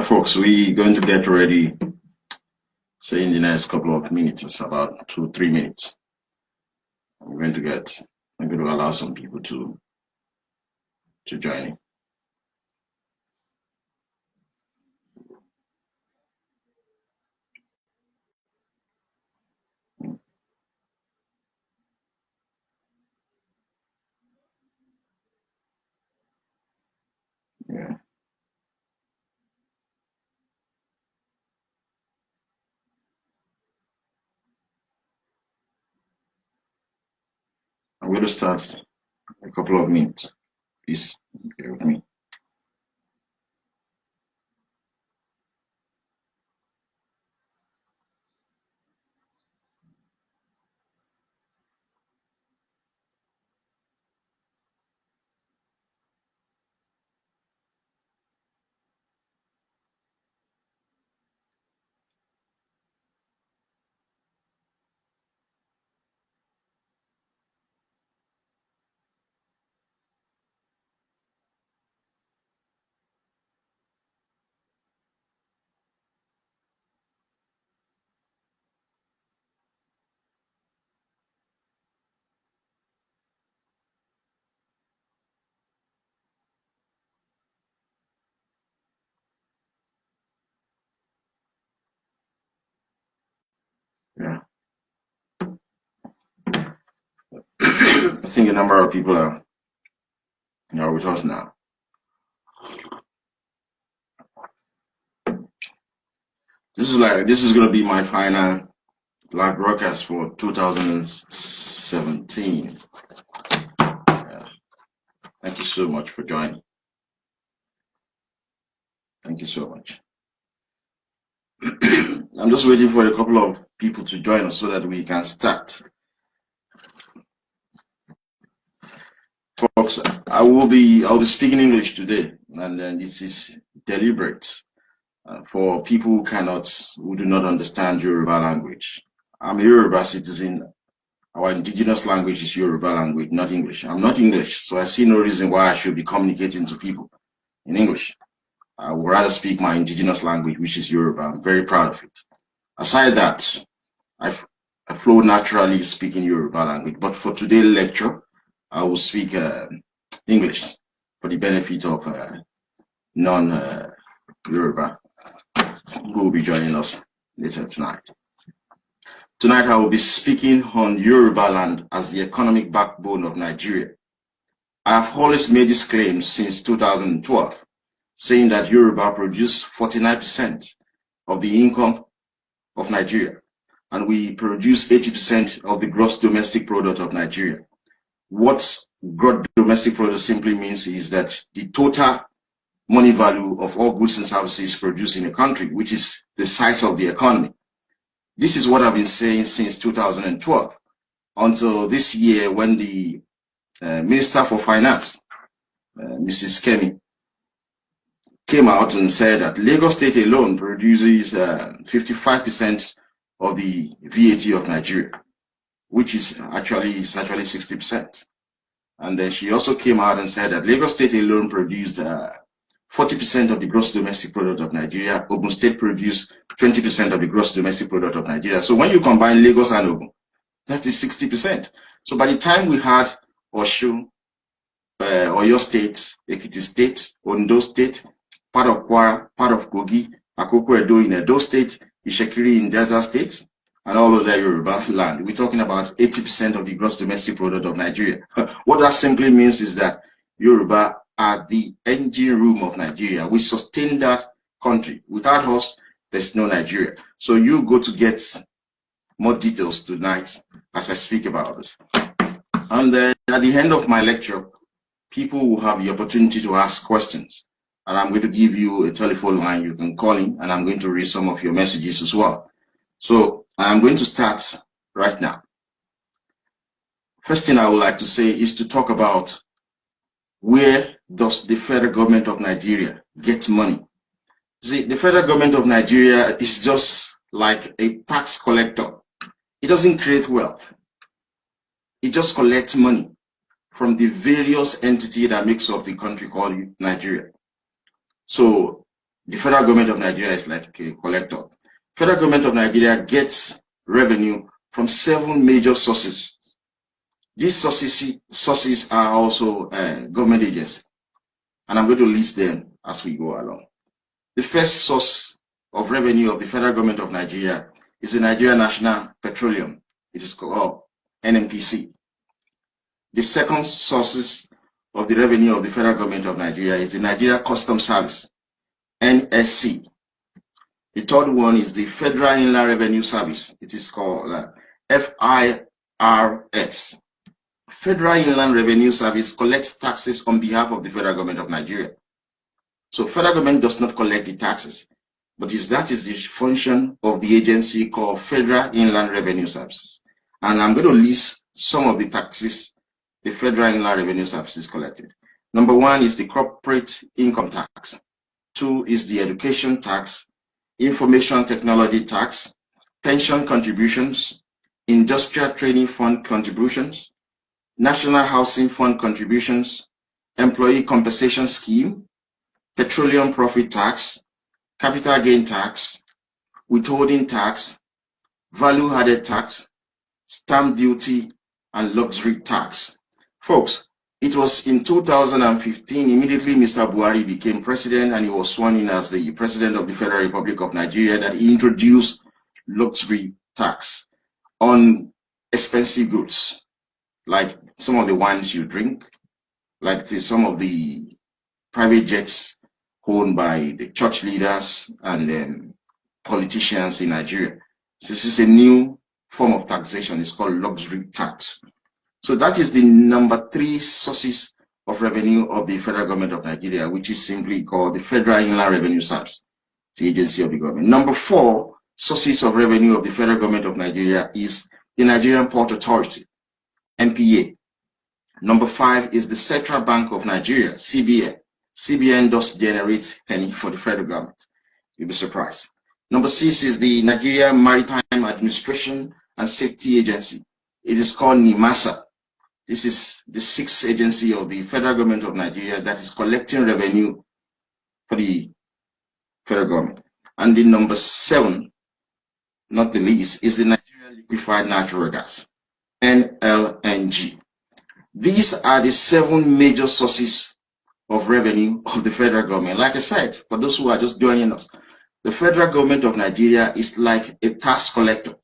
folks, we're going to get ready, say in the next couple of minutes, it's about 2-3 minutes. I'm going to allow some people to join in. Yeah. I'm going to start a couple of minutes. Please bear with me. Yeah. I think a number of people are with us now. This is going to be my final live broadcast for 2017. Yeah. Thank you so much for joining. Thank you so much. I'm just waiting for a couple of people to join us so that we can start. Folks, I'll be speaking English today, and this is deliberate for people who do not understand Yoruba language. I'm a Yoruba citizen. Our indigenous language is Yoruba language, not English. I'm not English, so I see no reason why I should be communicating to people in English. I would rather speak my indigenous language, which is Yoruba. I'm very proud of it. Aside that, I flow naturally speaking Yoruba language, but for today's lecture, I will speak English for the benefit of non-Yoruba who will be joining us later tonight. Tonight, I will be speaking on Yoruba land as the economic backbone of Nigeria. I have always made this claim since 2012, saying that Yoruba produce 49% of the income of Nigeria, and we produce 80% of the gross domestic product of Nigeria. What gross domestic product simply means is that the total money value of all goods and services produced in a country, which is the size of the economy. This is what I've been saying since 2012, until this year when the Minister for Finance, Mrs. Kemi, came out and said that Lagos State alone produces 55% of the VAT of Nigeria, which is actually 60%. And then she also came out and said that Lagos State alone produced 40% of the gross domestic product of Nigeria. Ogun State produced 20% of the gross domestic product of Nigeria. So when you combine Lagos and Ogun, that is 60%. So by the time we had Osun, Oyo State, Ekiti State, Ondo State, part of Kwara, part of Kogi, Akoko Edo in Edo State, Ishekiri in Delta State, and all of that Yoruba land, we're talking about 80% of the gross domestic product of Nigeria. What that simply means is that Yoruba are the engine room of Nigeria. We sustain that country. Without us, there's no Nigeria. So you go to get more details tonight as I speak about this. And then at the end of my lecture, people will have the opportunity to ask questions. And I'm going to give you a telephone line you can call in, and I'm going to read some of your messages as well. So I'm going to start right now. First thing I would like to say is to talk about where does the federal government of Nigeria get money. See, the federal government of Nigeria is just like a tax collector. It doesn't create wealth. It just collects money from the various entities that makes up the country called Nigeria. So The federal government of Nigeria is like a collector. Federal government of Nigeria gets revenue from 7 major sources. These sources are also government agencies, and I'm going to list them as we go along. The first source of revenue of the federal government of Nigeria is the Nigeria National Petroleum. It is called NNPC. The second sources of the revenue of the federal government of Nigeria is the Nigeria Customs Service, NSC. The third one is the Federal Inland Revenue Service. It is called FIRS. Federal Inland Revenue Service collects taxes on behalf of the federal government of Nigeria. So federal government does not collect the taxes, but that is the function of the agency called Federal Inland Revenue Service. And I'm going to list some of the taxes the Federal Inland Revenue Service is collected. Number 1 is the corporate income tax. 2 is the education tax, information technology tax, pension contributions, industrial training fund contributions, national housing fund contributions, employee compensation scheme, petroleum profit tax, capital gain tax, withholding tax, value added tax, stamp duty, and luxury tax. Folks, it was in 2015, immediately Mr. Buhari became president and he was sworn in as the president of the Federal Republic of Nigeria, that he introduced luxury tax on expensive goods, like some of the wines you drink, like some of the private jets owned by the church leaders and politicians in Nigeria. This is a new form of taxation. It's called luxury tax. So that is the number 3 sources of revenue of the federal government of Nigeria, which is simply called the Federal Inland Revenue Service, the agency of the government. Number 4 sources of revenue of the federal government of Nigeria is the Nigerian Port Authority, NPA. Number 5 is the Central Bank of Nigeria, CBN. CBN does generate penny for the federal government. You'll be surprised. Number 6 is the Nigeria Maritime Administration and Safety Agency. It is called NIMASA. This is the 6th agency of the federal government of Nigeria that is collecting revenue for the federal government. And the number 7, not the least, is the Nigeria Liquefied Natural Gas, NLNG. These are the 7 major sources of revenue of the federal government. Like I said, for those who are just joining us, the federal government of Nigeria is like a tax collector.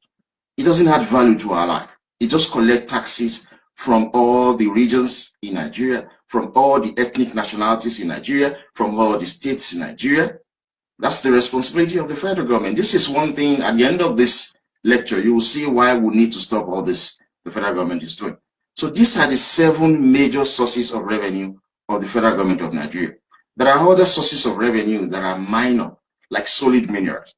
It doesn't add value to our life. It just collects taxes from all the regions in Nigeria, from all the ethnic nationalities in Nigeria, from all the states in Nigeria. That's the responsibility of the federal government. This is one thing at the end of this lecture, you will see why we need to stop all this the federal government is doing. So these are the 7 major sources of revenue of the federal government of Nigeria. There are other sources of revenue that are minor, like solid minerals,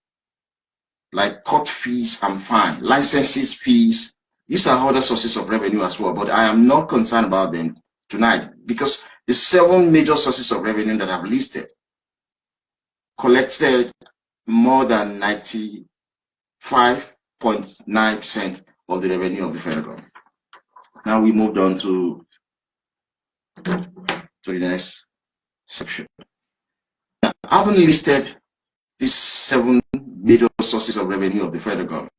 like court fees and fine, licenses fees. These are other sources of revenue as well, but I am not concerned about them tonight because the 7 major sources of revenue that I've listed collected more than 95.9% of the revenue of the federal government. Now we moved on to the next section. Now, I haven't listed these 7 major sources of revenue of the federal government.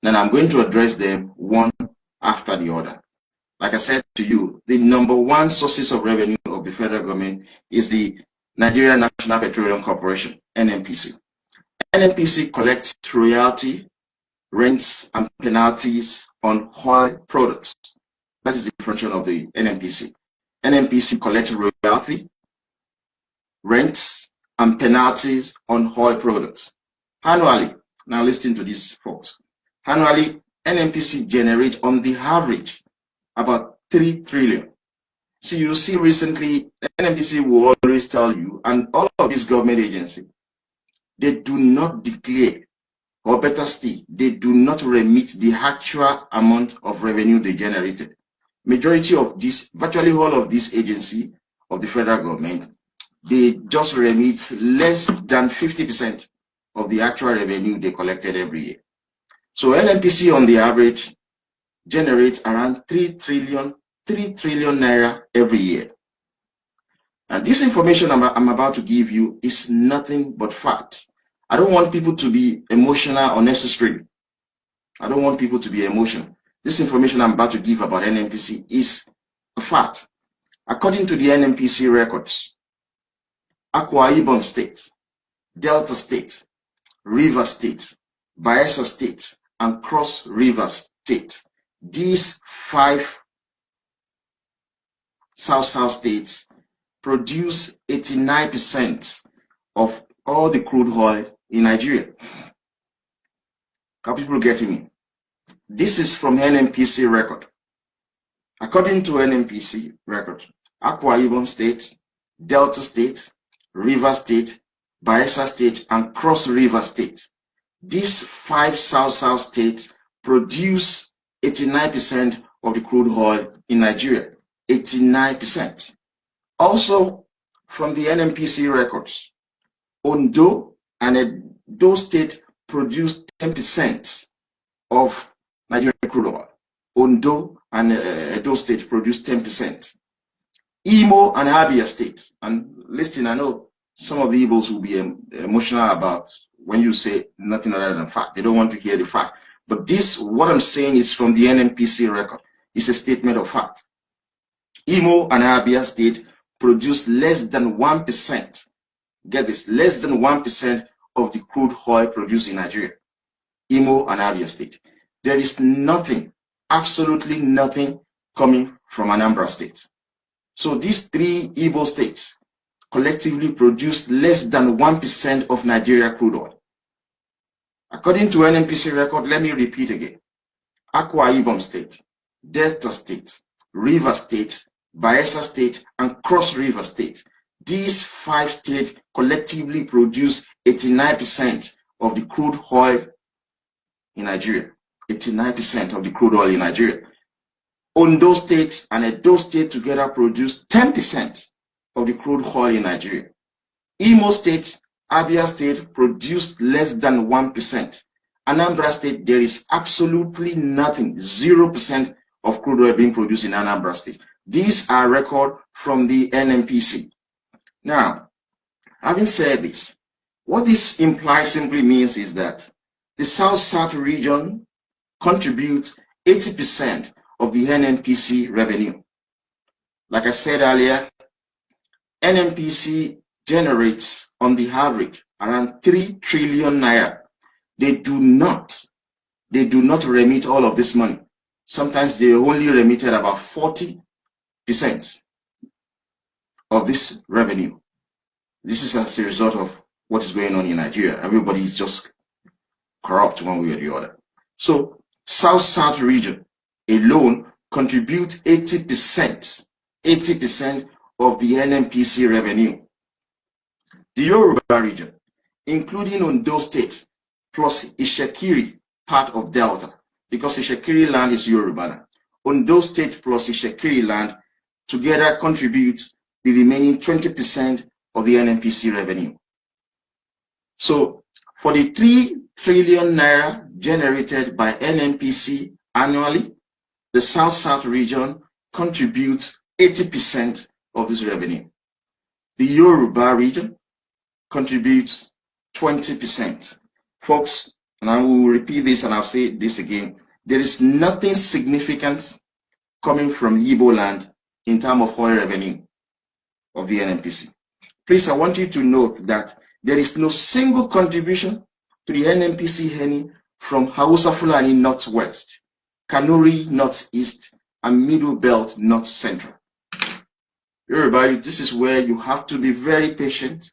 Then I'm going to address them one after the other. Like I said to you, the number 1 sources of revenue of the federal government is the Nigeria National Petroleum Corporation, NNPC. NNPC collects royalty, rents, and penalties on oil products. That is the function of the NNPC. NNPC collects royalty, rents, and penalties on oil products annually. Now listen to these folks. Annually, NNPC generates on the average about 3 trillion. So you see recently, NNPC will always tell you, and all of these government agencies, they do not declare, or better still, they do not remit the actual amount of revenue they generated. Majority of this, virtually all of these agencies of the federal government, they just remit less than 50% of the actual revenue they collected every year. So NNPC on the average generates around 3 trillion naira every year. And this information I'm about to give you is nothing but fact. I don't want people to be emotional unnecessarily. I don't want people to be emotional. This information I'm about to give about NNPC is a fact. According to the NNPC records, Akwa Ibom State, Delta State, River State, Bayelsa State, and Cross River State, these 5 South states produce 89% of all the crude oil in Nigeria. Are people getting me? This is from NNPC record. According to NNPC record, Akwa Ibom State, Delta State, River State, Bayelsa State, and Cross River State, these 5 South states produce 89% of the crude oil in Nigeria. 89%. Also, from the NNPC records, Ondo and Edo State produce 10% of Nigerian crude oil. Ondo and Edo State produce 10%. Imo and Abia State, and listen, I know some of the Igbos will be emotional about when you say nothing other than fact. They don't want to hear the fact. But this, what I'm saying, is from the NNPC record. It's a statement of fact. Imo and Abia State produce less than 1%. Get this, less than 1% of the crude oil produced in Nigeria. Imo and Abia State. There is nothing, absolutely nothing coming from Anambra State. So these 3 Igbo states collectively produce less than 1% of Nigeria crude oil. According to NNPC record, let me repeat again. Akwa Ibom State, Delta State, River State, Bayelsa State, and Cross River State. These 5 states collectively produce 89% of the crude oil in Nigeria. 89% of the crude oil in Nigeria. Ondo State and Edo State together produce 10% of the crude oil in Nigeria. Imo State, Abia State produce less than 1%. Anambra State, there is absolutely nothing, 0% of crude oil being produced in Anambra State. These are records from the NNPC. Now, having said this, what this implies simply means is that the South-South region contributes 80% of the NNPC revenue. Like I said earlier, NNPC generates on the average around 3 trillion naira. They do not remit all of this money. Sometimes they only remitted about 40% of this revenue. This is as a result of what is going on in Nigeria. Everybody is just corrupt one way or the other. So South-South region alone contributes 80% of the NNPC revenue. The Yoruba region, including Ondo State, plus Ishekiri, part of Delta, because Ishekiri land is Yoruba land. Ondo State plus Ishekiri land together contribute the remaining 20% of the NNPC revenue. So for the 3 trillion naira generated by NNPC annually, the South-South region contributes 80% of this revenue. The Yoruba region contributes 20%. Folks, and I will repeat this and I'll say this again, there is nothing significant coming from Igbo land in terms of oil revenue of the NNPC. Please, I want you to note that there is no single contribution to the NNPC Henny from Hausa Fulani Northwest, Kanuri Northeast, and Middle Belt North Central. Everybody, this is where you have to be very patient.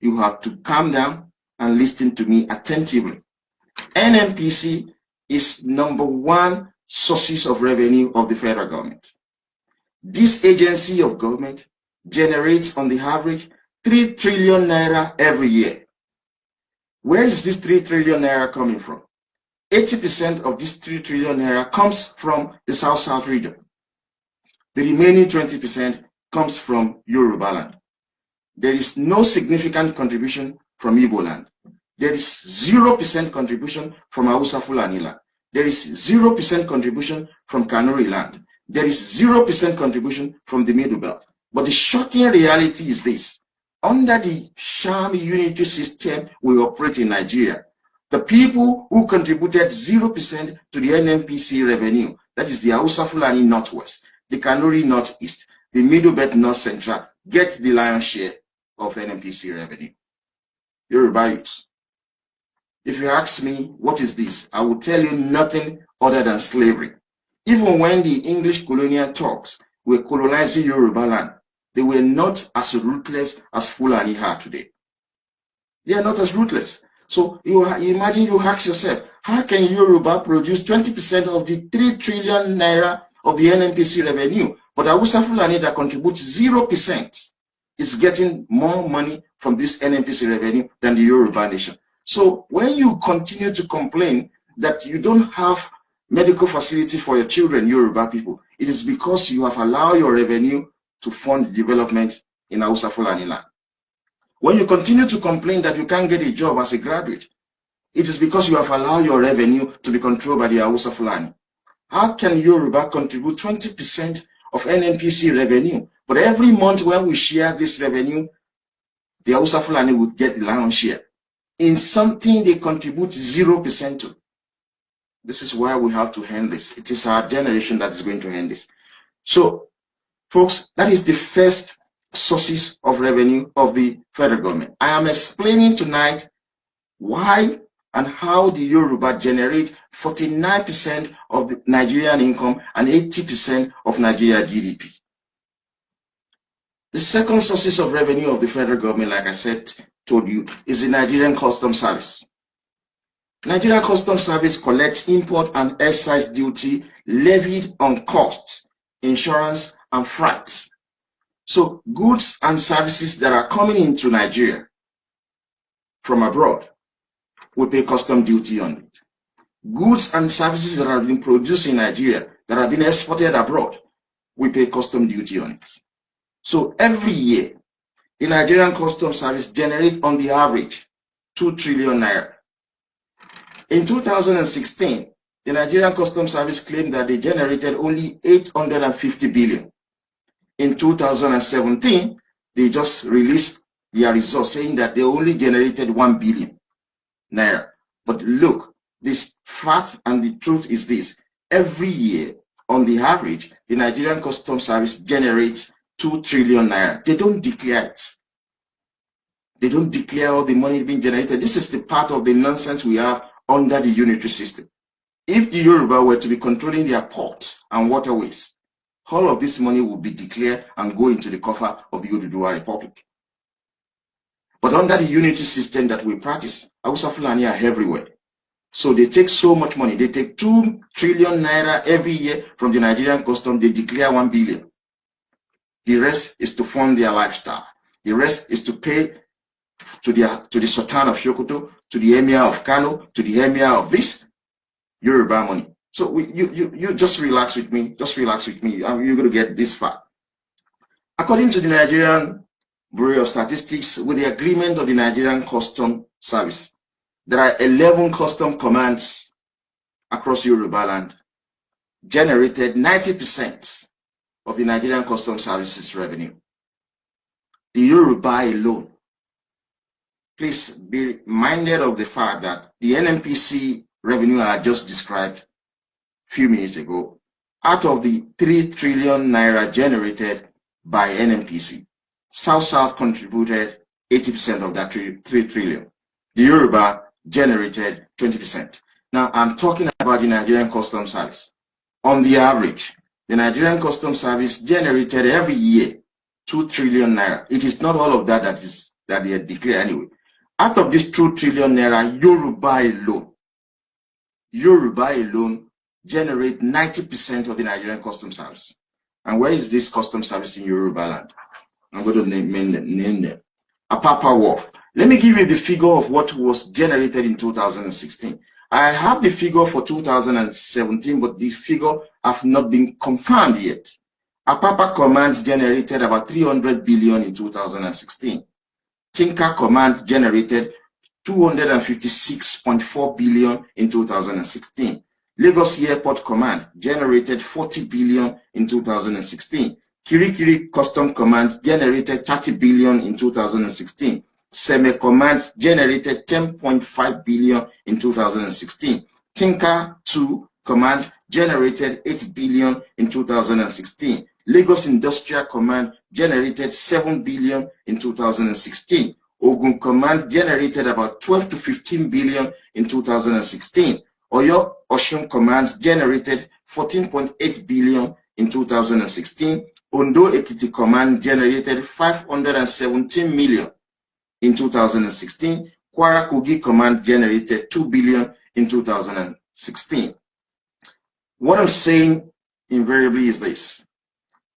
You have to calm down and listen to me attentively. NNPC is #1 sources of revenue of the federal government. This agency of government generates on the average 3 trillion naira every year. Where is this 3 trillion naira coming from? 80% of this 3 trillion naira comes from the South-South region. The remaining 20% comes from Yoruba land. There is no significant contribution from Igbo land. There is 0% contribution from Hausa Fulani land. There is 0% contribution from Kanuri land. There is 0% contribution from the Middle Belt. But the shocking reality is this. Under the sham unitary system we operate in Nigeria, the people who contributed 0% to the NNPC revenue, that is the Hausa Fulani Northwest, the Kanuri Northeast, the Middle Belt North Central, get the lion's share of NNPC revenue. Yoruba youth. If you ask me, what is this? I will tell you nothing other than slavery. Even when the English colonial Turks were colonizing Yoruba land, they were not as ruthless as Fulani are today. They are not as ruthless. So you imagine, you ask yourself, how can Yoruba produce 20% of the 3 trillion naira of the NNPC revenue, but Hausa Fulani that contributes 0% is getting more money from this NNPC revenue than the Yoruba nation? So when you continue to complain that you don't have medical facility for your children, Yoruba people, it is because you have allowed your revenue to fund development in Hausa Fulani land. When you continue to complain that you can't get a job as a graduate, it is because you have allowed your revenue to be controlled by the Hausa Fulani. How can Yoruba contribute 20% of NNPC revenue, but every month when we share this revenue, the Hausa Fulani would get the lion's share in something they contribute 0% to? This is why we have to end this. It is our generation that is going to end this. So, folks, that is the first sources of revenue of the federal government. I am explaining tonight why and how the Yoruba generate 49% of the Nigerian income and 80% of Nigeria GDP. The second sources of revenue of the federal government, like I said, told you, is the Nigerian Customs Service. Nigerian Customs Service collects import and excise duty levied on costs, insurance, and freight. So goods and services that are coming into Nigeria from abroad, we pay custom duty on it. Goods and services that have been produced in Nigeria that have been exported abroad, we pay custom duty on it. So every year, the Nigerian Customs Service generates on the average 2 trillion naira. In 2016, the Nigerian Customs Service claimed that they generated only 850 billion. In 2017, they just released their results saying that they only generated 1 billion naira. But look, this fact and the truth is this. Every year, on the average, the Nigerian Customs Service generates 2 trillion naira. They don't declare it. They don't declare all the money being generated. This is the part of the nonsense we have under the unitary system. If the Yoruba were to be controlling their ports and waterways, all of this money would be declared and go into the coffer of the Oduduwa Republic. But under the unitary system that we practice, Hausa Fulani are everywhere. So they take so much money. They take 2 trillion naira every year from the Nigerian custom. They declare 1 billion. The rest is to fund their lifestyle. The rest is to pay to the Sultan of Sokoto, to the Emir of Kano, to the Emir of this, Yoruba money. So you just relax with me. Just relax with me. You're going to get this far. According to the Nigerian Bureau of Statistics, with the agreement of the Nigerian Customs Service, there are 11 custom commands across Yoruba land, generated 90% of the Nigerian Customs Service's revenue. The Yoruba alone. Please be reminded of the fact that the NNPC revenue I just described a few minutes ago, out of the 3 trillion naira generated by NNPC, South contributed 80% of that 3 trillion. The Yoruba generated 20%. Now I'm talking about the Nigerian Customs Service. On the average, the Nigerian Customs Service generated every year 2 trillion naira. It is not all of that that they declare anyway. Out of this 2 trillion naira, Yoruba alone generate 90% of the Nigerian Customs Service. And where is this Customs Service in Yoruba land? I'm going to name them. Apapa Wharf. Let me give you the figure of what was generated in 2016. I have the figure for 2017, but this figure have not been confirmed yet. Apapa Command generated about 300 billion in 2016. Tinker Command generated 256.4 billion in 2016. Lagos Airport Command generated 40 billion in 2016. Kirikiri Custom Command generated 30 billion in 2016. Seme Command generated 10.5 billion in 2016. Tinker 2 Command generated 8 billion in 2016. Lagos Industrial Command generated 7 billion in 2016. Ogun Command generated about 12 to 15 billion in 2016. Oyo Osun Command generated 14.8 billion in 2016. Ondo Ekiti Command generated 517 million in 2016. Kwara Kogi Command generated 2 billion in 2016. What I'm saying invariably is this.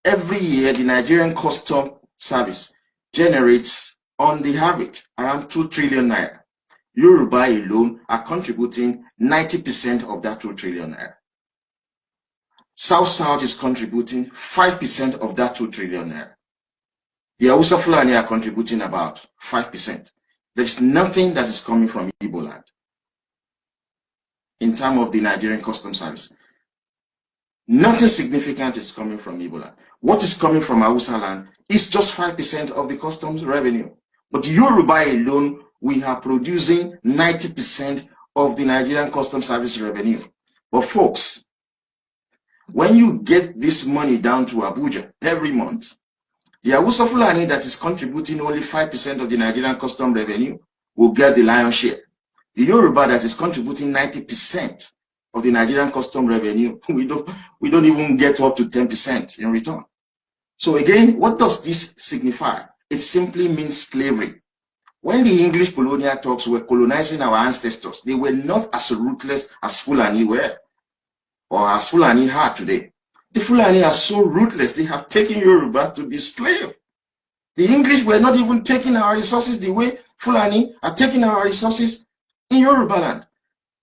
Every year, the Nigerian Custom Service generates, on the average, around 2 trillion naira. Yoruba alone are contributing 90% of that 2 trillion naira. South is contributing 5% of that 2 trillion naira. The Hausa Fulani are contributing about 5%. There's nothing that is coming from Ibo land in terms of the Nigerian Customs Service. Nothing significant is coming from Ibo land. What is coming from Hausa land is just 5% of the customs revenue. But Yoruba alone, we are producing 90% of the Nigerian Customs Service revenue. But folks, when you get this money down to Abuja every month, the Hausa Fulani that is contributing only 5% of the Nigerian custom revenue will get the lion's share. The Yoruba that is contributing 90% of the Nigerian custom revenue, we don't even get up to 10% in return. So again, what does this signify? It simply means slavery. When the English colonial thugs were colonizing our ancestors, they were not as ruthless as Fulani were, or as Fulani are today. The Fulani are so ruthless, they have taken Yoruba to be slave. The English were not even taking our resources the way Fulani are taking our resources in Yoruba land.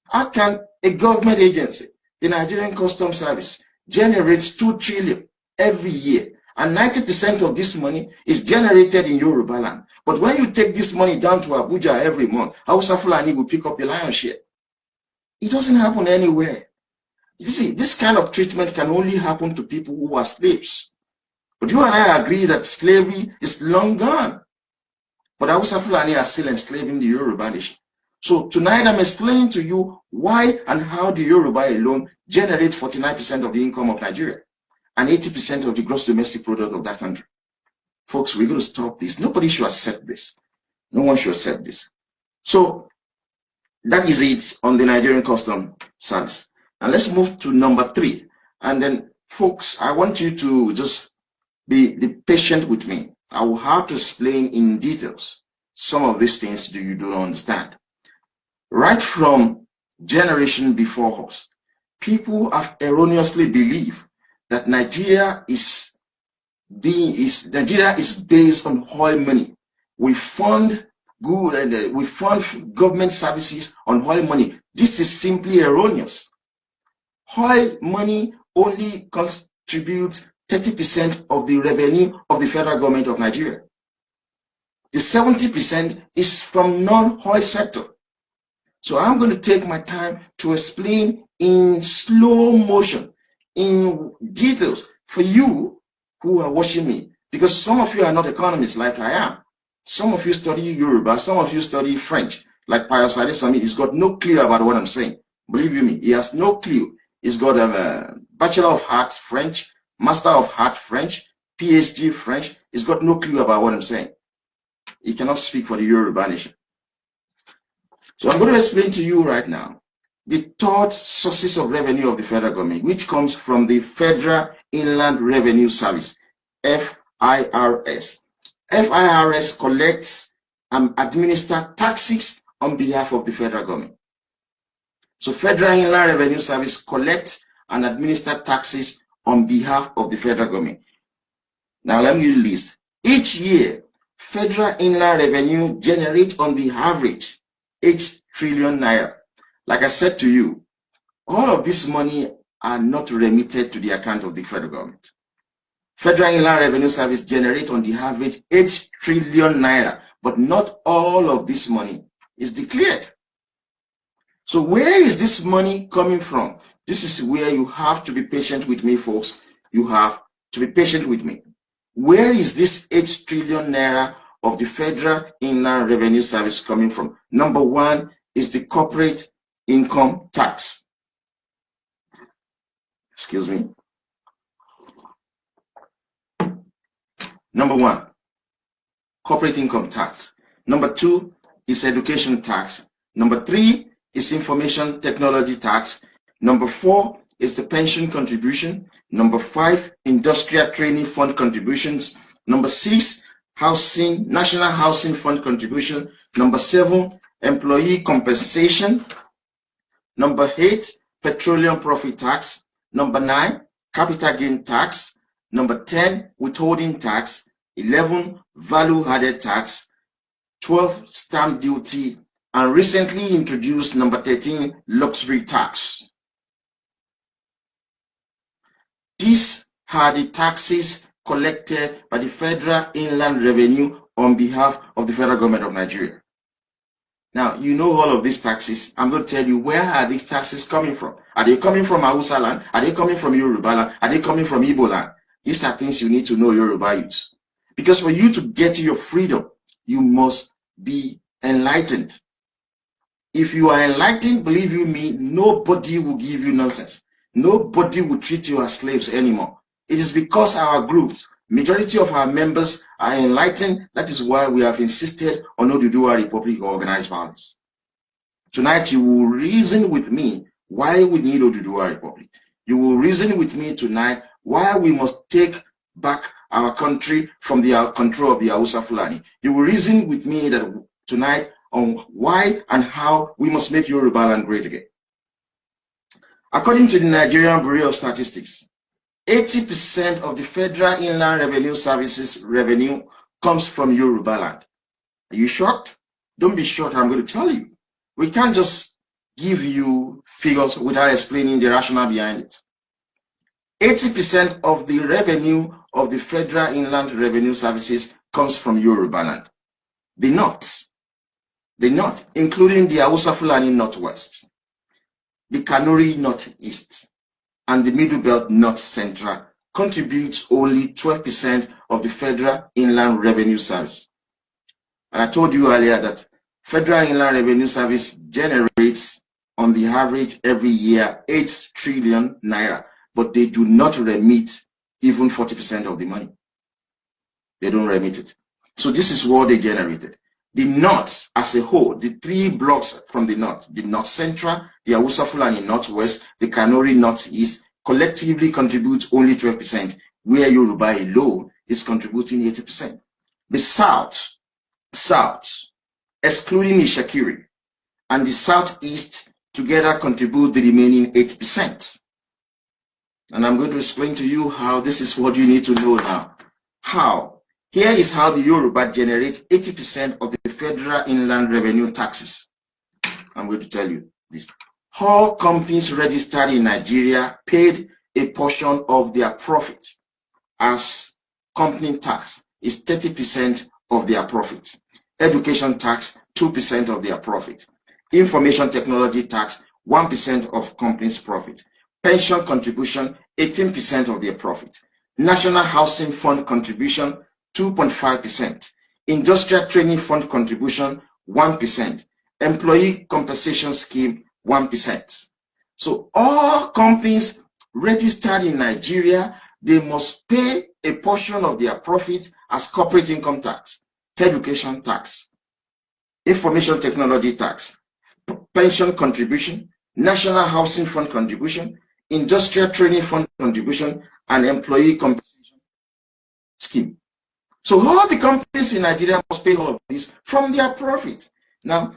How can a government agency, the Nigerian Customs Service, generates 2 trillion every year, and 90% of this money is generated in Yoruba land? But when you take this money down to Abuja every month, Hausa Fulani will pick up the lion's share. It doesn't happen anywhere. You see, this kind of treatment can only happen to people who are slaves. But you and I agree that slavery is long gone. But Hausa Fulani are still enslaving the Yoruba nation. So tonight I'm explaining to you why and how the Yoruba alone generate 49% of the income of Nigeria and 80% of the gross domestic product of that country. Folks, we're going to stop this. Nobody should accept this. No one should accept this. So that is it on the Nigerian Customs Service. And let's move to number 3. And then, folks, I want you to just be patient with me. I will have to explain in details some of these things you don't understand. Right from generation before us, people have erroneously believed that Nigeria is based on oil money. We fund government services on oil money. This is simply erroneous. Oil money only contributes 30% of the revenue of the federal government of Nigeria. The 70% is from non-oil sector. So I'm going to take my time to explain in slow motion, in details for you who are watching me, because some of you are not economists like I am. Some of you study Yoruba, some of you study French, like Pius Adesami. He's got no clue about what I'm saying. Believe you me, he has no clue. He's got a Bachelor of Arts French, Master of Arts French, PhD French. He's got no clue about what I'm saying. He cannot speak for the Yoruba nation. So I'm going to explain to you right now the third sources of revenue of the federal government, which comes from the Federal Inland Revenue Service, FIRS. FIRS collects and administers taxes on behalf of the federal government. So Federal Inland Revenue Service collects and administers taxes on behalf of the federal government. Now let me give you a list. Each year, Federal Inland Revenue generates on the average 8 trillion naira. Like I said to you, all of this money are not remitted to the account of the federal government. Federal Inland Revenue Service generates on the average 8 trillion naira, but not all of this money is declared. So where is this money coming from? This is where you have to be patient with me, folks. You have to be patient with me. where is this 8 trillion naira of the Federal Inland Revenue Service coming from? Number one is the corporate income tax. Excuse me. Number one, corporate income tax. Number two is education tax. Number three is information technology tax. Number four is the pension contribution. Number five, industrial training fund contributions. Number six, national housing fund contribution. Number seven, employee compensation. Number eight, petroleum profit tax. Number nine, capital gain tax. Number 10, withholding tax. 11, value added tax. 12, stamp duty. And recently introduced number 13, luxury tax. These are the taxes collected by the Federal Inland Revenue on behalf of the federal government of Nigeria. Now, you know all of these taxes. I'm going to tell you, where are these taxes coming from? Are they coming from Hausa land? Are they coming from Yoruba land? Are they coming from Ibo land? These are things you need to know, Yoruba youth. Because for you to get your freedom, you must be enlightened. If you are enlightened, believe you me, nobody will give you nonsense. Nobody will treat you as slaves anymore. It is because our groups, majority of our members are enlightened. That is why we have insisted on Oduduwa Republic organized violence. Tonight, you will reason with me why we need Oduduwa Republic. You will reason with me tonight why we must take back our country from the control of the Hausa Fulani. You will reason with me that tonight on why and how we must make Yoruba land great again. According to the Nigerian Bureau of Statistics, 80% of the Federal Inland Revenue Services revenue comes from Yoruba land. Are you shocked? Don't be shocked, I'm going to tell you. We can't just give you figures without explaining the rationale behind it. 80% of the revenue of the Federal Inland Revenue Services comes from Yoruba land. The North, including the Hausa Fulani Northwest, the Kanuri Northeast, and the Middle Belt North Central, contributes only 12% of the Federal Inland Revenue Service. And I told you earlier that Federal Inland Revenue Service generates, on the average, every year 8 trillion naira, but they do not remit even 40% of the money. They don't remit it. So this is what they generated. The North as a whole, the three blocks from the North Central, the Hausa Fulani Northwest, the Kanuri Northeast, collectively contribute only 12%, where Yoruba alone is contributing 80%. The South, excluding Ishakiri, and the Southeast together contribute the remaining 8%. And I'm going to explain to you how this is what you need to know now. How? Here is how the Yoruba generate 80% of the Federal Inland Revenue taxes. I'm going to tell you this. All companies registered in Nigeria paid a portion of their profit as company tax is 30% of their profit. Education tax, 2% of their profit. Information technology tax, 1% of company's profit. Pension contribution, 18% of their profit. National Housing Fund contribution, 2.5%. Industrial Training Fund contribution, 1%. Employee Compensation Scheme, 1%. So all companies registered in Nigeria, they must pay a portion of their profit as corporate income tax, education tax, information technology tax, pension contribution, National Housing Fund contribution, Industrial Training Fund contribution, and Employee Compensation Scheme. So all the companies in Nigeria must pay all of this from their profit. Now,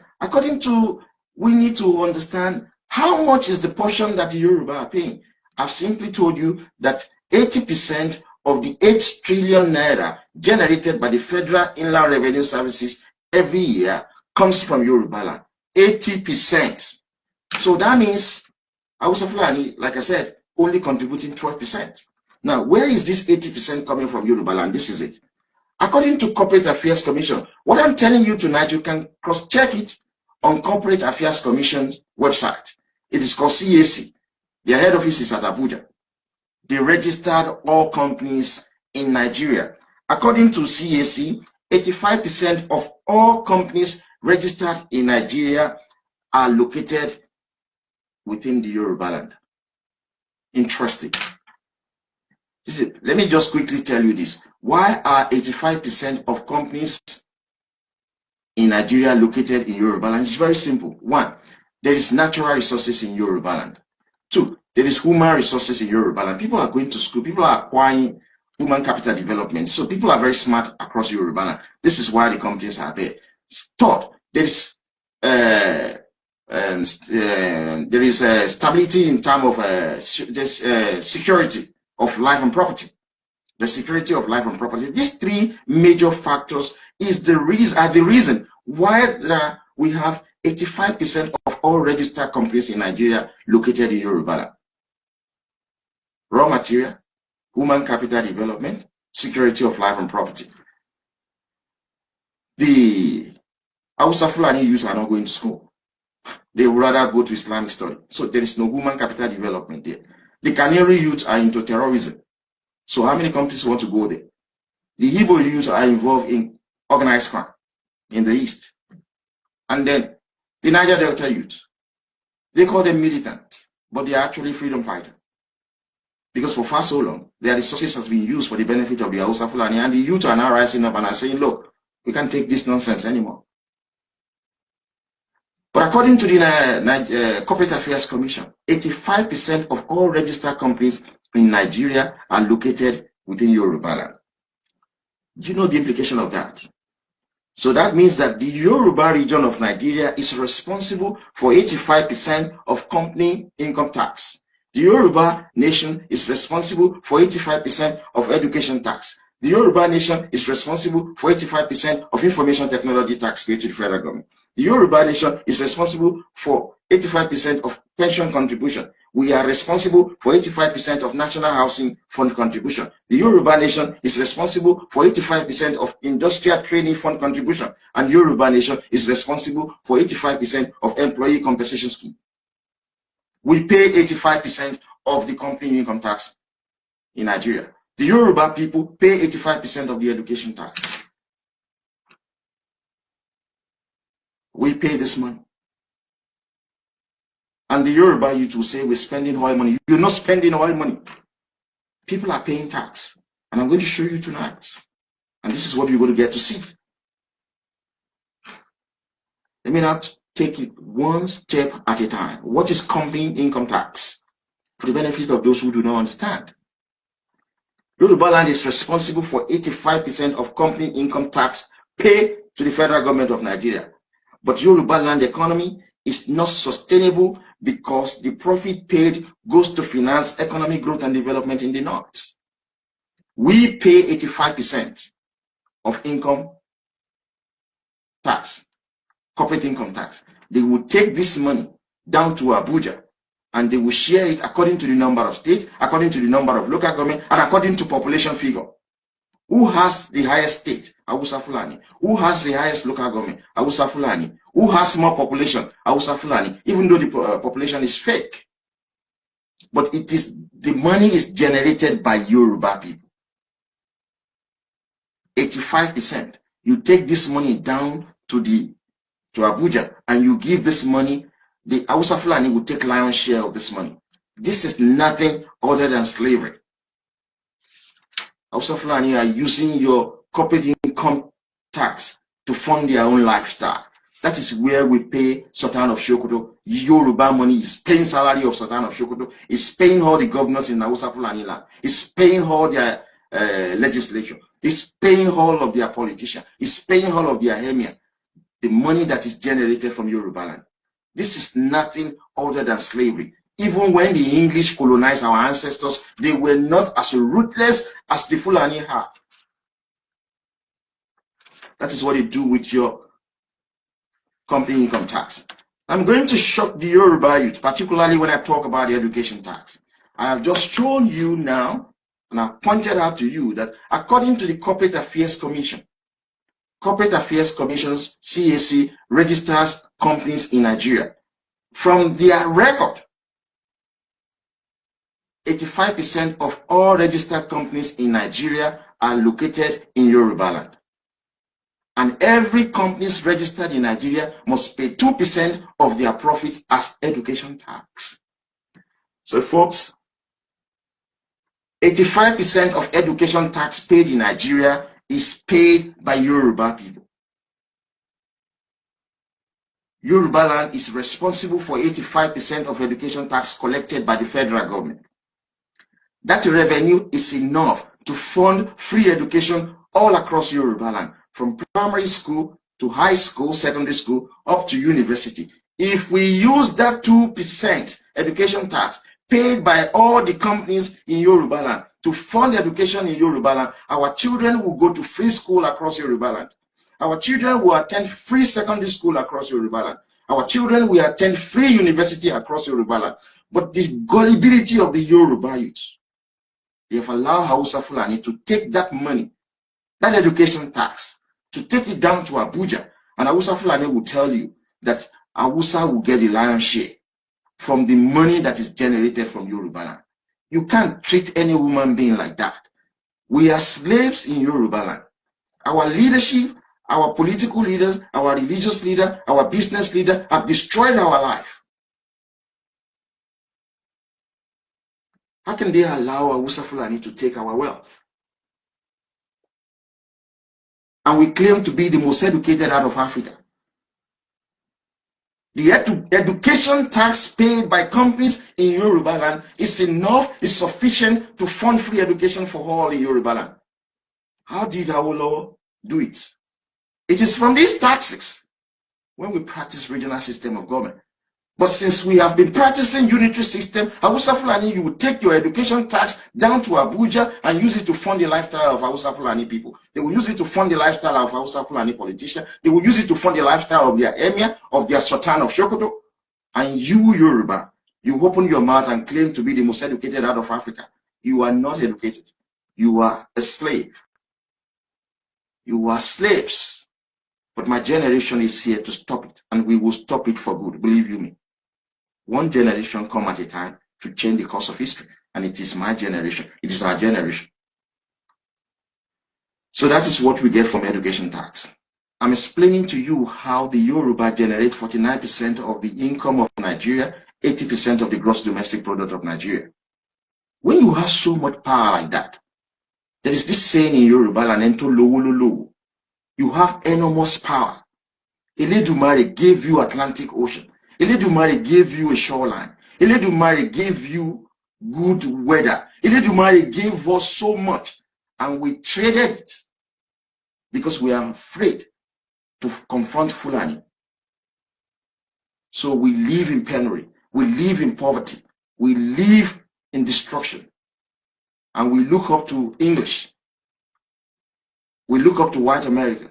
we need to understand how much is the portion that the Yoruba are paying. I've simply told you that 80% of the 8 trillion naira generated by the Federal Inland Revenue Services every year comes from Yoruba land. 80%. So that means Hausa Fulani, like I said, only contributing 12%. Now, where is this 80% coming from Yoruba land? This is it. According to Corporate Affairs Commission, what I'm telling you tonight, you can cross-check it on Corporate Affairs Commission's website. It is called CAC. Their head office is at Abuja. They registered all companies in Nigeria. According to CAC, 85% of all companies registered in Nigeria are located within the Yoruba land. Interesting. Let me just quickly tell you this. Why are 85% of companies in Nigeria located in Yoruba land? It's very simple. One, there is natural resources in Yoruba land. Two, there is human resources in Yoruba land. People are going to school. People are acquiring human capital development. So people are very smart across Yoruba land. This is why the companies are there. Third, there is stability in terms of security of life and property. The security of life and property. These three major factors are the reason why we have 85% of all registered companies in Nigeria located in Yoruba land. Raw material, human capital development, security of life and property. The Hausa Fulani youths are not going to school. They would rather go to Islamic study. So there is no human capital development there. The Canary youths are into terrorism. So how many companies want to go there? The Ibo youths are involved in organized crime in the east. And then the Niger Delta youth, they call them militant, but they are actually freedom fighters. Because for far so long, their resources has been used for the benefit of the Hausa Fulani, and the youth are now rising up and are saying, look, we can't take this nonsense anymore. But according to the Corporate Affairs Commission, 85% of all registered companies in Nigeria are located within Yoruba land. Do you know the implication of that? So that means that the Yoruba region of Nigeria is responsible for 85% of company income tax. The Yoruba nation is responsible for 85% of education tax. The Yoruba nation is responsible for 85% of information technology tax paid to the federal government. The Yoruba nation is responsible for 85% of pension contribution. We are responsible for 85% of National Housing Fund contribution. The Yoruba nation is responsible for 85% of Industrial Training Fund contribution. And Yoruba nation is responsible for 85% of Employee Compensation Scheme. We pay 85% of the company income tax in Nigeria. The Yoruba people pay 85% of the education tax. We pay this money. And the Yoruba youth will say we're spending oil money. You're not spending oil money. People are paying tax. And I'm going to show you tonight. And this is what you're going to get to see. Let me now take it one step at a time. What is company income tax? For the benefit of those who do not understand. Yoruba land is responsible for 85% of company income tax paid to the federal government of Nigeria. But Yoruba land economy is not sustainable because the profit paid goes to finance economic growth and development in the north. We pay 85% of income tax, corporate income tax. They will take this money down to Abuja and they will share it according to the number of states, according to the number of local government, and according to population figure. Who has the highest state? Hausa Fulani. Who has the highest local government? Hausa Fulani. Who has more population? Hausa Fulani. Even though the population is fake. But the money is generated by Yoruba people. 85%. You take this money down to Abuja and you give this money, the Hausa Fulani will take lion's share of this money. This is nothing other than slavery. Hausa Fulani are using your corporate income tax to fund their own lifestyle. That is where we pay Sultan of Sokoto. Yoruba money is paying salary of Sultan of Sokoto. It's paying all the governors in Hausa Fulani land. It's paying all their legislature. It's paying all of their politicians. It's paying all of their emir. The money that is generated from Yoruba land. This is nothing other than slavery. Even when the English colonized our ancestors, they were not as ruthless as the Fulani are. That is what they do with your company income tax. I'm going to shock the Yoruba youth, particularly when I talk about the education tax. I have just shown you now, and I've pointed out to you that according to the Corporate Affairs Commission, Corporate Affairs Commission's CAC registers companies in Nigeria. From their record, 85% of all registered companies in Nigeria are located in Yoruba land. And every company registered in Nigeria must pay 2% of their profit as education tax. So folks, 85% of education tax paid in Nigeria is paid by Yoruba people. Yoruba land is responsible for 85% of education tax collected by the federal government. That revenue is enough to fund free education all across Yoruba land, from primary school to high school, secondary school, up to university. If we use that 2% education tax paid by all the companies in Yoruba land to fund education in Yoruba land, our children will go to free school across Yoruba land. Our children will attend free secondary school across Yoruba land. Our children will attend free university across Yoruba land. But the gullibility of the Yoruba youth, they have allowed Hausa Fulani to take that money, that education tax, to take it down to Abuja. And Hausa Fulani will tell you that Hausa will get the lion's share from the money that is generated from Yoruba land. You can't treat any human being like that. We are slaves in Yoruba land. Our leadership, our political leaders, our religious leader, our business leader have destroyed our life. How can they allow Hausa Fulani to take our wealth? And we claim to be the most educated out of Africa. The education tax paid by companies in Yoruba land is enough, is sufficient to fund free education for all in Yoruba land. How did Awolowo do it? It is from these taxes when we practice regional system of government. But since we have been practicing unitary system, Hausa Fulani, you will take your education tax down to Abuja and use it to fund the lifestyle of Hausa Fulani people. They will use it to fund the lifestyle of Hausa Fulani politicians. They will use it to fund the lifestyle of their emir, of their sultan of Sokoto. And you, Yoruba, you open your mouth and claim to be the most educated out of Africa. You are not educated. You are a slave. You are slaves. But my generation is here to stop it, and we will stop it for good, believe you me. One generation come at a time to change the course of history, and it is my generation. It is our generation. So that is what we get from education tax. I'm explaining to you how the Yoruba generate 49% of the income of Nigeria, 80% of the gross domestic product of Nigeria. When you have so much power like that, there is this saying in Yoruba, "Lanento lowo. You have enormous power. Eledumare gave you Atlantic Ocean. Eledumare gave you a shoreline. Eledumare gave you good weather. Eledumare gave us so much, and we traded it because we are afraid to confront Fulani. So we live in penury. We live in poverty. We live in destruction. And we look up to English. We look up to white America.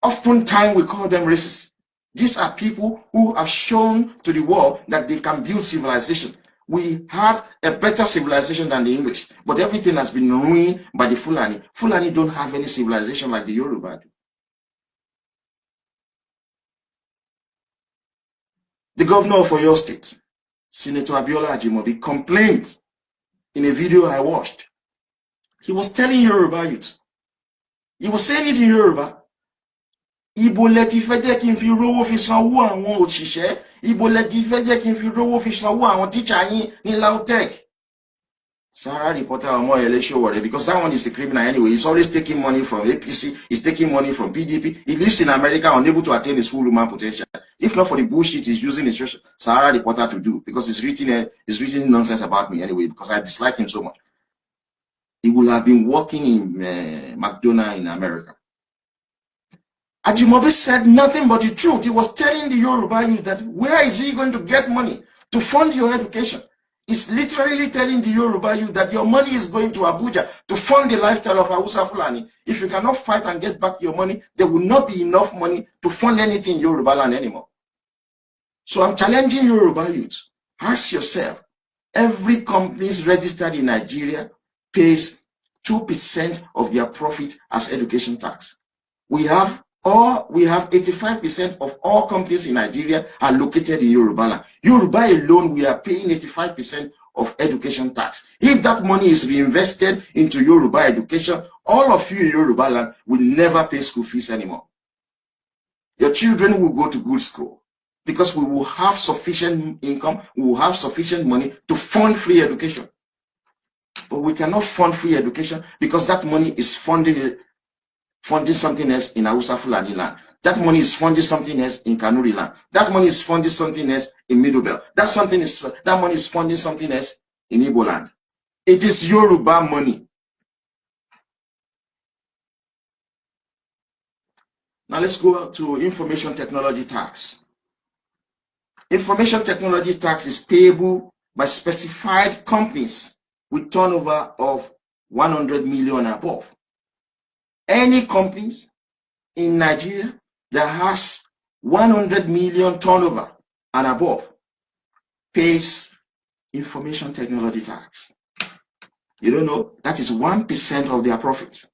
Oftentimes we call them racist. These are people who have shown to the world that they can build civilization. We have a better civilization than the English, but everything has been ruined by the Fulani. Fulani don't have any civilization like the Yoruba do. The governor of Oyo State, Senator Abiola Ajimobi, complained in a video I watched. He was telling Yoruba youth, he was saying it in Yoruba, Ibo leti fẹ́ jẹ́ kí n fi rówó fi sanwó àwọn òṣìṣẹ́, Ibo leti fẹ́ jẹ́ kí n fi rówó fi sanwó àwọn teacher yín ní Lautech. Sarah reporter Omoyele Sowore, because that one is a criminal anyway. He's always taking money from APC, he's taking money from PDP. He lives in America, unable to attain his full human potential. If not for the bullshit he's using his Sarah reporter to do, because he's written nonsense about me anyway, because I dislike him so much. He will have been working in McDonald's in America. Ajimobi said nothing but the truth. He was telling the Yoruba youth that where is he going to get money to fund your education? He's literally telling the Yoruba youth that your money is going to Abuja to fund the lifestyle of Hausa Fulani. If you cannot fight and get back your money, there will not be enough money to fund anything in Yoruba land anymore. So I'm challenging Yoruba youth. Ask yourself, every company registered in Nigeria pays 2% of their profit as education tax. We have 85% of all companies in Nigeria are located in Yoruba land. Yoruba alone, we are paying 85% of education tax. If that money is reinvested into Yoruba education, all of you in Yoruba land will never pay school fees anymore. Your children will go to good school because we will have sufficient income, we will have sufficient money to fund free education. But we cannot fund free education because that money is funding something else in Hausa Fulani land. That money is funding something else in Kanuri land. That money is funding something else in Middle Belt. That money is funding something else in Ibo land. It is Yoruba money. Now let's go to information technology tax. Information technology tax is payable by specified companies with turnover of 100 million above. Any companies in Nigeria that has 100 million turnover and above pays information technology tax. You don't know, that is 1% of their profit.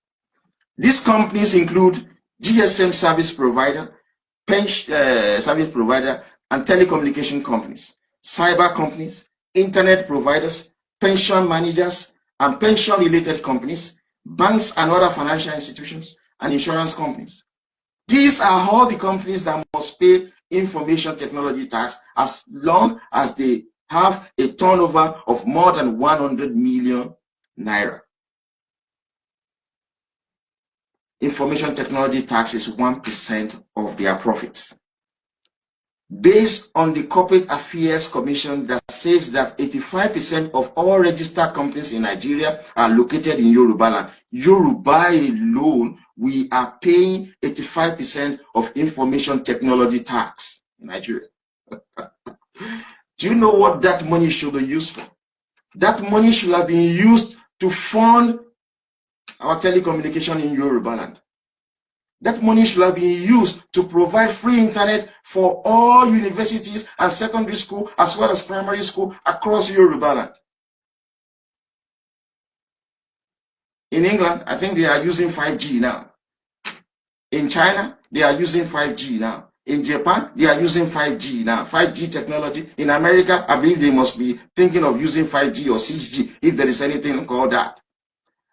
These companies include GSM service provider, service provider, and telecommunication companies, cyber companies, internet providers, pension managers, and pension-related companies, banks and other financial institutions, and insurance companies. These are all the companies that must pay information technology tax as long as they have a turnover of more than 100 million naira. Information technology tax is 1% of their profits. Based on the Corporate Affairs Commission that says that 85% of all registered companies in Nigeria are located in Yoruba land. Yoruba alone, we are paying 85% of information technology tax in Nigeria. Do you know what that money should be used for? That money should have been used to fund our telecommunication in Yoruba land. That money should have been used to provide free internet for all universities and secondary school as well as primary school across Yoruba land. In England, I think they are using 5G now. In China, they are using 5G now. In Japan, they are using 5G now. 5G technology. In America, I believe they must be thinking of using 5G or 6G if there is anything called that.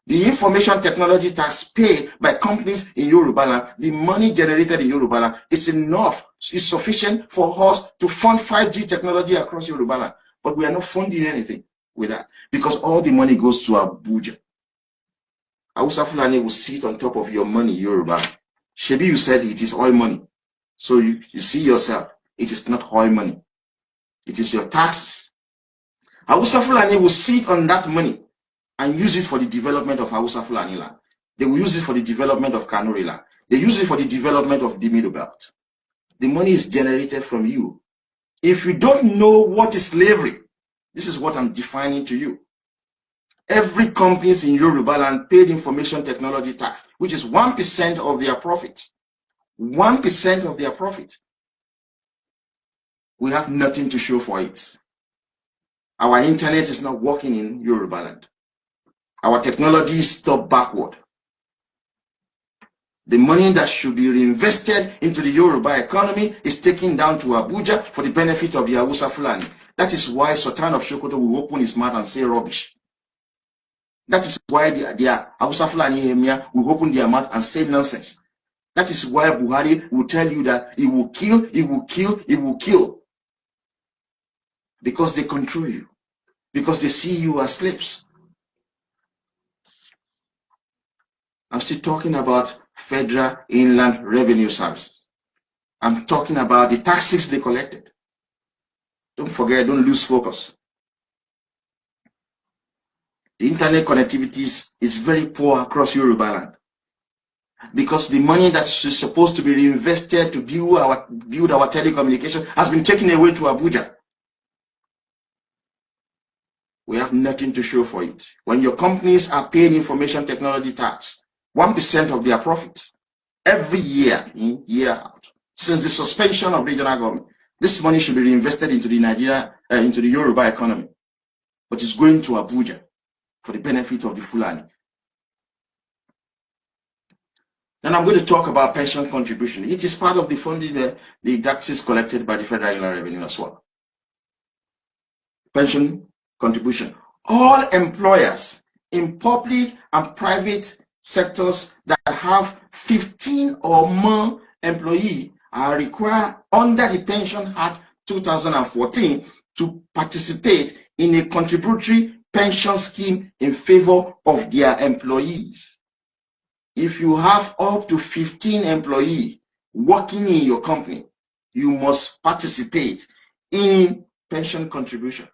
The information technology tax paid by companies in Yoruba land, the money generated in Yoruba land is enough, is sufficient for us to fund 5G technology across Yoruba land. But we are not funding anything with that because all the money goes to Abuja. Hausa Fulani will sit on top of your money, Yoruba. Shebi, you said it is oil money. So you see yourself, it is not oil money. It is your taxes. Hausa Fulani will sit on that money and use it for the development of Hausa Fulani land. They will use it for the development of Kanuri land. They use it for the development of the Middle Belt. The money is generated from you. If you don't know what is slavery, this is what I'm defining to you. Every companies in Yoruba land paid information technology tax, which is 1% of their profit. 1% of their profit. We have nothing to show for it. Our internet is not working in Yoruba land. Our technology is still backward. The money that should be reinvested into the Yoruba economy is taken down to Abuja for the benefit of the Hausa Fulani. That is why Sultan of Sokoto will open his mouth and say rubbish. That is why the Hausa Fulani Emir will open their mouth and say nonsense. That is why Buhari will tell you that he will kill, he will kill, he will kill. Because they control you. Because they see you as slaves. I'm still talking about Federal Inland Revenue Service. I'm talking about the taxes they collected. Don't forget, don't lose focus. The internet connectivity is very poor across Yoruba land. Because the money that is supposed to be reinvested to build our telecommunication has been taken away to Abuja. We have nothing to show for it. When your companies are paying information technology tax, 1% of their profits every year in, year out, since the suspension of regional government, this money should be reinvested into the into the Yoruba economy, but it's going to Abuja for the benefit of the Fulani. Then I'm going to talk about pension contribution. It is part of the funding, the taxes collected by the Federal Inland Revenue as well. Pension contribution. All employers in public and private sectors that have 15 or more employees are required under the Pension Act 2014 to participate in a contributory pension scheme in favor of their employees. If you have up to 15 employees working in your company, you must participate in pension contribution.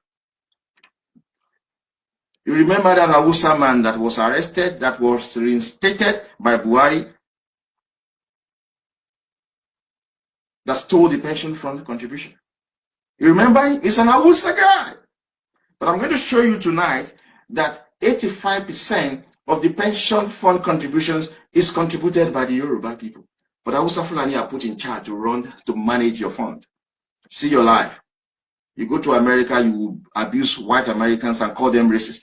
You remember that Hausa man that was arrested, that was reinstated by Buhari, that stole the pension fund contribution. You remember? He's an Hausa guy. But I'm going to show you tonight that 85% of the pension fund contributions is contributed by the Yoruba people. But Hausa Fulani are put in charge to manage your fund. See your life. You go to America, you abuse white Americans and call them racist.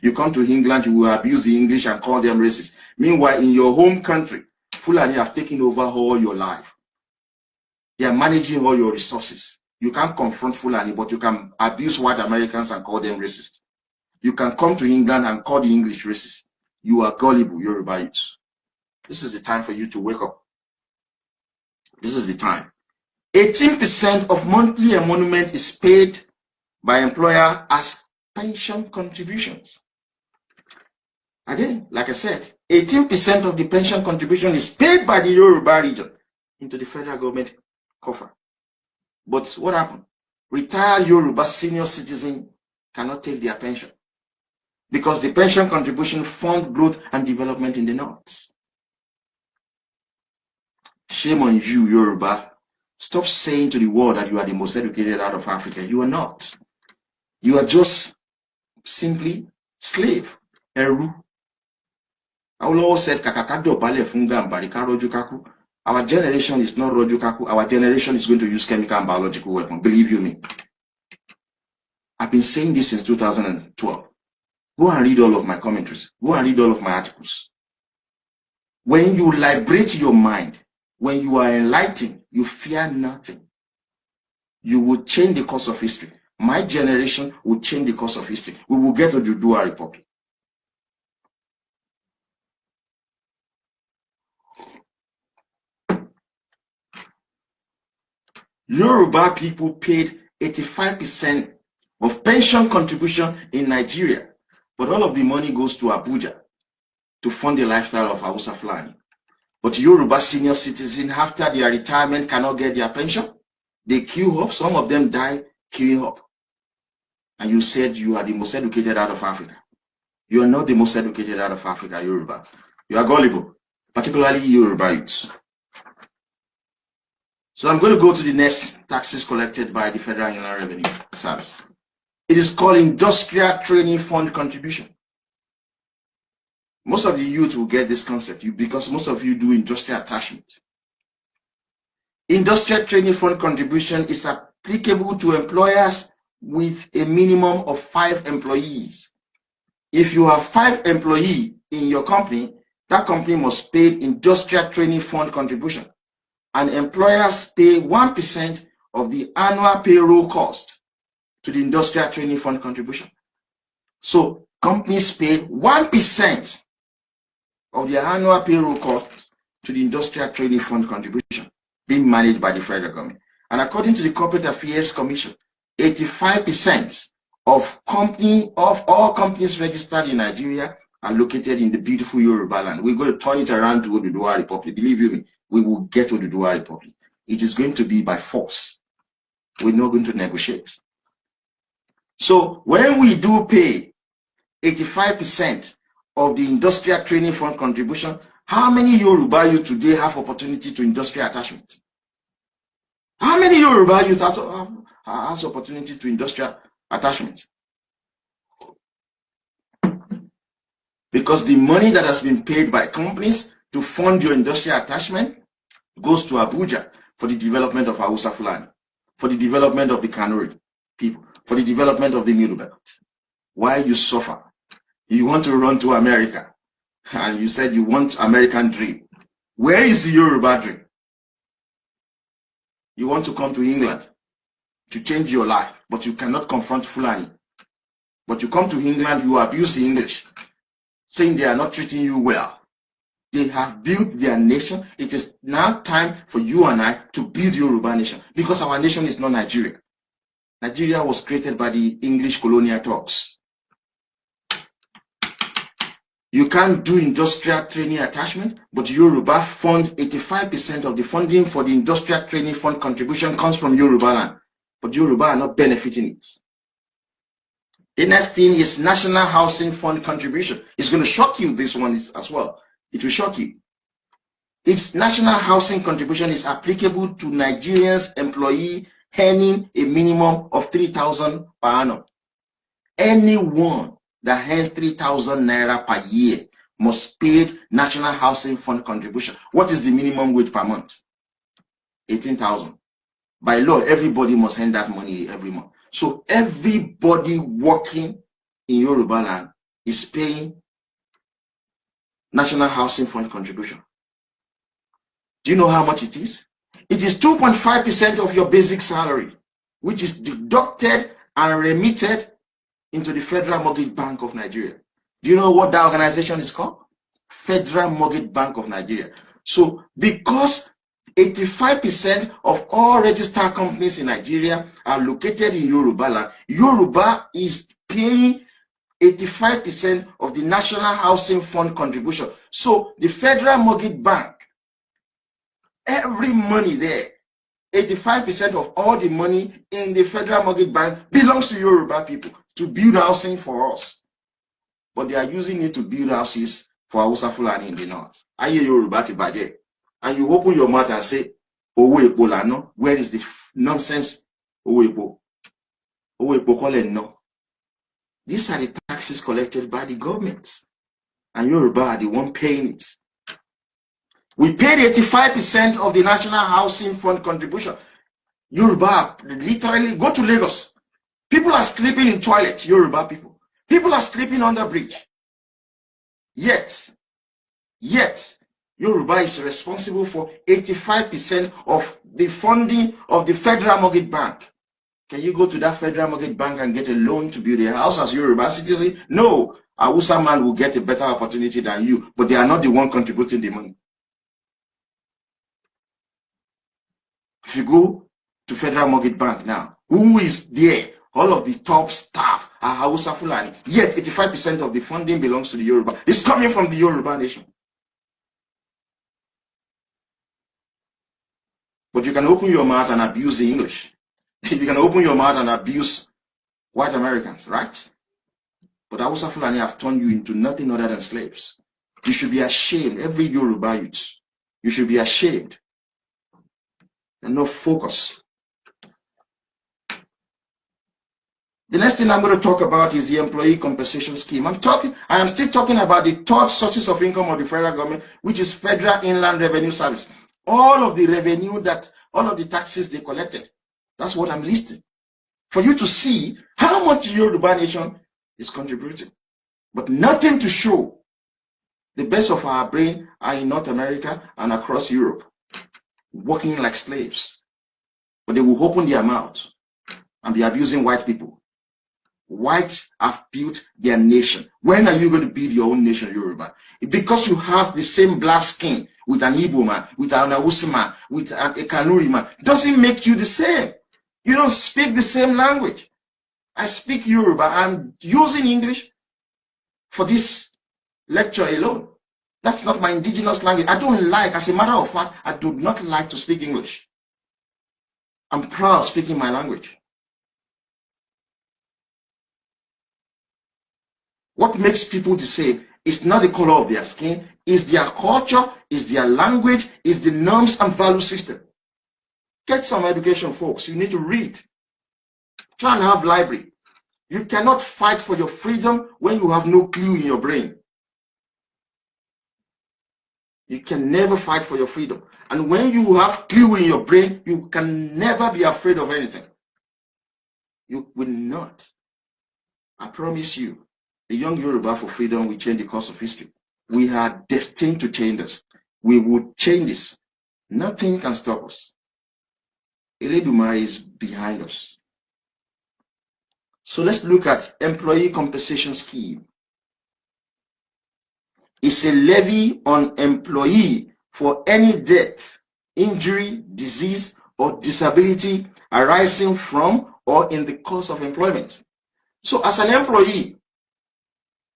You come to England, you will abuse the English and call them racist. Meanwhile, in your home country, Fulani have taken over all your life. They are managing all your resources. You can't confront Fulani, but you can abuse white Americans and call them racist. You can come to England and call the English racist. You are gullible, Yoruba youth. This is the time for you to wake up. This is the time. 18% of monthly emolument is paid by employer as pension contributions. Again, like I said, 18% of the pension contribution is paid by the Yoruba region into the federal government coffer. But what happened? Retired Yoruba senior citizens cannot take their pension because the pension contribution fund growth and development in the north. Shame on you, Yoruba. Stop saying to the world that you are the most educated out of Africa. You are not. You are just simply slave. Eru. Awolowo said, our generation is not rojukaku. Our generation is going to use chemical and biological weapons. Believe you me. I've been saying this since 2012. Go and read all of my commentaries. Go and read all of my articles. When you liberate your mind, when you are enlightened, you fear nothing. You will change the course of history. My generation will change the course of history. We will get to the Dua Republic. Yoruba people paid 85% of pension contribution in Nigeria, but all of the money goes to Abuja to fund the lifestyle of Hausa Fulani. But Yoruba senior citizens, after their retirement, cannot get their pension. They queue up. Some of them die queuing up. And you said you are the most educated out of Africa. You are not the most educated out of Africa, Yoruba. You are gullible, particularly Yoruba youths. So I'm going to go to the next taxes collected by the Federal Inland Revenue Service. It is called Industrial Training Fund Contribution. Most of the youth will get this concept because most of you do industrial attachment. Industrial Training Fund Contribution is applicable to employers with a minimum of 5 employees. If you have 5 employees in your company, that company must pay Industrial Training Fund Contribution. And employers pay 1% of the annual payroll cost to the Industrial Training Fund Contribution. So companies pay 1% of their annual payroll costs to the Industrial Training Fund Contribution being managed by the federal government. And according to the Corporate Affairs Commission, 85% of all companies registered in Nigeria are located in the beautiful Yoruba land. We're going to turn it around to Oduduwa Republic. Believe you me, we will get to Oduduwa Republic. It is going to be by force. We're not going to negotiate. So when we do pay 85% of the Industrial Training Fund contribution, how many Yoruba youth today have opportunity to industrial attachment? How many Yoruba youth has opportunity to industrial attachment? Because the money that has been paid by companies to fund your industrial attachment goes to Abuja for the development of Hausa Fulani, for the development of the Kanuri people, for the development of the Middle Belt. Why you suffer? You want to run to America, and you said you want American dream. Where is the Yoruba dream? You want to come to England to change your life, but you cannot confront Fulani. But you come to England, you abuse the English, saying they are not treating you well. They have built their nation. It is now time for you and I to build Yoruba nation, because our nation is not Nigeria. Nigeria was created by the English colonial Turks. You can't do industrial training attachment, but Yoruba fund 85% of the funding for the industrial training fund contribution comes from Yoruba land, but Yoruba are not benefiting it. The next thing is National Housing Fund contribution. It's going to shock you, this one is as well. It will shock you. Its national housing contribution is applicable to Nigerians employee earning a minimum of 3,000 per annum. Anyone that earns 3,000 naira per year must pay National Housing Fund contribution. What is the minimum wage per month? 18,000. By law, everybody must earn that money every month. So everybody working in Yoruba land is paying National Housing Fund contribution. Do you know how much it is? It is 2.5% of your basic salary, which is deducted and remitted into the Federal Mortgage Bank of Nigeria. Do you know what that organization is called? Federal Mortgage Bank of Nigeria. So because 85% of all registered companies in Nigeria are located in Yoruba land, Yoruba is paying 85% of the National Housing Fund contribution. So the Federal Mortgage Bank, every money there, 85% of all the money in the Federal Mortgage Bank belongs to Yoruba people to build housing for us. But they are using it to build houses for Hausa Fulani in the north. Aye Yoruba ti baje. And you open your mouth and say, Owo epo la no. Where is the nonsense? Owo epo. Owo epo kole no. These are the taxes collected by the government. And Yoruba are the one paying it. We paid 85% of the National Housing Fund contribution. Yoruba literally go to Lagos. People are sleeping in toilets, Yoruba people. People are sleeping on the bridge. Yet, Yoruba is responsible for 85% of the funding of the Federal Mortgage Bank. Can you go to that Federal Mortgage Bank and get a loan to build a house as Yoruba citizen? No, a Hausa man will get a better opportunity than you, but they are not the one contributing the money. If you go to Federal Mortgage Bank now, who is there? All of the top staff are Hausa Fulani, yet 85% of the funding belongs to the Yoruba. It's coming from the Yoruba nation. But you can open your mouth and abuse the English. You can open your mouth and abuse white Americans, right? But Hausa Fulani have turned you into nothing other than slaves. You should be ashamed, every Yoruba youth. You should be ashamed and not focus. The next thing I'm going to talk about is the employee compensation scheme. I am still talking about the third sources of income of the federal government, which is Federal Inland Revenue Service. All of the revenue all of the taxes they collected. That's what I'm listing. For you to see how much the Yoruba nation is contributing. But nothing to show. The best of our brain are in North America and across Europe, working like slaves. But they will open their mouth and be abusing white people. Whites have built their nation. When are you going to build your own nation, Yoruba? Because you have the same black skin with an Ibo man, with an Hausa man, with an Kanuri man, doesn't make you the same. You don't speak the same language. I speak Yoruba. I'm using English for this lecture alone. That's not my indigenous language. I don't like, as a matter of fact, I do not like to speak English. I'm proud speaking my language. What makes people the same is not the color of their skin, is their culture, is their language, is the norms and value system. Get some education, folks. You need to read. Try and have library. You cannot fight for your freedom when you have no clue in your brain. You can never fight for your freedom. And when you have clue in your brain, you can never be afraid of anything. You will not. I promise you. The young Yoruba for freedom will change the course of history. We are destined to change this. We will change this. Nothing can stop us. Eledumare is behind us. So let's look at employee compensation scheme. It's a levy on employee for any death, injury, disease, or disability arising from or in the course of employment. So as an employee,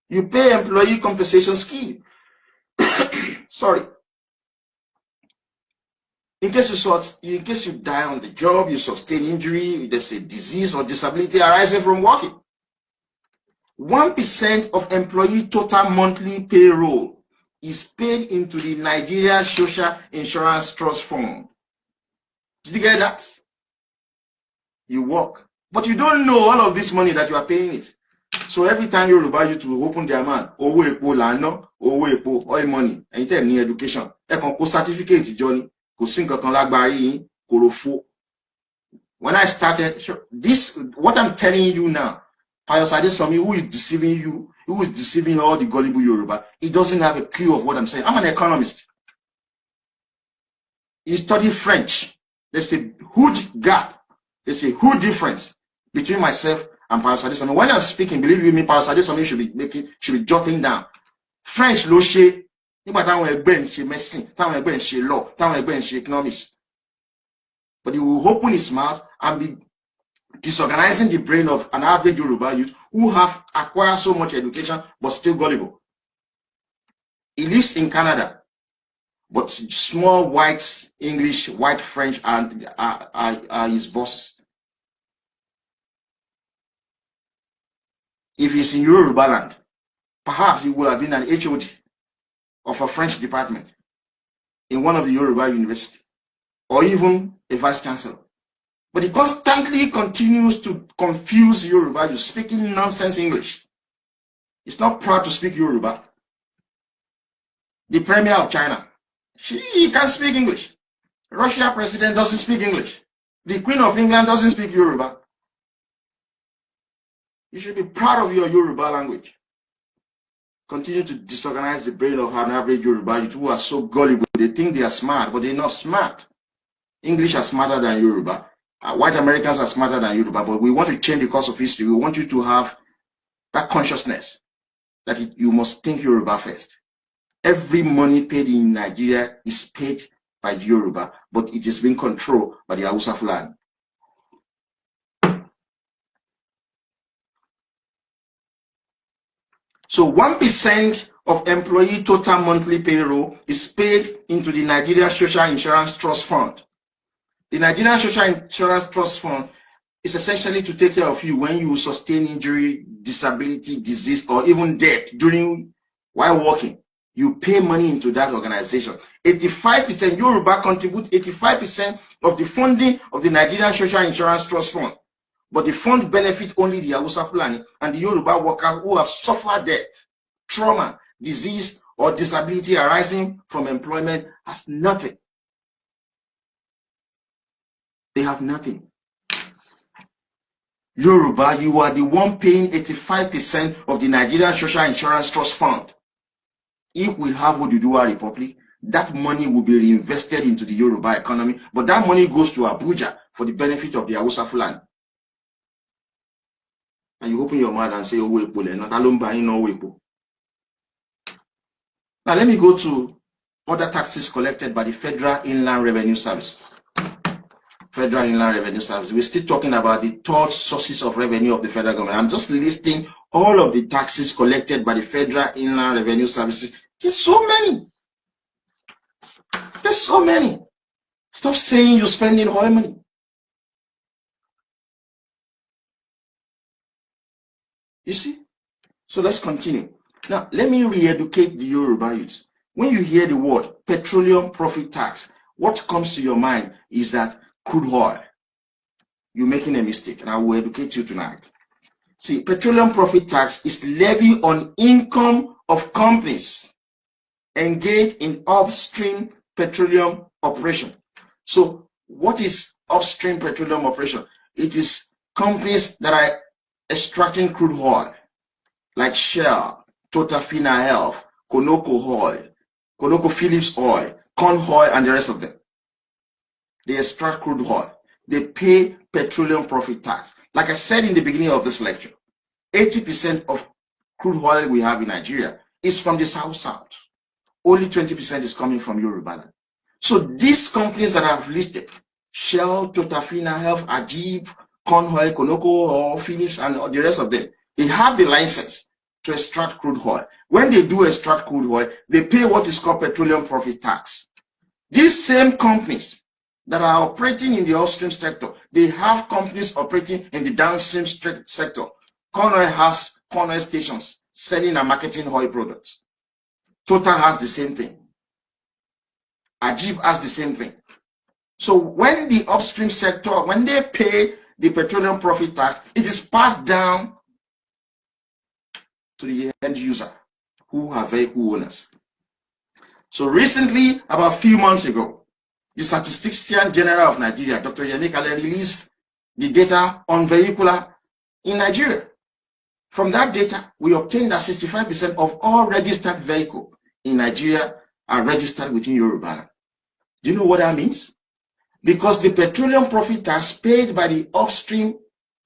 you pay employee compensation scheme. Sorry. In case you die on the job, you sustain injury, there's a disease or disability arising from working. 1% of employee total monthly payroll is paid into the Nigeria Social Insurance Trust Fund. Did you get that? You work, but you don't know all of this money that you are paying it. So every time Yoruba youth will open their mouth, owó epo là ń ná, owó epo, oil money, ẹ̀yin tẹ́ ní education, ẹ kàn kó certificate jọ ni, kò sí nǹkan kan lágbára yín, kòròfo. When I started, this, what I'm telling you now, Pius Adesomi, who is deceiving you, who is deceiving all the gullible Yoruba, he doesn't have a clue of what I'm saying. I'm an economist. He studied French. There's a huge gap. There's a huge difference between myself and Pius Adesomi. When I'm speaking, believe you me, Pius Adesomi should be jotting down. French ló ṣe, nígbà táwọn ẹgbẹ́ ń ṣe medicine, táwọn ẹgbẹ́ ń ṣe law, táwọn ẹgbẹ́ ń ṣe economics. But he will open his mouth and be disorganizing the brain of an average Yoruba youth who have acquired so much education but still gullible. He lives in Canada, but small white English, white French are his bosses. If he's in Yoruba land, perhaps he would have been an HOD of a French department in one of the Yoruba universities, or even a vice chancellor. But he constantly continues to confuse Yoruba. You're speaking nonsense English. He's not proud to speak Yoruba. The premier of China, he can't speak English. Russia president doesn't speak English. The Queen of England doesn't speak Yoruba. You should be proud of your Yoruba language. Continue to disorganize the brain of an average Yoruba youth who are so gullible. They think they are smart, but they're not smart. English are smarter than Yoruba. White Americans are smarter than Yoruba, but we want to change the course of history. We want you to have that consciousness that you must think Yoruba first. Every money paid in Nigeria is paid by the Yoruba, but it is being controlled by the Hausa Fulani. So 1% of employee total monthly payroll is paid into the Nigeria Social Insurance Trust Fund. The Nigerian Social Insurance Trust Fund is essentially to take care of you when you sustain injury, disability, disease, or even death while working. You pay money into that organization. 85%, Yoruba contribute 85% of the funding of the Nigerian Social Insurance Trust Fund. But the fund benefits only the Hausa Fulani and the Yoruba workers who have suffered death, trauma, disease, or disability arising from employment has nothing. They have nothing. Yoruba, you are the one paying 85% of the Nigerian Social Insurance Trust Fund. If we have Oduduwa Republic, that money will be reinvested into the Yoruba economy, but that money goes to Abuja for the benefit of the Hausa Fulani. And you open your mouth and say, oh, now let me go to other taxes collected by the Federal Inland Revenue Service. Federal Inland Revenue Service. We're still talking about the third sources of revenue of the federal government. I'm just listing all of the taxes collected by the Federal Inland Revenue Services. There's so many. There's so many. Stop saying you're spending oil money. You see? So let's continue. Now, let me re-educate the Yoruba youths. When you hear the word petroleum profit tax, what comes to your mind is that crude oil. You're making a mistake, and I will educate you tonight. See, petroleum profit tax is levied on income of companies engaged in upstream petroleum operation. So, what is upstream petroleum operation? It is companies that are extracting crude oil, like Shell, Total Fina Health, Conoco Oil, Conoco Phillips Oil, Corn Oil, and the rest of them. They extract crude oil. They pay petroleum profit tax. Like I said in the beginning of this lecture, 80% of crude oil we have in Nigeria is from the South. Only 20% is coming from Yoruba land. So these companies that I've listed, Shell, Totafina, Health, Ajib, Conhoy, Konoko, or Phillips, and the rest of them, they have the license to extract crude oil. When they do extract crude oil, they pay what is called petroleum profit tax. These same companies that are operating in the upstream sector, they have companies operating in the downstream sector. Conhoy has Conhoy stations selling and marketing oil products. Total has the same thing. Ajib has the same thing. So when the upstream sector, when they pay the petroleum profit tax, it is passed down to the end user who are vehicle owners. So recently, about a few months ago, the Statistician General of Nigeria, Dr. Yemi Kale, released the data on vehicular in Nigeria. From that data, we obtained that 65% of all registered vehicles in Nigeria are registered within Yoruba. Do you know what that means? Because the petroleum profit tax paid by the upstream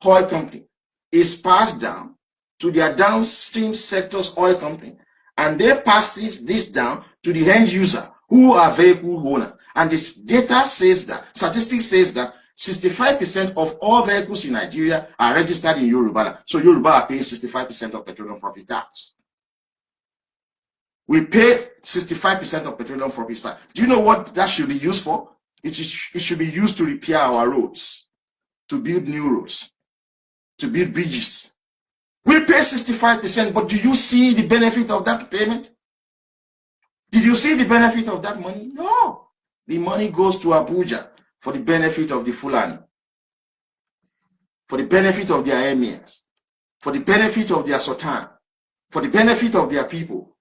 oil company is passed down to their downstream sector's oil company, and they pass this down to the end user who are vehicle owner. And this data says that, statistics says that 65% of all vehicles in Nigeria are registered in Yoruba. So Yoruba are paying 65% of petroleum profit tax. We pay 65% of petroleum profit tax. Do you know what that should be used for? It should be used to repair our roads, to build new roads, to build bridges. We pay 65%, but do you see the benefit of that payment? Did you see the benefit of that money? No. The money goes to Abuja for the benefit of the Fulani, for the benefit of their emirs, for the benefit of their sultan, for the benefit of their people.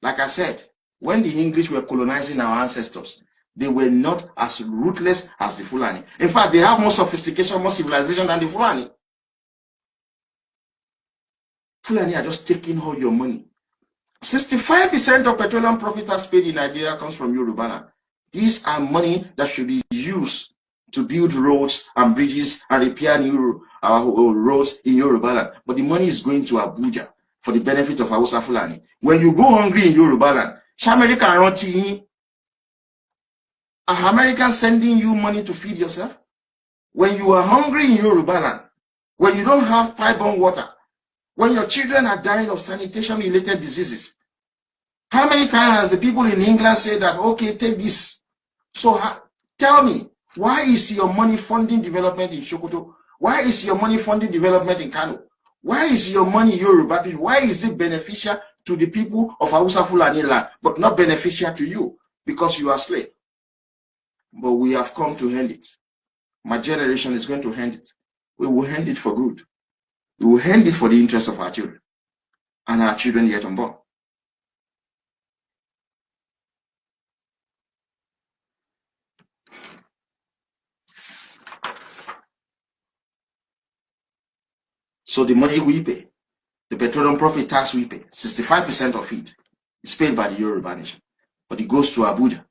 Like I said, when the English were colonizing our ancestors, they were not as ruthless as the Fulani. In fact, they have more sophistication, more civilization than the Fulani. Fulani are just taking all your money. 65% of petroleum profit tax paid in Nigeria comes from Yoruba. These are money that should be used to build roads and bridges and repair roads in Yoruba land. But the money is going to Abuja for the benefit of Hausa Fulani. When you go hungry in Yoruba land, America are Americans sending you money to feed yourself? When you are hungry in Yoruba land, when you don't have pipe-borne water, when your children are dying of sanitation-related diseases, how many times has the people in England said that, okay, take this? So tell me, why is your money funding development in Sokoto? Why is your money funding development in Kano? Why is your money Yoruba people? Why is it beneficial to the people of Hausa Fulani land, but not beneficial to you because you are slave? But we have come to end it. My generation is going to end it. We will end it for good. We will end it for the interest of our children and our children yet unborn. So the money we pay, the petroleum profit tax we pay, 65% of it is paid by the Yoruba nation, but it goes to Abuja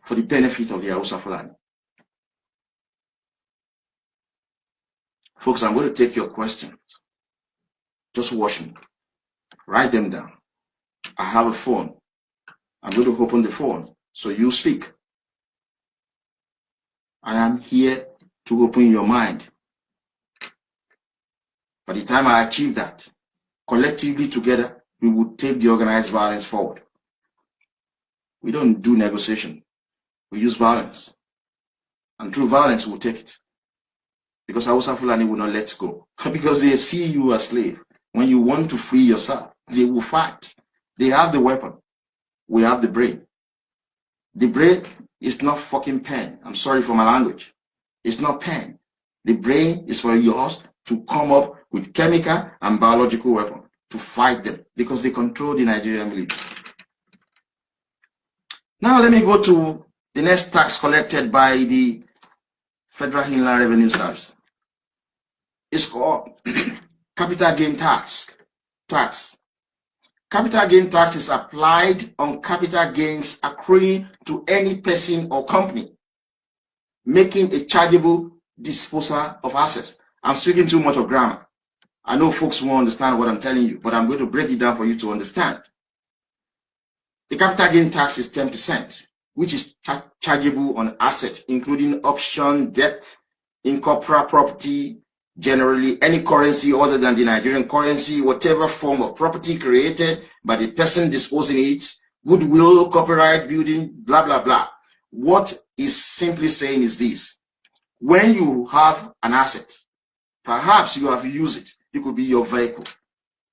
for the benefit of the Hausa Fulani. Folks, I'm going to take your questions. Just watch me. Write them down. I have a phone. I'm going to open the phone so you speak. I am here to open your mind. By the time I achieve that, collectively together, we will take the organized violence forward. We don't do negotiation. We use violence. And through violence, we'll take it. Because Hausa Fulani will not let go. Because they see you as slave. When you want to free yourself, they will fight. They have the weapon. We have the brain. The brain is not fucking pen. I'm sorry for my language. It's not pen. The brain is for yours to come up with chemical and biological weapons to fight them because they control the Nigerian military. Now let me go to the next tax collected by the Federal Inland Revenue Service. It's called capital gain tax. Capital gain tax is applied on capital gains accruing to any person or company making a chargeable disposal of assets. I'm speaking too much of grammar. I know folks won't understand what I'm telling you, but I'm going to break it down for you to understand. The capital gain tax is 10%, which is chargeable on assets, including option, debt, incorporeal property, generally any currency other than the Nigerian currency, whatever form of property created by the person disposing it, goodwill, copyright, building, blah, blah, blah. What is simply saying is this. When you have an asset, perhaps you have used it. It could be your vehicle.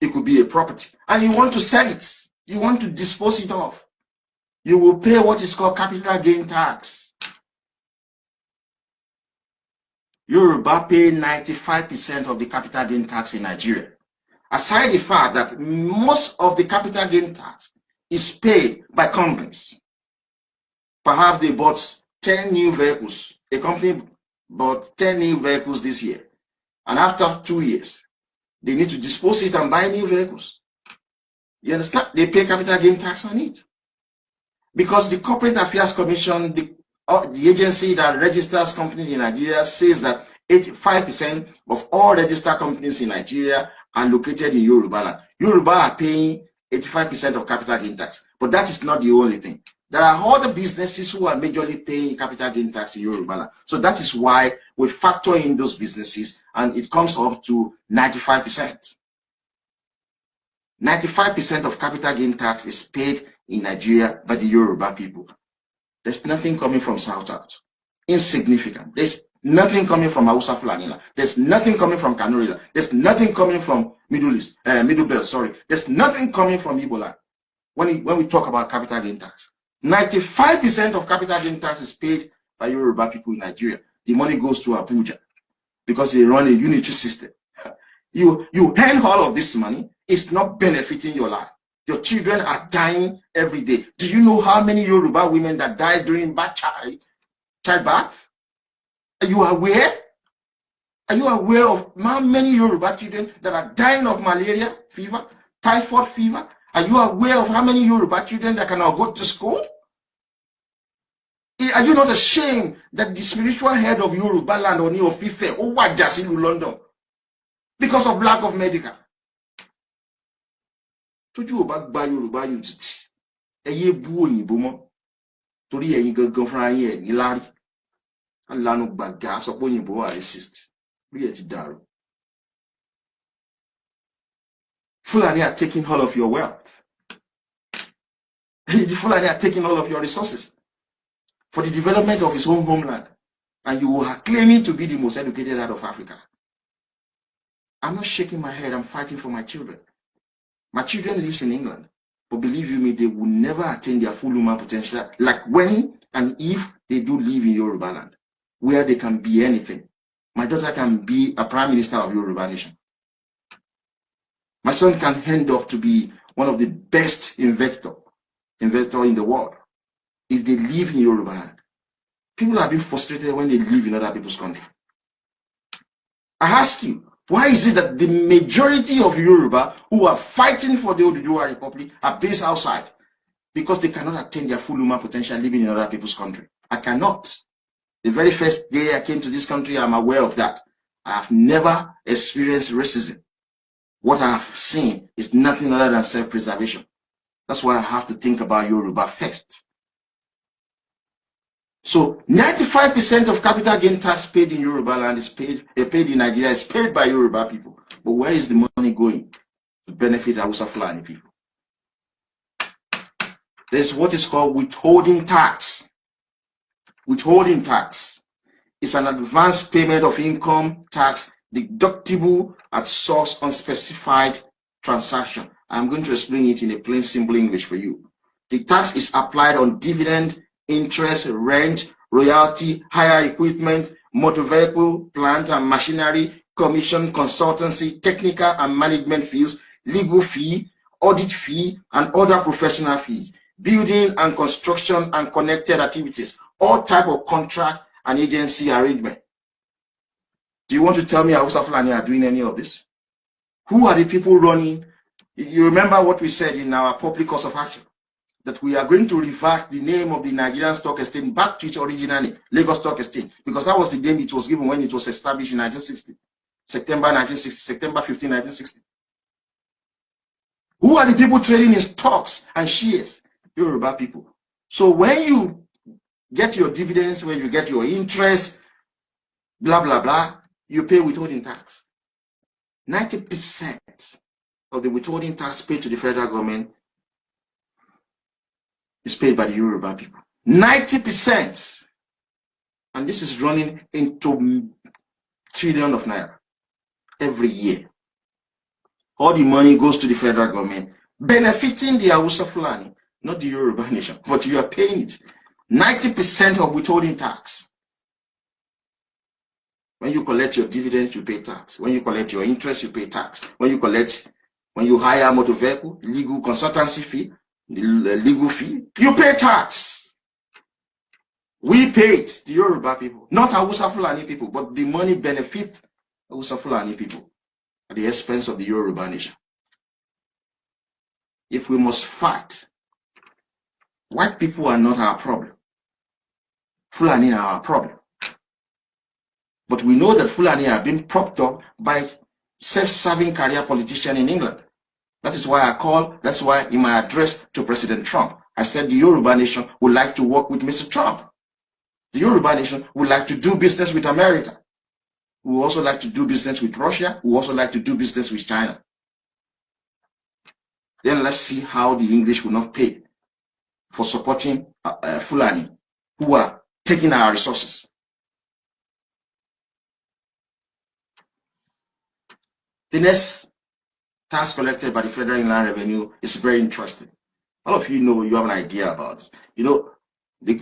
It could be a property. And you want to sell it. You want to dispose it off. You will pay what is called capital gain tax. Yoruba pay 95% of the capital gain tax in Nigeria. Aside the fact that most of the capital gain tax is paid by companies. Perhaps they bought 10 new vehicles. A company bought 10 new vehicles this year. And after 2 years, they need to dispose it and buy new vehicles. You understand? They pay capital gain tax on it. Because the Corporate Affairs Commission, the agency that registers companies in Nigeria, says that 85% of all registered companies in Nigeria are located in Yoruba land. Yoruba are paying 85% of capital gain tax. But that is not the only thing. There are other businesses who are majorly paying capital gain tax in Yoruba land. So that is why we factor in those businesses and it comes up to 95%. 95% of capital gain tax is paid in Nigeria by the Yoruba people. There's nothing coming from South. Insignificant. There's nothing coming from Hausa Fulani. There's nothing coming from Kanuri. There's nothing coming from Middle Belt, sorry. There's nothing coming from Ibo land. When we talk about capital gain tax. 95% of capital gain tax is paid by Yoruba people in Nigeria. The money goes to Abuja because they run a unitary system. You earn all of this money, it's not benefiting your life. Your children are dying every day. Do you know how many Yoruba women that die during childbirth? Are you aware? Are you aware of how many Yoruba children that are dying of malaria fever, typhoid fever? Are you aware of how many Yoruba children that cannot go to school? Are you not ashamed that the spiritual head of Yoruba land, Oni of Ife, Owajasilu London, because of lack of medical? Tójú ò bá gba Yorùbá unity, ẹ yé bú òyìnbó mọ́, torí ẹ̀yin gangan fúnra yín ẹ̀ níláárí. Alánú gbàgà sọ pé òyìnbó wà racist, rí ẹ̀ ti dàrú. Fulani are taking all of your wealth. The Fulani are taking all of your resources for the development of his own homeland. And you are claiming to be the most educated out of Africa. I'm not shaking my head, I'm fighting for my children. My children live in England, but believe you me, they will never attain their full human potential, like when and if they do live in Yoruba land, where they can be anything. My daughter can be a prime minister of Yoruba nation. My son can end up to be one of the best inventor in the world if they live in Yoruba land. People are being frustrated when they live in other people's country. I ask you, why is it that the majority of Yoruba who are fighting for the Oduduwa Republic are based outside? Because they cannot attain their full human potential living in other people's country. I cannot. The very first day I came to this country, I'm aware of that. I have never experienced racism. What I have seen is nothing other than self-preservation. That's why I have to think about Yoruba first. So 95% of capital gain tax paid in Yoruba land is paid in Nigeria is paid by Yoruba people. But where is the money going to benefit Hausa Fulani people? There's what is called withholding tax. Withholding tax is an advance payment of income tax deductible at source on specified transaction. I'm going to explain it in a plain, simple English for you. The tax is applied on dividend, interest, rent, royalty, hire equipment, motor vehicle, plant and machinery, commission, consultancy, technical and management fees, legal fee, audit fee, and other professional fees, building and construction and connected activities, all type of contract and agency arrangement. Do you want to tell me Hausa Fulani are doing any of this? Who are the people running? You remember what we said in our public course of action. that we are going to revert the name of the Nigerian Stock Exchange back to its original name, Lagos Stock Exchange, because that was the name it was given when it was established in 1960, September 1960, September 15, 1960. Who are the people trading in stocks and shares? Yoruba people. So when you get your dividends, when you get your interest, blah, blah, blah, you pay withholding tax. 90% of the withholding tax paid to the federal government is paid by the Yoruba people. 90%. And this is running into trillions of naira every year. All the money goes to the federal government, benefiting the Hausa Fulani, not the Yoruba nation, but you are paying it. 90% of withholding tax. When you collect your dividends, you pay tax. When you collect your interest, you pay tax. When you hire a motor vehicle, legal consultancy fee, legal fee, you pay tax. We pay it, the Yoruba people, not Hausa Fulani people, but the money benefit Hausa Fulani people at the expense of the Yoruba nation. If we must fight, white people are not our problem. Fulani are our problem. But we know that Fulani are being propped up by self-serving career politicians in England. That is why that's why in my address to President Trump, I said the Yoruba nation would like to work with Mr. Trump. The Yoruba nation would like to do business with America. We also like to do business with Russia. We also like to do business with China. Then let's see how the English will not pay for supporting Fulani who are taking our resources. The next tax collected by the Federal Inland Revenue is very interesting. All of you know, you have an idea about it. You know, the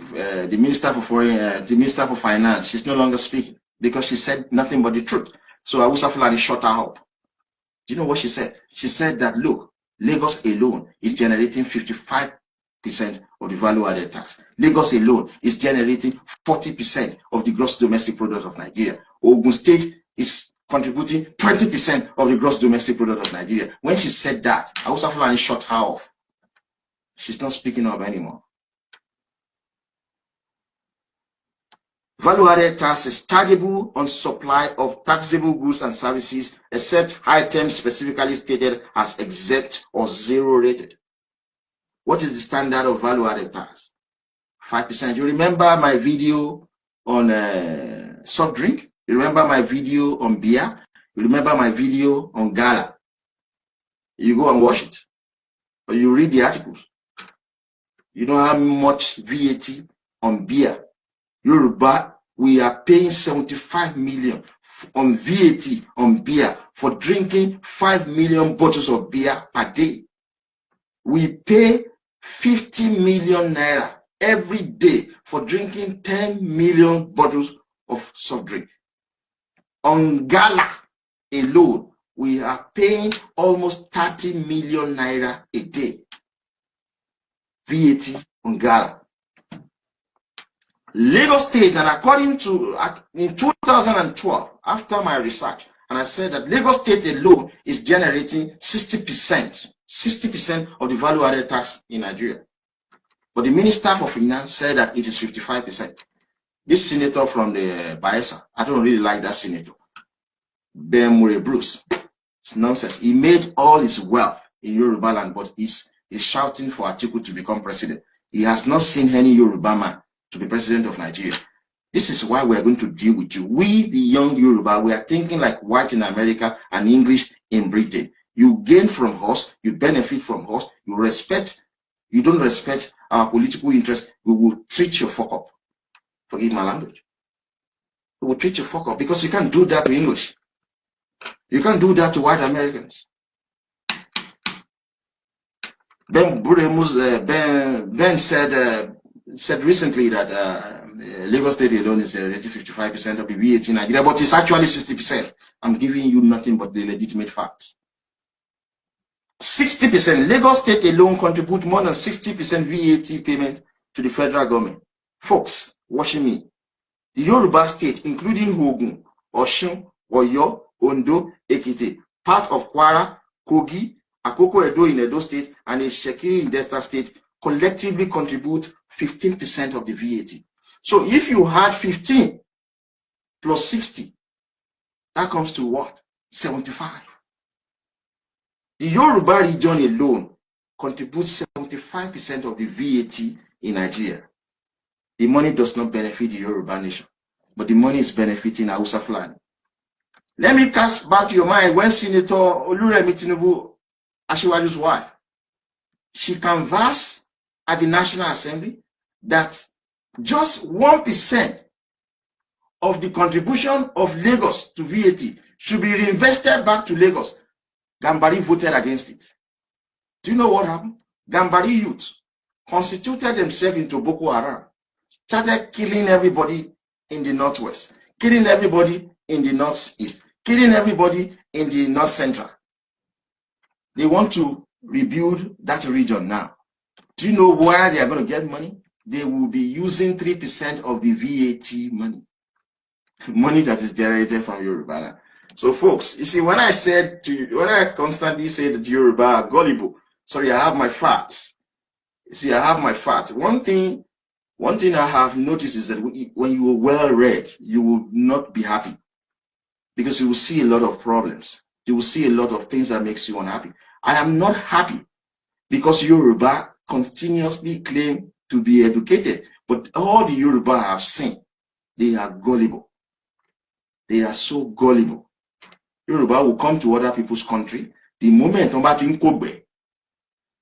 Minister for Finance, she's no longer speaking because she said nothing but the truth. So Hausa Fulani shut her up. Do you know what she said? She said that, look, Lagos alone is generating 55% of the value-added tax. Lagos alone is generating 40% of the gross domestic product of Nigeria. Ogun State is contributing 20% of the gross domestic product of Nigeria. When she said that, Hausa Fulani shut her off. She's not speaking up anymore. Value-added tax is chargeable on supply of taxable goods and services, except items specifically stated as exempt or zero rated. What is the standard of value-added tax? 5%. You remember my video on soft drink? You remember my video on beer? You remember my video on gala? You go and watch it. Or you read the articles. You know how much VAT on beer? Yoruba, we are paying 75 million on VAT on beer for drinking 5 million bottles of beer per day. We pay 50 million naira every day for drinking 10 million bottles of soft drink. On gala alone, we are paying almost 30 million naira a day. VAT on gala. Lagos State, and according to, in 2012, after my research, and I said that Lagos State alone is generating 60% of the value-added tax in Nigeria. But the Minister for Finance said that it is 55%. This senator from the Bayelsa, I don't really like that senator. Ben Mure Bruce. It's nonsense. He made all his wealth in Yoruba land, but he's shouting for Atiku to become president. He has not seen any Yoruba man to be president of Nigeria. This is why we are going to deal with you. We, the young Yoruba, we are thinking like white in America and English in Britain. You gain from us, you benefit from us, you don't respect our political interests, we will treat you fuck up. Forgive my language. We will treat you fuck up because you can't do that to English. You can't do that to white Americans. Ben said recently that Lagos State alone is generating 55% of the VAT in Nigeria, but it's actually 60%. I'm giving you nothing but the legitimate facts. 60%. Lagos State alone contribute more than 60% VAT payment to the federal government. Folks watching me, the Yoruba State, including Ogun, Osun, Oyo, Ondo, Ekiti, part of Kwara, Kogi, Akoko Edo in Edo State, and a Shekiri in Delta State, collectively contribute 15% of the VAT. So if you had 15 plus 60, that comes to what? 75. The Yoruba region alone contributes 75% of the VAT in Nigeria. The money does not benefit the Yoruba nation, but the money is benefiting Hausa Fulani. Let me cast back to your mind when Senator Oluremi Tinubu, Asiwaju's wife, she canvassed at the National Assembly that just 1% of the contribution of Lagos to VAT should be reinvested back to Lagos. Gambari voted against it. Do you know what happened? Gambari youth constituted themselves into Boko Haram, started killing everybody in the northwest, killing everybody in the northeast, killing everybody in the north central. They want to rebuild that region now. Do you know where they are going to get money? They will be using 3% of the VAT money. Money that is generated from Yoruba. So folks, you see, when I constantly say that Yoruba are gullible, sorry, I have my facts. You see, I have my facts. One thing I have noticed is that when you are well read, you will not be happy because you will see a lot of problems. You will see a lot of things that makes you unhappy. I am not happy because Yoruba continuously claim to be educated, but all the Yoruba I have seen, they are gullible. They are so gullible. Yoruba will come to other people's country. The moment in Kobe,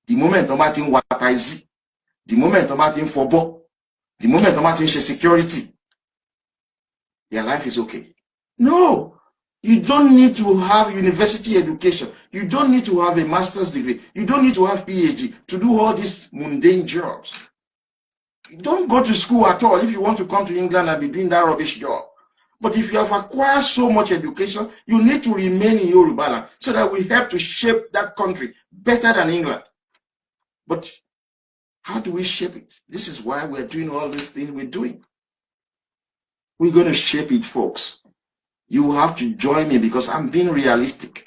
the moment in Wataizi, the moment in Fobo, the moment in security, their life is okay. No, you don't need to have university education. You don't need to have a master's degree. You don't need to have PhD to do all these mundane jobs. You don't go to school at all if you want to come to England and be doing that rubbish job. But if you have acquired so much education, you need to remain in Yoruba land so that we help to shape that country better than England. But how do we shape it? This is why we're doing all these things we're doing. We're going to shape it, folks. You have to join me because I'm being realistic.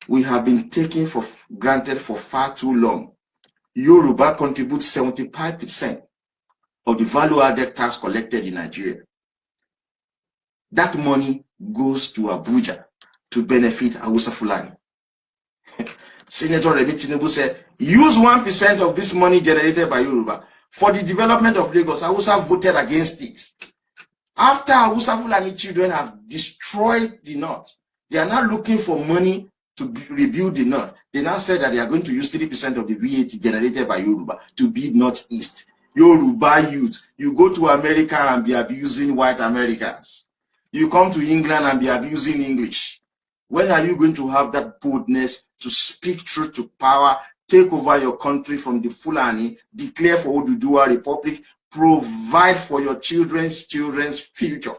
We have been taken for granted for far too long. Yoruba contributes 75% of the value-added tax collected in Nigeria. That money goes to Abuja to benefit Hausa Fulani. Senator Remi Tinubu said, use 1% of this money generated by Yoruba for the development of Lagos. Hausa voted against it. After Hausa Fulani children have destroyed the north, they are now looking for money to rebuild the north. They now said that they are going to use 3% of the VAT generated by Yoruba to build northeast. Yoruba youth, you go to America and be abusing white Americans. You come to England and be abusing English. When are you going to have that boldness to speak truth to power, take over your country from the Fulani, declare for Oduduwa Republic, provide for your children's future?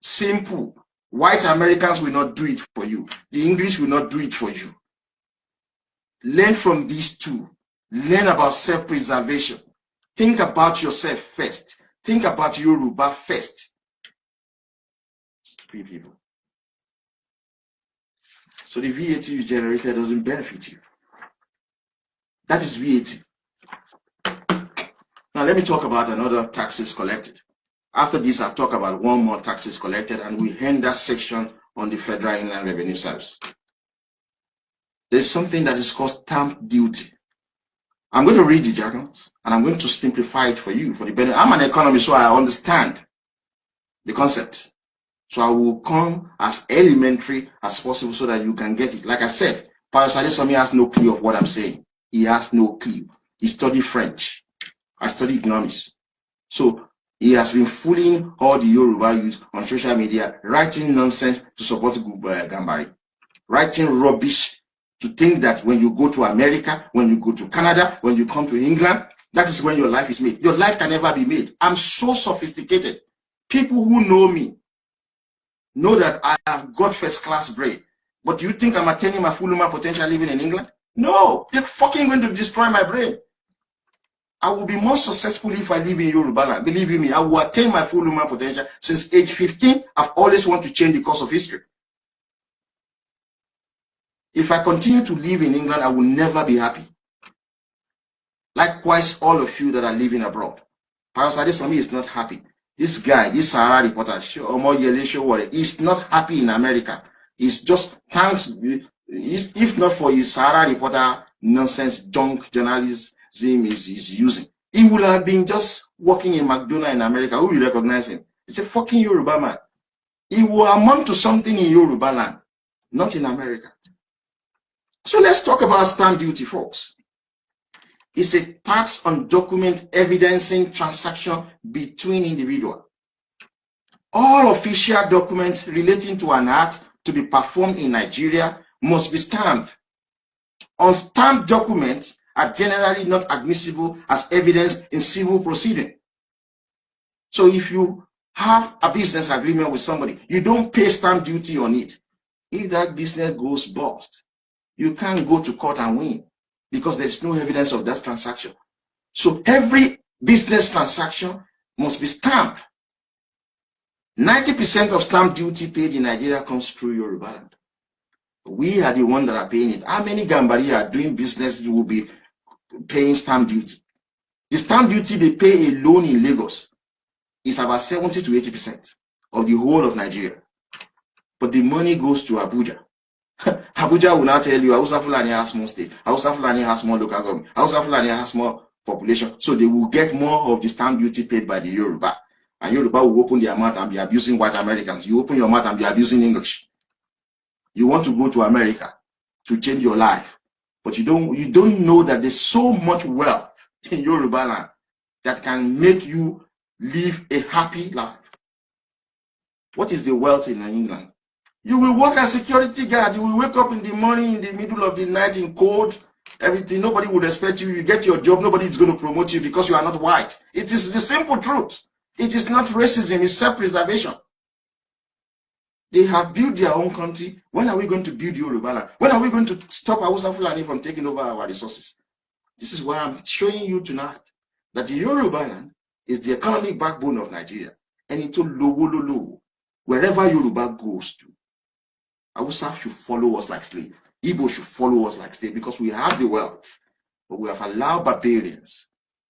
Simple. White Americans will not do it for you. The English will not do it for you. Learn from these two. Learn about self-preservation. Think about yourself first. Think about Yoruba first. People. So the VAT you generated doesn't benefit you. That is VAT. Now let me talk about another taxes collected. After this, I'll talk about one more taxes collected and we end that section on the Federal Inland Revenue Service. There's something that is called stamp duty. I'm going to read the jargons and I'm going to simplify it for you for the benefit. I'm an economist, so I understand the concept. So I will come as elementary as possible so that you can get it. Like I said, Pastor Adesomi has no clue of what I'm saying. He has no clue. He studied French. I studied economics. So he has been fooling all the Yoruba youth on social media, writing nonsense to support Gambari, writing rubbish to think that when you go to America, when you go to Canada, when you come to England, that is when your life is made. Your life can never be made. I'm so sophisticated. People who know me know that I have got first-class brain. But do you think I'm attaining my full human potential living in England? No, they're fucking going to destroy my brain. I will be more successful if I live in Yoruba land. Believe me, I will attain my full human potential. Since age 15, I've always wanted to change the course of history. If I continue to live in England, I will never be happy. Likewise, all of you that are living abroad. Pastor Adesomi is not happy. This guy, this Sahara reporter, is not happy in America. He's just thanks, if not for his Sahara reporter nonsense junk journalism is using, he would have been just working in McDonald's in America. Who will recognize him? He's a fucking Yoruba man. He will amount to something in Yoruba land, not in America. So let's talk about stamp duty, folks. It's a tax on document evidencing transaction between individuals. All official documents relating to an act to be performed in Nigeria must be stamped. Unstamped documents are generally not admissible as evidence in civil proceeding. So if you have a business agreement with somebody, you don't pay stamp duty on it. If that business goes bust, you can't go to court and win because there's no evidence of that transaction. So every business transaction must be stamped. 90% of stamp duty paid in Nigeria comes through Yoruba land. We are the ones that are paying it. How many Gambari are doing business will be paying stamp duty? The stamp duty they pay alone in Lagos is about 70 to 80% of the whole of Nigeria. But the money goes to Abuja. Abuja will now tell you Hausa Fulani has more state, Hausa Fulani has more local government, Hausa Fulani has more population, so they will get more of the stamp duty paid by the Yoruba. And Yoruba will open their mouth and be abusing white Americans. You open your mouth and be abusing English. You want to go to America to change your life, but you don't know that there's so much wealth in Yoruba land that can make you live a happy life. What is the wealth in England? You will work as security guard. You will wake up in the morning, in the middle of the night, in cold, everything. Nobody would expect you. You get your job. Nobody is going to promote you because you are not white. It is the simple truth. It is not racism. It's self-preservation. They have built their own country. When are we going to build Yoruba land? When are we going to stop Hausa Fulani from taking over our resources? This is why I'm showing you tonight that the Yoruba land is the economic backbone of Nigeria. And it's low. Wherever Yoruba goes to, Hausa should follow us like slave. Ibo should follow us like slave because we have the wealth, but we have allowed barbarians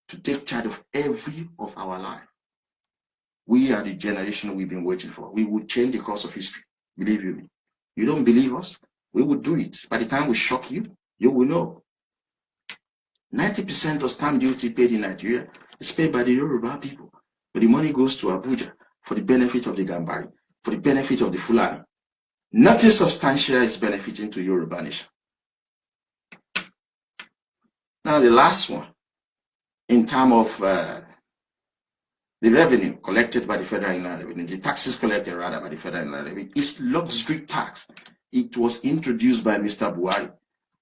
to take charge of every of our life. We are the generation we've been waiting for. We will change the course of history. Believe you me. You don't believe us? We will do it. By the time we shock you, you will know. 90% of stamp duty paid in Nigeria is paid by the Yoruba people. But the money goes to Abuja for the benefit of the Gambari, for the benefit of the Fulani. Nothing substantial is benefiting to Yoruba nation. Now the last one, in terms of the revenue collected by the Federal Inland Revenue, the taxes collected rather by the Federal Inland Revenue, is luxury tax. It was introduced by Mr. Buhari.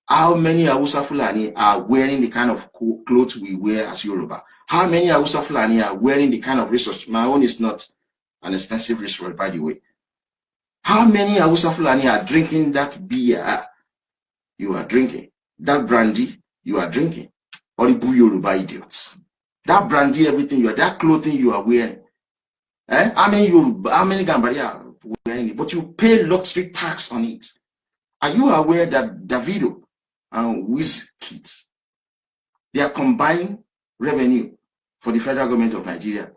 How many Hausa Fulani are wearing the kind of clothes we wear as Yoruba? How many Hausa Fulani are wearing the kind of research? My own is not an expensive research, by the way. How many Hausa Fulani are drinking that beer you are drinking? That brandy you are drinking? Horrible Yoruba idiots. That brandy, everything you are, that clothing you are wearing. How many Gambari are wearing it? But you pay luxury tax on it. Are you aware that Davido and Wizkid, their combined revenue for the federal government of Nigeria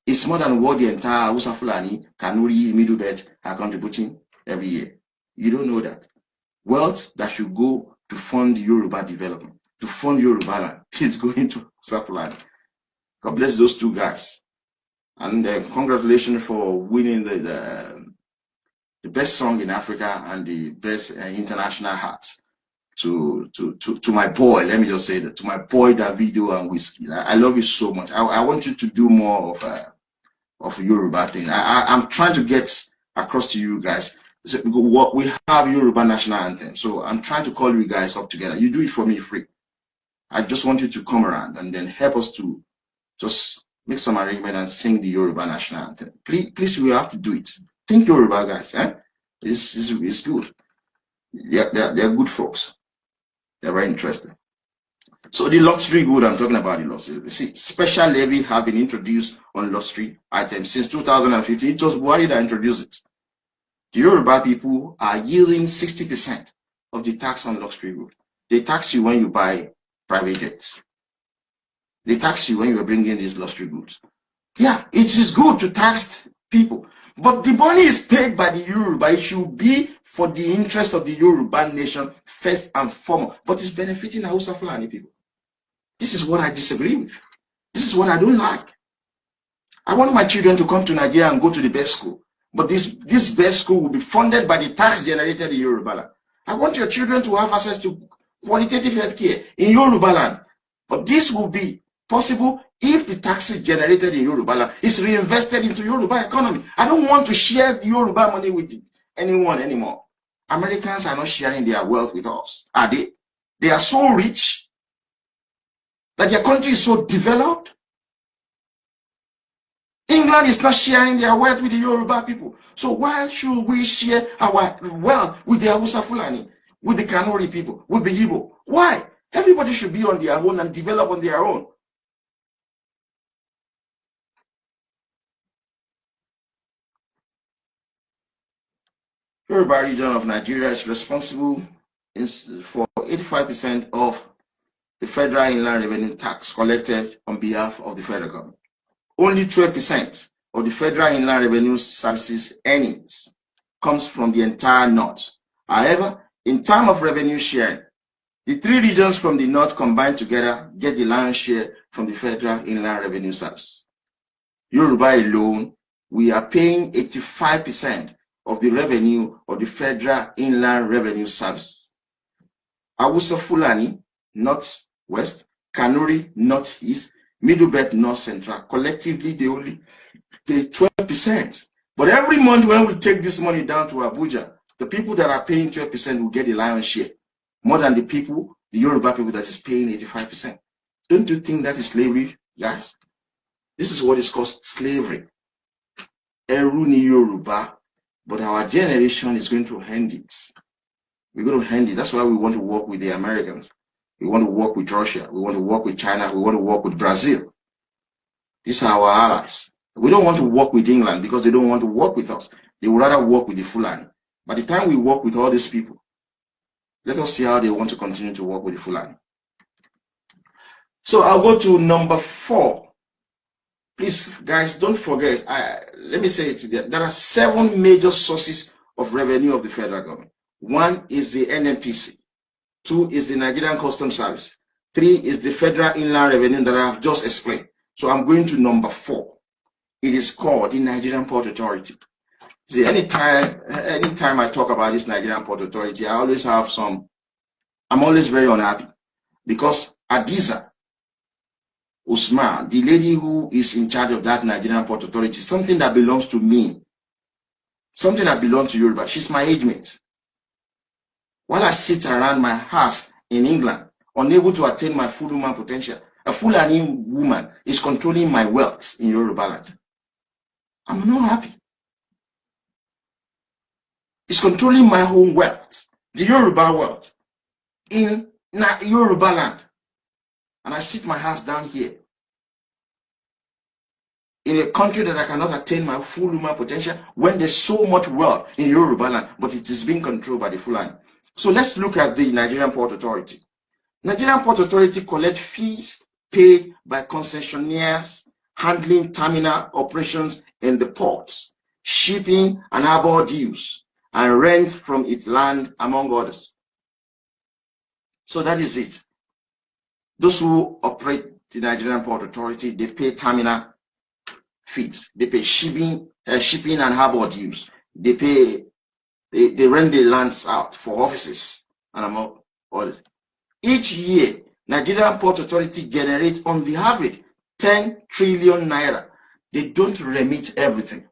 is more than what the entire Hausa Fulani, Kanuri, Middle Belt are contributing every year? You don't know that. Wealth that should go to fund Yoruba development, to fund Yoruba land, is going to Hausa Fulani. God bless those two guys. And congratulations for winning the best song in Africa and the best international hat to my boy. Let me just say that to my boy Davido and Wizkid. I love you so much. I want you to do more of Yoruba thing. I'm trying to get across to you guys. So what we have Yoruba national anthem. So I'm trying to call you guys up together. You do it for me free. I just want you to come around and then help us to just make some arrangement and sing the Yoruba national anthem. Please, we have to do it. Think Yoruba guys, it's good. Yeah, they're good folks. They're very interesting. So the luxury good, I'm talking about the luxury. You see, special levy have been introduced on luxury items since 2015. It was Buhari that introduced it. The Yoruba people are yielding 60% of the tax on luxury good. They tax you when you buy private jets. They tax you when you are bringing these luxury goods. Yeah, it is good to tax people, but the money is paid by the Yoruba. It should be for the interest of the Yoruba nation first and foremost, but it's benefiting Hausa Fulani people. This is what I disagree with. This is what I don't like. I want my children to come to Nigeria and go to the best school, but this best school will be funded by the tax generated in Yoruba land. I want your children to have access to qualitative health care in Yoruba land, but this will be possible if the taxes generated in Yoruba land is reinvested into Yoruba economy. I don't want to share the Yoruba money with anyone anymore. Americans are not sharing their wealth with us, are they? They are so rich that their country is so developed. England is not sharing their wealth with the Yoruba people. So why should we share our wealth with the Hausa Fulani, with the Kanuri people, with the Ibo? Why? Everybody should be on their own and develop on their own. Yoruba region of Nigeria is responsible for 85% of the federal inland revenue tax collected on behalf of the federal government. Only 12% of the federal inland revenue services earnings comes from the entire north. However, in terms of revenue sharing, the three regions from the north combined together get the lion's share from the federal inland revenue service. Yoruba alone, we are paying 85% of the revenue of the federal inland revenue service. Hausa Fulani, northwest, Kanuri, northeast, Middle Belt, north central, collectively they only pay 12%. But every month when we take this money down to Abuja, the people that are paying 12% will get the lion's share, more than the people, the Yoruba people that is paying 85%. Don't you think that is slavery, guys? This is what is called slavery. Eru ni Yoruba, but our generation is going to end it. We're going to end it. That's why we want to work with the Americans. We want to work with Russia. We want to work with China. We want to work with Brazil. These are our allies. We don't want to work with England because they don't want to work with us. They would rather work with the Fulani. By the time we work with all these people, let us see how they want to continue to work with the Fulani. So I'll go to number 4. Please, guys, don't forget. Let me say it again. There are 7 major sources of revenue of the federal government. 1 is the NNPC. 2 is the Nigerian Customs Service. 3 is the Federal Inland Revenue that I have just explained. So I'm going to number 4. It is called the Nigerian Port Authority. See, anytime I talk about this Nigerian Port Authority, I always have I'm always very unhappy because Adiza Usman, the lady who is in charge of that Nigerian Port Authority, something that belongs to me, something that belongs to Yoruba. She's my age mate. While I sit around my house in England, unable to attain my full human potential, a Fulani woman is controlling my wealth in Yoruba land. I'm not happy. It's controlling my own wealth, the Yoruba wealth, in Yoruba land. And I sit my house down here in a country that I cannot attain my full human potential when there's so much wealth in Yoruba land, but it is being controlled by the Fulani. So let's look at the Nigerian Port Authority. Nigerian Port Authority collects fees paid by concessionaires handling terminal operations in the ports, shipping and harbor dues, and rent from its land, among others. So that is it. Those who operate the Nigerian Port Authority, they pay terminal fees. They pay shipping and harbor dues. They rent the lands out for offices and among others. Each year, Nigerian Port Authority generates on the average 10 trillion naira. They don't remit everything.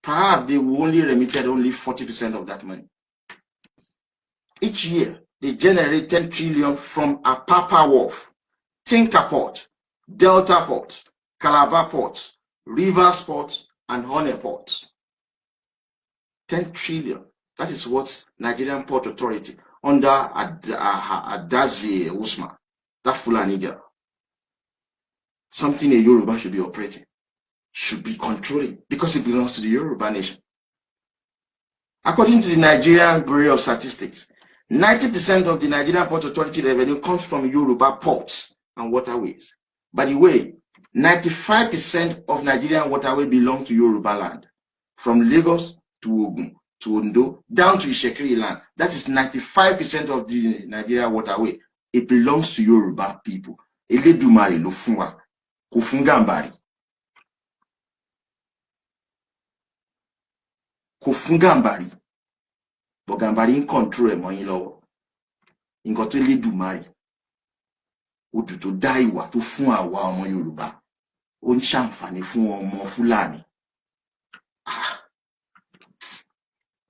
Perhaps they will only remitted only 40% of that money. Each year, they generate 10 trillion from Apapa Wharf, Tinker Port, Delta Port, Calabar Port, Rivers Port, and Honey Port. 10 trillion. That is what Nigerian Port Authority under Adazi Usman, that Fulani girl. Something a Yoruba should be operating, should be controlling, because it belongs to the Yoruba nation. According to the Nigerian Bureau of Statistics, 90% of the Nigerian Port Authority revenue comes from Yoruba ports and waterways. By the way, 95% of Nigerian waterway belong to Yoruba land, from Lagos to Ogun to Ondo down to Ishekiri land. That is 95% of the Nigerian waterway. It belongs to Yoruba people. Eledumare ló fún wa, kò fún Gàmbàrí. Kò fún Gàmbàrí. But Gàmbàrí ń control ẹ̀ mọ́ yín lọ́wọ́. Nǹkan tó Elédùmarè. Odù tó dá ìwà tó fún àwa ọmọ Yorùbá. Ó ń ṣàǹfààní fún ọmọ Fúlàní.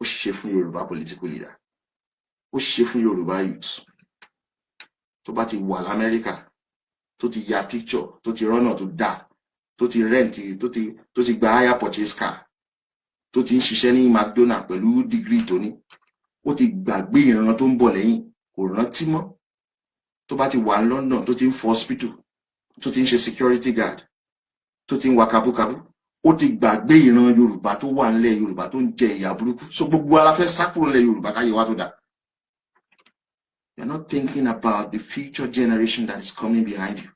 Ó ṣe fún Yorùbá political leader. Ó ṣe fún Yorùbá youth. Tó bá ti wà l'Amẹ́ríkà, tó ti ya picture, tó ti rọ́nà tó dá, tó ti rent, tó ti gba hire purchase car, tó ti ń ṣiṣẹ́ ní McDonald pẹ̀lú degree tó ní. Ó ti gbàgbé ìran tó ń bọ̀ lẹ́yìn, kò rántí mọ́. Tó bá ti wà ní London, tó ti ń fọ hospital, tó ti ń ṣe security guard, tó ti ń wa kabúkabú, ó ti gbàgbé ìran Yorùbá tó wà nílẹ̀ Yorùbá tó ń jẹ ìyà burúkú. So gbogbo ara fẹ́ sá kúrò nílẹ̀ Yorùbá káyé wá tó dá. You're not thinking about the future generation that is coming behind you.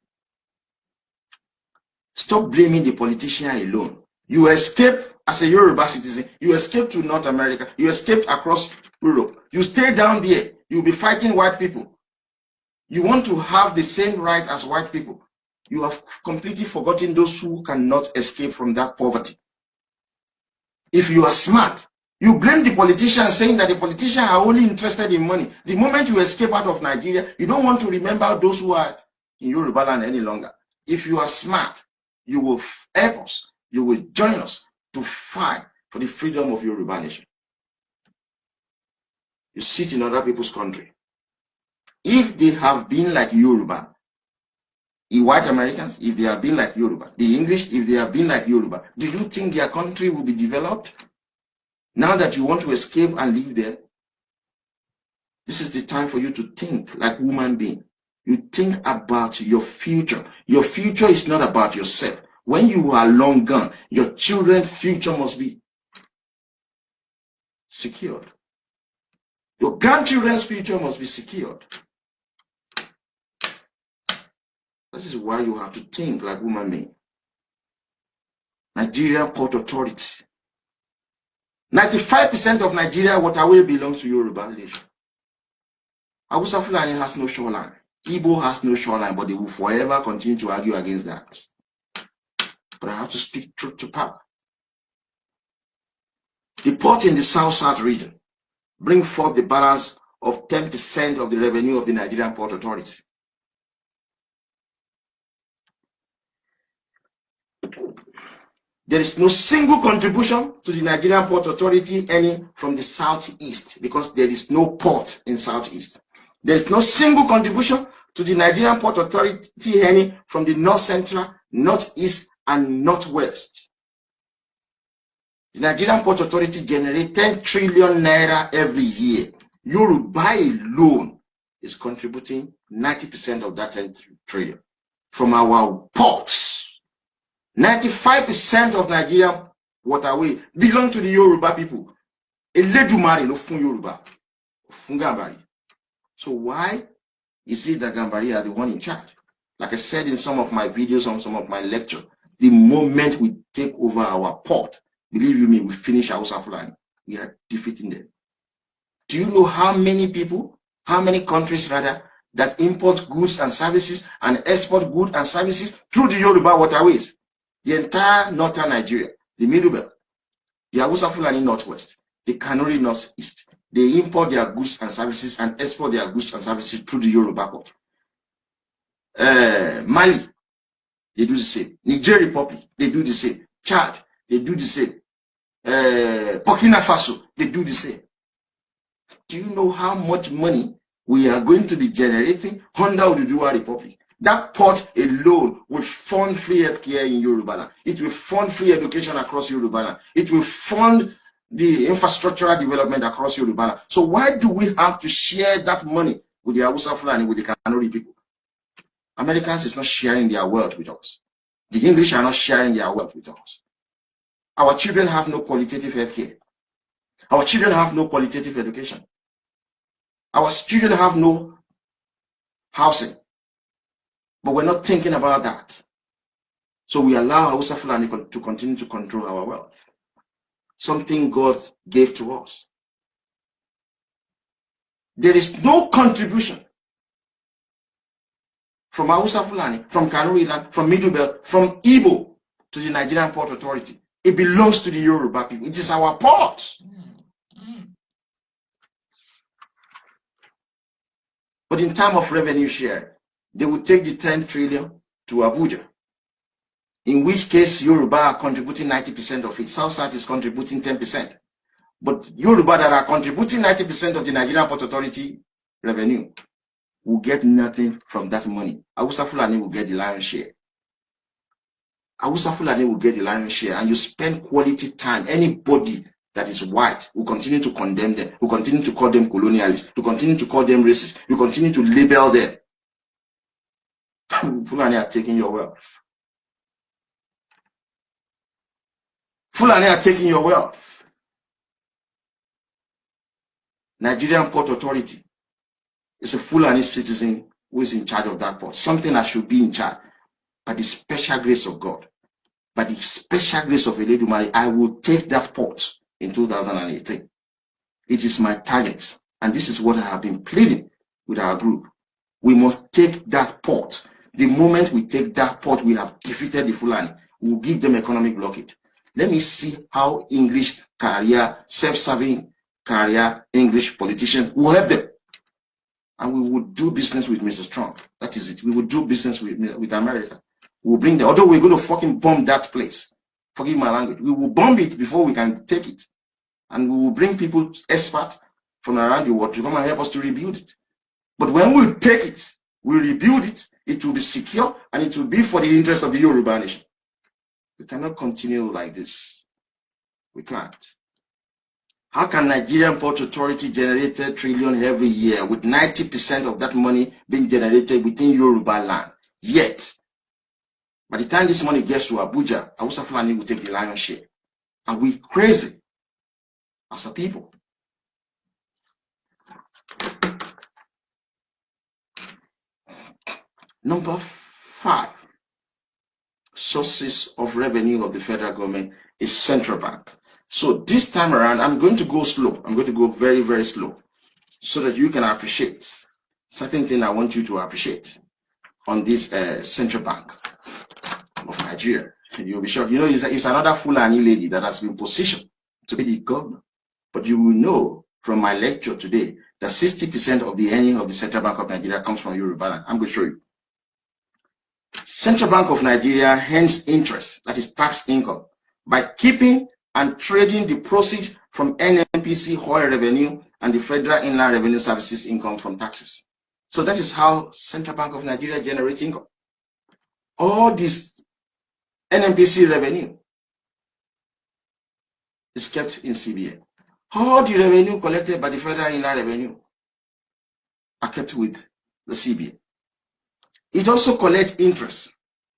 Stop blaming the politician alone. You escape as a Yoruba citizen. You escape to North America. You escaped across Europe. You stay down there. You'll be fighting white people. You want to have the same right as white people. You have completely forgotten those who cannot escape from that poverty. If you are smart, you blame the politician, saying that the politicians are only interested in money. The moment you escape out of Nigeria, you don't want to remember those who are in Yoruba land any longer. If you are smart, you will help us. You will join us to fight for the freedom of Yoruba nation. You sit in other people's country. If they have been like Yoruba, the white Americans, if they have been like Yoruba, the English, if they have been like Yoruba, do you think their country will be developed? Now that you want to escape and live there, this is the time for you to think like human being. You think about your future. Your future is not about yourself. When you are long gone, your children's future must be secured. Your grandchildren's future must be secured. This is why you have to think like human being. Nigeria Port Authority. 95% of Nigeria waterway belongs to Yoruba nation. Hausa Fulani has no shoreline. Ibo has no shoreline, but they will forever continue to argue against that. But I have to speak truth to power. The port in the South-South region bring forth the balance of 10% of the revenue of the Nigerian Port Authority. There is no single contribution to the Nigerian Port Authority any from the Southeast, because there is no port in Southeast. There is no single contribution to the Nigerian Port Authority any from the North Central, Northeast, and Northwest. The Nigerian Port Authority generates 10 trillion naira every year. Yoruba alone is contributing 90% of that 10 trillion from our ports. 95% of Nigerian waterway belong to the Yoruba people. Eledumare ló fún Yoruba, fún Gàmbàrí. So why is it that Gàmbàrí are the one in charge? Like I said in some of my videos, on some of my lectures, the moment we take over our port, believe you me, we finish Hausa Fulani. We are defeating them. Do you know how many people, how many countries rather, that import goods and services and export goods and services through the Yoruba waterways? The entire northern Nigeria, the Middle Belt, the Hausa Fulani Northwest, the Kanuri Northeast, they import their goods and services and export their goods and services through the Yoruba port. Mali, they do the same. Niger Republic, they do the same. Chad, they do the same. Burkina Faso, they do the same. Do you know how much money we are going to be generating under Oduduwa Republic? That port alone will fund free healthcare in Yoruba land. It will fund free education across Yoruba land. It will fund the infrastructural development across Yoruba land. So why do we have to share that money with the Hausa Fulani, with the Kanuri people? Americans is not sharing their wealth with us. The English are not sharing their wealth with us. Our children have no qualitative healthcare. Our children have no qualitative education. Our children have no housing, but we're not thinking about that. So we allow Hausa Fulani to continue to control our wealth, something God gave to us. There is no contribution from Hausa Fulani, from Kanuri land, from Middle Belt, from Ibo to the Nigerian Port Authority. It belongs to the Yoruba people. It is our port. But in terms of revenue share, they will take the 10 trillion to Abuja, in which case Yoruba are contributing 90% of it. South is contributing 10%. But Yoruba that are contributing 90% of the Nigerian Port Authority revenue will get nothing from that money. Hausa Fulani will get the lion's share. Hausa Fulani will get the lion's share, and you spend quality time. Anybody that is white will continue to condemn them, will continue to call them colonialists, to continue to call them racist, you continue to label them. Fulani are taking your wealth. Fulani are taking your wealth. Nigerian Port Authority is a Fulani citizen who is in charge of that port. Something that should be in charge. By the special grace of God, by the special grace of Eledumare, I will take that port in 2018. It is my target. And this is what I have been pleading with our group. We must take that port. The moment we take that port, we have defeated the Fulani. We will give them economic blockade. Let me see how English career, self-serving career English politicians will help them. And we will do business with Mr. Trump. That is it. We will do business with America. We will bring them, although we're going to fucking bomb that place. Forgive my language. We will bomb it before we can take it. And we will bring people, experts from around the world, to come and help us to rebuild it. But when we take it, we rebuild it, it will be secure, and it will be for the interest of the Yoruba nation. We cannot continue like this. We can't. How can Nigerian Port Authority generate 10 trillion every year with 90% of that money being generated within Yoruba land? Yet, by the time this money gets to Abuja, Hausa Fulani will take the lion's share. Are we crazy as a people? Number 5, sources of revenue of the federal government is central bank. So this time around, I'm going to go slow. I'm going to go very, very slow so that you can appreciate certain things I want you to appreciate on this central bank of Nigeria. You'll be shocked. You know, it's another Fulani lady that has been positioned to be the governor. But you will know from my lecture today that 60% of the earning of the Central Bank of Nigeria comes from Yoruba land. I'm going to show you. Central Bank of Nigeria earns interest, that is tax income, by keeping and trading the proceeds from NNPC oil revenue and the Federal Inland Revenue Services income from taxes. So that is how Central Bank of Nigeria generates income. All this NNPC revenue is kept in CBN. All the revenue collected by the Federal Inland Revenue are kept with the CBN. It also collects interest,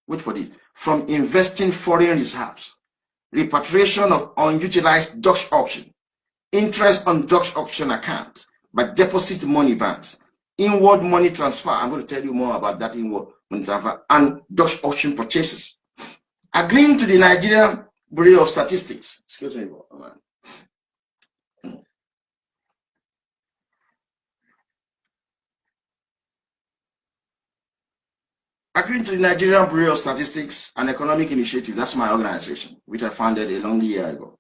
wait for this, from investing foreign reserves, repatriation of unutilized Dutch auction, interest on Dutch auction account by deposit money banks, inward money transfer. I'm going to tell you more about that inward money transfer, and Dutch auction purchases. Agreeing to the Nigerian Bureau of Statistics. Excuse me, man. Agreeing to the Nigerian Bureau of Statistics and Economic Initiative, that's my organization, which I founded a long year ago.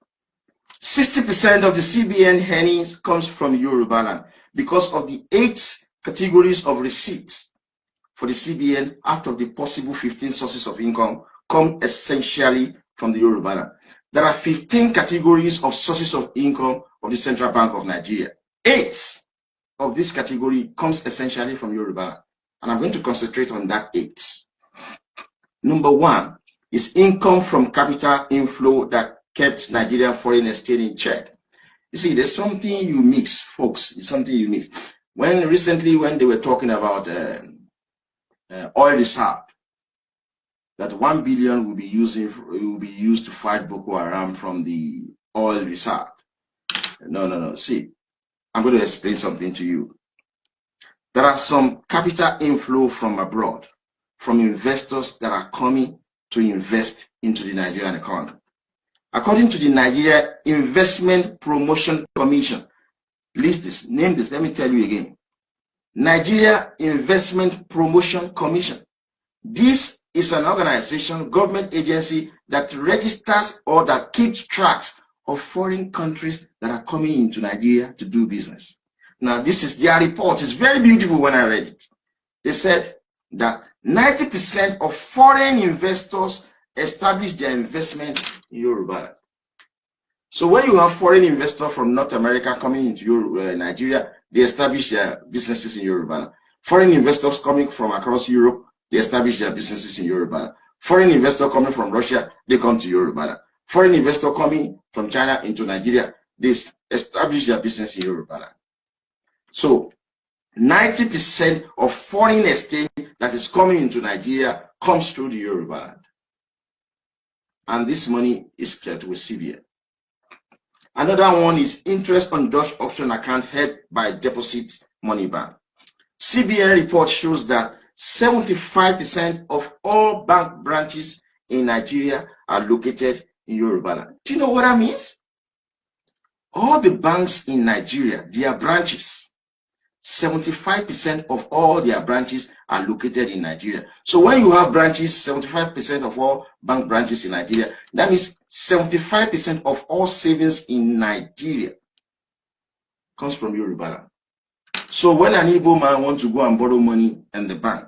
60% of the CBN earnings comes from Yoruba land because of the 8 categories of receipts for the CBN out of the possible 15 sources of income come essentially from the Yoruba land. There are 15 categories of sources of income of the Central Bank of Nigeria. 8 of this category comes essentially from Yoruba land. And I'm going to concentrate on that 8. Number 1 is income from capital inflow that kept Nigerian foreign exchange in check. You see, there's something you mix, folks. It's something you mix. Recently, when they were talking about oil reserve, that 1 billion will be used to fight Boko Haram from the oil reserve. No. See, I'm going to explain something to you. there are some capital inflow from abroad, from investors that are coming to invest into the Nigerian economy. According to the Nigeria Investment Promotion Commission, list this, name this, let me tell you again. Nigeria Investment Promotion Commission. This is an organization, government agency that registers or that keeps tracks of foreign countries that are coming into Nigeria to do business. Now, this is their report. It's very beautiful when I read it. They said that 90% of foreign investors establish their investment in Yoruba. So when you have foreign investors from North America coming into Nigeria, they establish their businesses in Yoruba. Foreign investors coming from across Europe, they establish their businesses in Yoruba. Foreign investor coming from Russia, they come to Yoruba. Foreign investor coming from China into Nigeria, they establish their business in Yoruba. So 90% of foreign estate that is coming into Nigeria comes through the Yoruba land. And this money is kept with CBN. Another one is interest on Dutch option account held by Deposit Money Bank. CBN report shows that 75% of all bank branches in Nigeria are located in Yoruba land. Do you know what that means? All the banks in Nigeria, their branches, 75% of all their branches are located in Nigeria. So when you have branches, 75% of all bank branches in Nigeria, that means 75% of all savings in Nigeria comes from Yoruba land. So when an Igbo man wants to go and borrow money in the bank,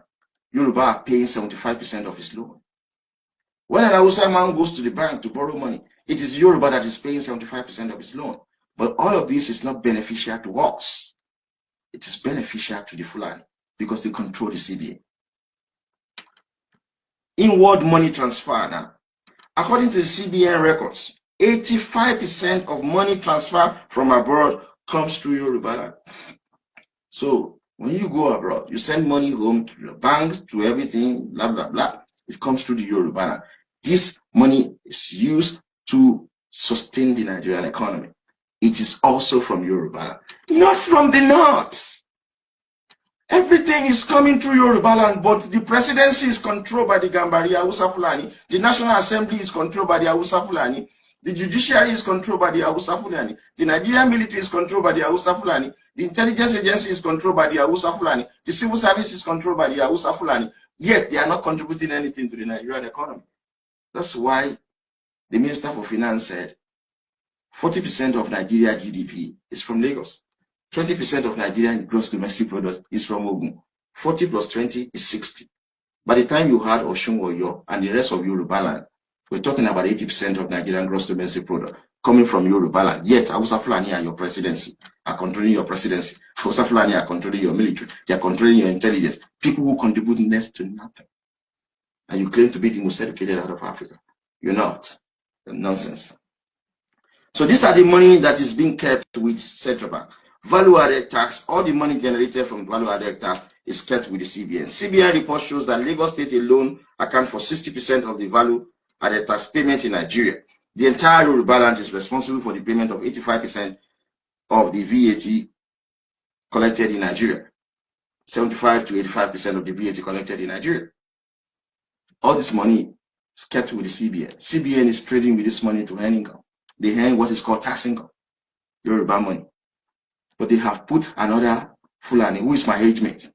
Yoruba are paying 75% of his loan. When an Hausa man goes to the bank to borrow money, it is Yoruba that is paying 75% of his loan. But all of this is not beneficial to us. It is beneficial to the Fulani because they control the CBN. Inward money transfer now. According to the CBN records, 85% of money transfer from abroad comes through Yoruba land. So when you go abroad, you send money home to your bank, to everything, blah, blah, blah. It comes through the Yoruba land. This money is used to sustain the Nigerian economy. It is also from Yoruba land, not from the north. Everything is coming through Yoruba land, but the presidency is controlled by the Gambari Hausa Fulani. The National Assembly is controlled by the Hausa Fulani. The judiciary is controlled by the Hausa Fulani. The Nigerian military is controlled by the Hausa Fulani. The intelligence agency is controlled by the Hausa Fulani. The civil service is controlled by the Hausa Fulani. Yet they are not contributing anything to the Nigerian economy. That's why the Minister for Finance said 40% of Nigeria GDP is from Lagos. 20% of Nigerian gross domestic product is from Ogun. 40 plus 20 is 60. By the time you had Oshun Oyo and the rest of Yoruba land, we're talking about 80% of Nigerian gross domestic product coming from Yoruba land. Yet Hausa Fulani are your presidency, are controlling your presidency. Hausa Fulani are controlling your military. They are controlling your intelligence. People who contribute next to nothing. And you claim to be the most educated out of Africa. You're not. Nonsense. So these are the money that is being kept with Central Bank. Value-added tax, all the money generated from value-added tax is kept with the CBN. CBN report shows that Lagos State alone account for 60% of the value-added tax payment in Nigeria. The entire Yoruba land is responsible for the payment of 85% of the VAT collected in Nigeria. 75 to 85% of the VAT collected in Nigeria. All this money is kept with the CBN. CBN is trading with this money to earn income. They earn what is called tax income, Yoruba money. But they have put another Fulani, who is my age mate,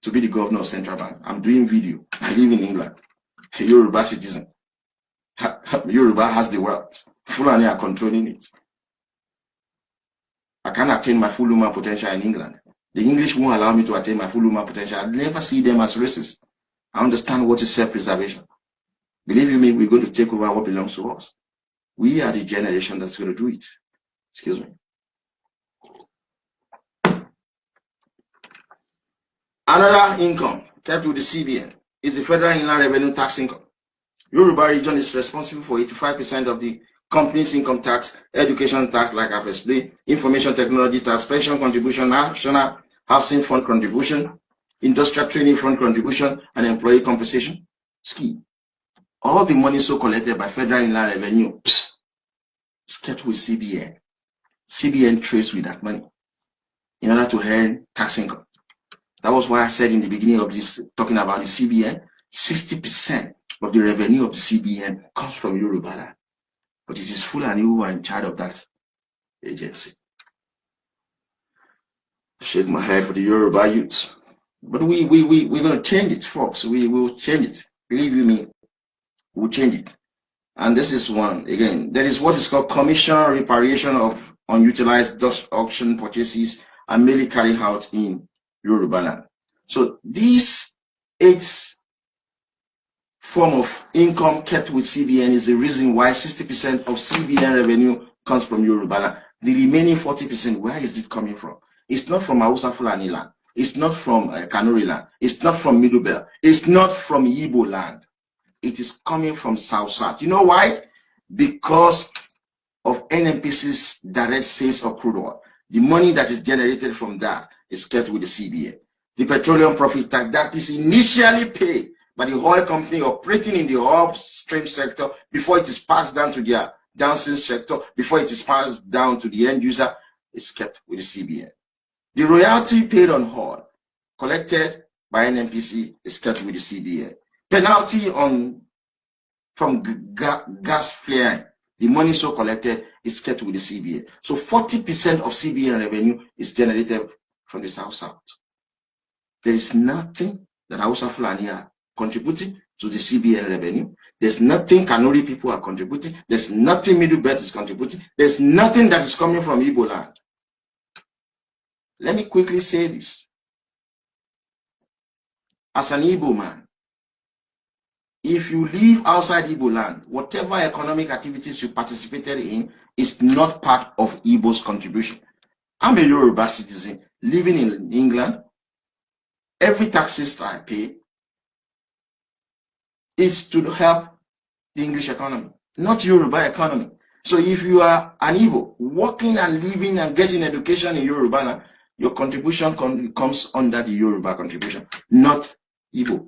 to be the governor of Central Bank. I'm doing video. I live in England. A Yoruba citizen. Yoruba has the wealth. Fulani are controlling it. I can't attain my full human potential in England. The English won't allow me to attain my full human potential. I never see them as racist. I understand what is self-preservation. Believe you me, we're going to take over what belongs to us. We are the generation that's going to do it. Excuse me. Another income kept with the CBN is the Federal Inland Revenue Tax income. Yoruba region is responsible for 85% of the company's income tax, education tax, like I've explained, information technology tax, pension contribution, national housing fund contribution, industrial training fund contribution, and employee compensation scheme. All the money so collected by Federal Inland Revenue is kept with CBN. CBN trades with that money in order to earn tax income. That was why I said in the beginning of this, talking about the CBN, 60% of the revenue of the CBN comes from Yoruba land. But it is Fulani who are in charge of that agency. Shake my head for the Yoruba youth. But we're going to change it, folks. We will change it. Believe you me, we'll change it. And this is one, again, there is what is called commission reparation of unutilized Dutch auction purchases and mainly carried out in Yoruba land. So these 8 form of income kept with CBN is the reason why 60% of CBN revenue comes from Yoruba land. The remaining 40%, where is it coming from? It's not from Hausa Fulani land. It's not from Kanuri land. It's not from Middle Belt. It's not from Ibo land. It is coming from South. You know why? Because of NNPC's direct sales of crude oil. The money that is generated from that is kept with the CBN. The petroleum profit tax that is initially paid by the oil company operating in the upstream sector before it is passed down to their downstream sector, before it is passed down to the end user, is kept with the CBN. The royalty paid on oil collected by NNPC is kept with the CBN. Penalty from gas flaring, the money so collected is kept with the CBN. So 40% of CBN revenue is generated from the South. There is nothing that Hausa Fulani are contributing to the CBN revenue. There's nothing Kanuri people are contributing. There's nothing Middle Belt is contributing. There's nothing that is coming from Igbo land. Let me quickly say this. As an Igbo man, if you live outside Igbo land, whatever economic activities you participated in is not part of Igbo's contribution. I'm a Yoruba citizen living in England. Every taxes that I pay is to help the English economy, not Yoruba economy. So if you are an Igbo working and living and getting education in Yoruba, your contribution comes under the Yoruba contribution, not Igbo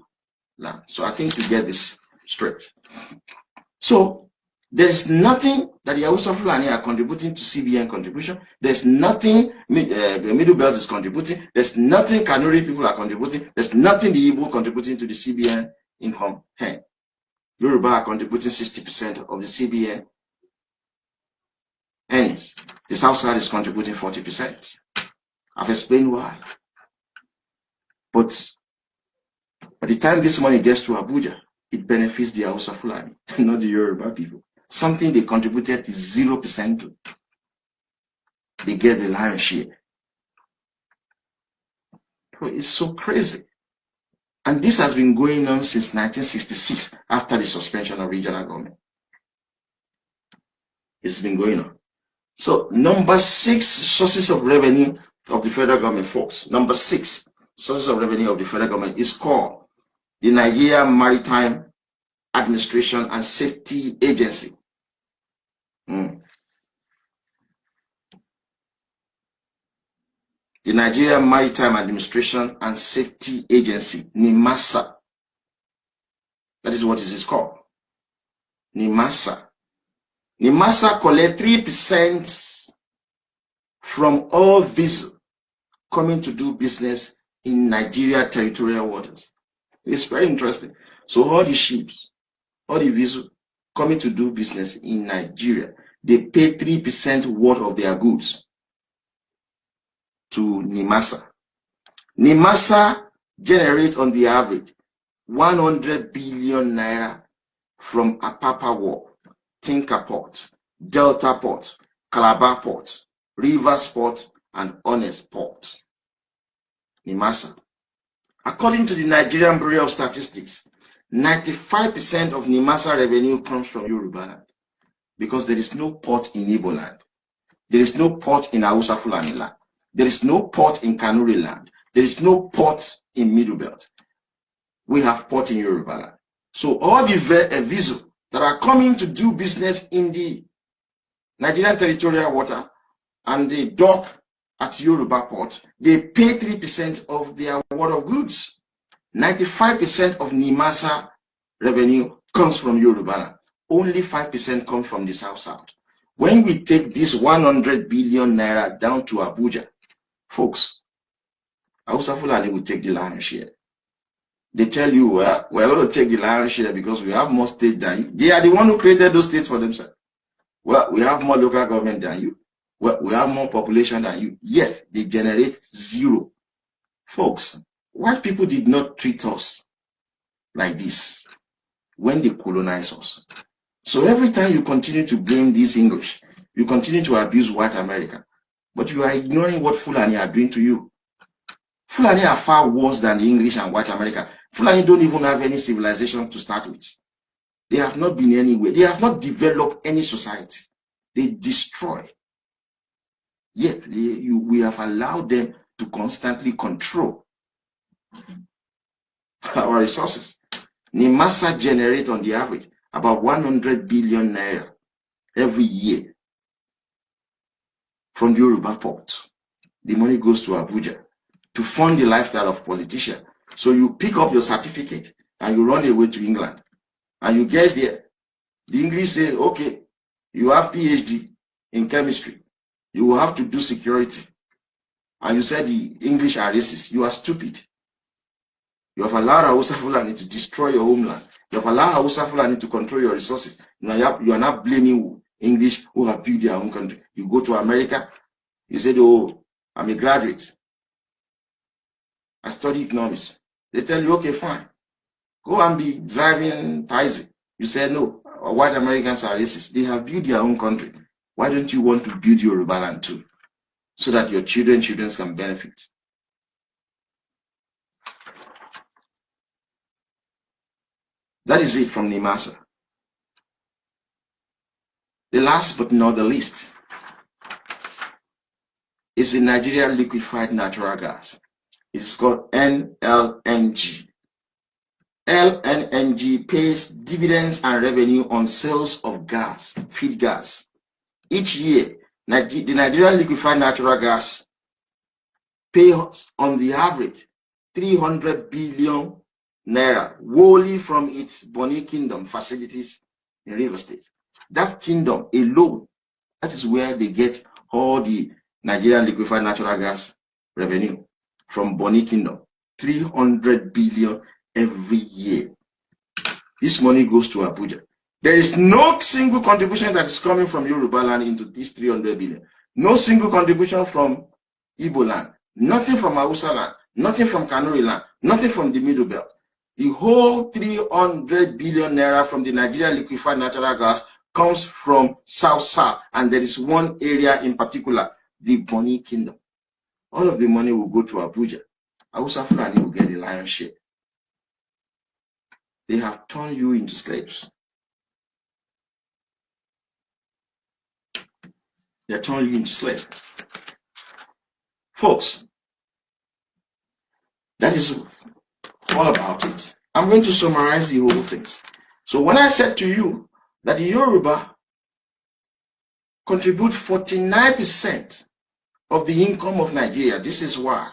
land. So I think to get this straight. So there's nothing that the Hausa Fulani are contributing to CBN contribution. There's nothing the Middle Belt is contributing. There's nothing Kanuri people are contributing. There's nothing the Igbo contributing to the CBN income. Hey, Yoruba are contributing 60% of the CBN earnings. The South Side is contributing 40%. I've explained why. But by the time this money gets to Abuja, it benefits the Hausa Fulani, not the Yoruba people. Something they contributed is 0% to. They get the lion's share. It's so crazy. And this has been going on since 1966, after the suspension of regional government. It's been going on. So, number 6 sources of revenue of the federal government, folks. Number 6 sources of revenue of the federal government is called the Nigeria Maritime Administration and Safety Agency. The Nigeria Maritime Administration and Safety Agency, NIMASA. That is what it is called. NIMASA. NIMASA collect 3% from all vessels coming to do business in Nigeria territorial waters. It's very interesting. So all the ships, all the vessels coming to do business in Nigeria, they pay 3% worth of their goods to NIMASA. NIMASA generates on the average 100 billion naira from Apapa Wharf, Tinker Port, Delta Port, Calabar Port, Rivers Port, and Honest Port. NIMASA. According to the Nigerian Bureau of Statistics, 95% of NIMASA revenue comes from Yoruba land because there is no port in Igbo land. There is no port in Hausa Fulani land. There is no port in Kanuri land. There is no port in Middle Belt. We have port in Yoruba land. So all the vessels that are coming to do business in the Nigerian territorial water and the dock at Yoruba port, they pay 3% of their worth of goods. 95% of NIMASA revenue comes from Yoruba land. Only 5% comes from the South. When we take this 100 billion naira down to Abuja, folks, Hausa Fulani will take the lion's share. They tell you, well, we're going to take the lion's share because we have more states than you. They are the one who created those states for themselves. Well, we have more local government than you. Well, we have more population than you. Yet, they generate zero. Folks, white people did not treat us like this when they colonized us. So every time you continue to blame this English, you continue to abuse white America, but you are ignoring what Fulani are doing to you. Fulani are far worse than the English and white America. Fulani don't even have any civilization to start with. They have not been anywhere. They have not developed any society. They destroy. Yet we have allowed them to constantly control our resources. Nimasa generate on the average about 100 billion naira every year from the Yoruba port. The money goes to Abuja to fund the lifestyle of politicians. So you pick up your certificate and you run away to England. And you get there. The English say, okay, you have PhD in chemistry. You will have to do security. And you said the English are racist. You are stupid. You have allowed Hausa Fulani to destroy your homeland. You have allowed Hausa Fulani to control your resources. Now you are not blaming English who have built their own country. You go to America, you said, oh, I'm a graduate. I study economics. They tell you, okay, fine. Go and be driving taxi. You said, no, white Americans are racist. They have built their own country. Why don't you want to build your Yoruba land too? So that your children can benefit. That is it from Nimasa. The last but not the least is the Nigerian liquefied natural gas. It's called NLNG. LNG pays dividends and revenue on sales of gas, feed gas. Each year, the Nigerian liquefied natural gas pays on the average 300 billion naira wholly from its Bonny Kingdom facilities in River State. That kingdom alone, that is where they get all the Nigerian liquefied natural gas revenue from Bonny Kingdom. 300 billion every year. This money goes to Abuja. There is no single contribution that is coming from Yoruba land into this 300 billion. No single contribution from Ibo land. Nothing from Hausa land. Nothing from Kanuri land. Nothing from the Middle Belt. The whole 300 billion naira from the Nigerian liquefied natural gas comes from South, and there is one area in particular, the Bonny Kingdom. All of the money will go to Abuja. Hausa Fulani will get the lion's share. They have turned you into slaves. They are turning you into slaves. Folks, that is all about it. I'm going to summarize the whole thing. So when I said to you that the Yoruba contribute 49% of the income of Nigeria, this is why.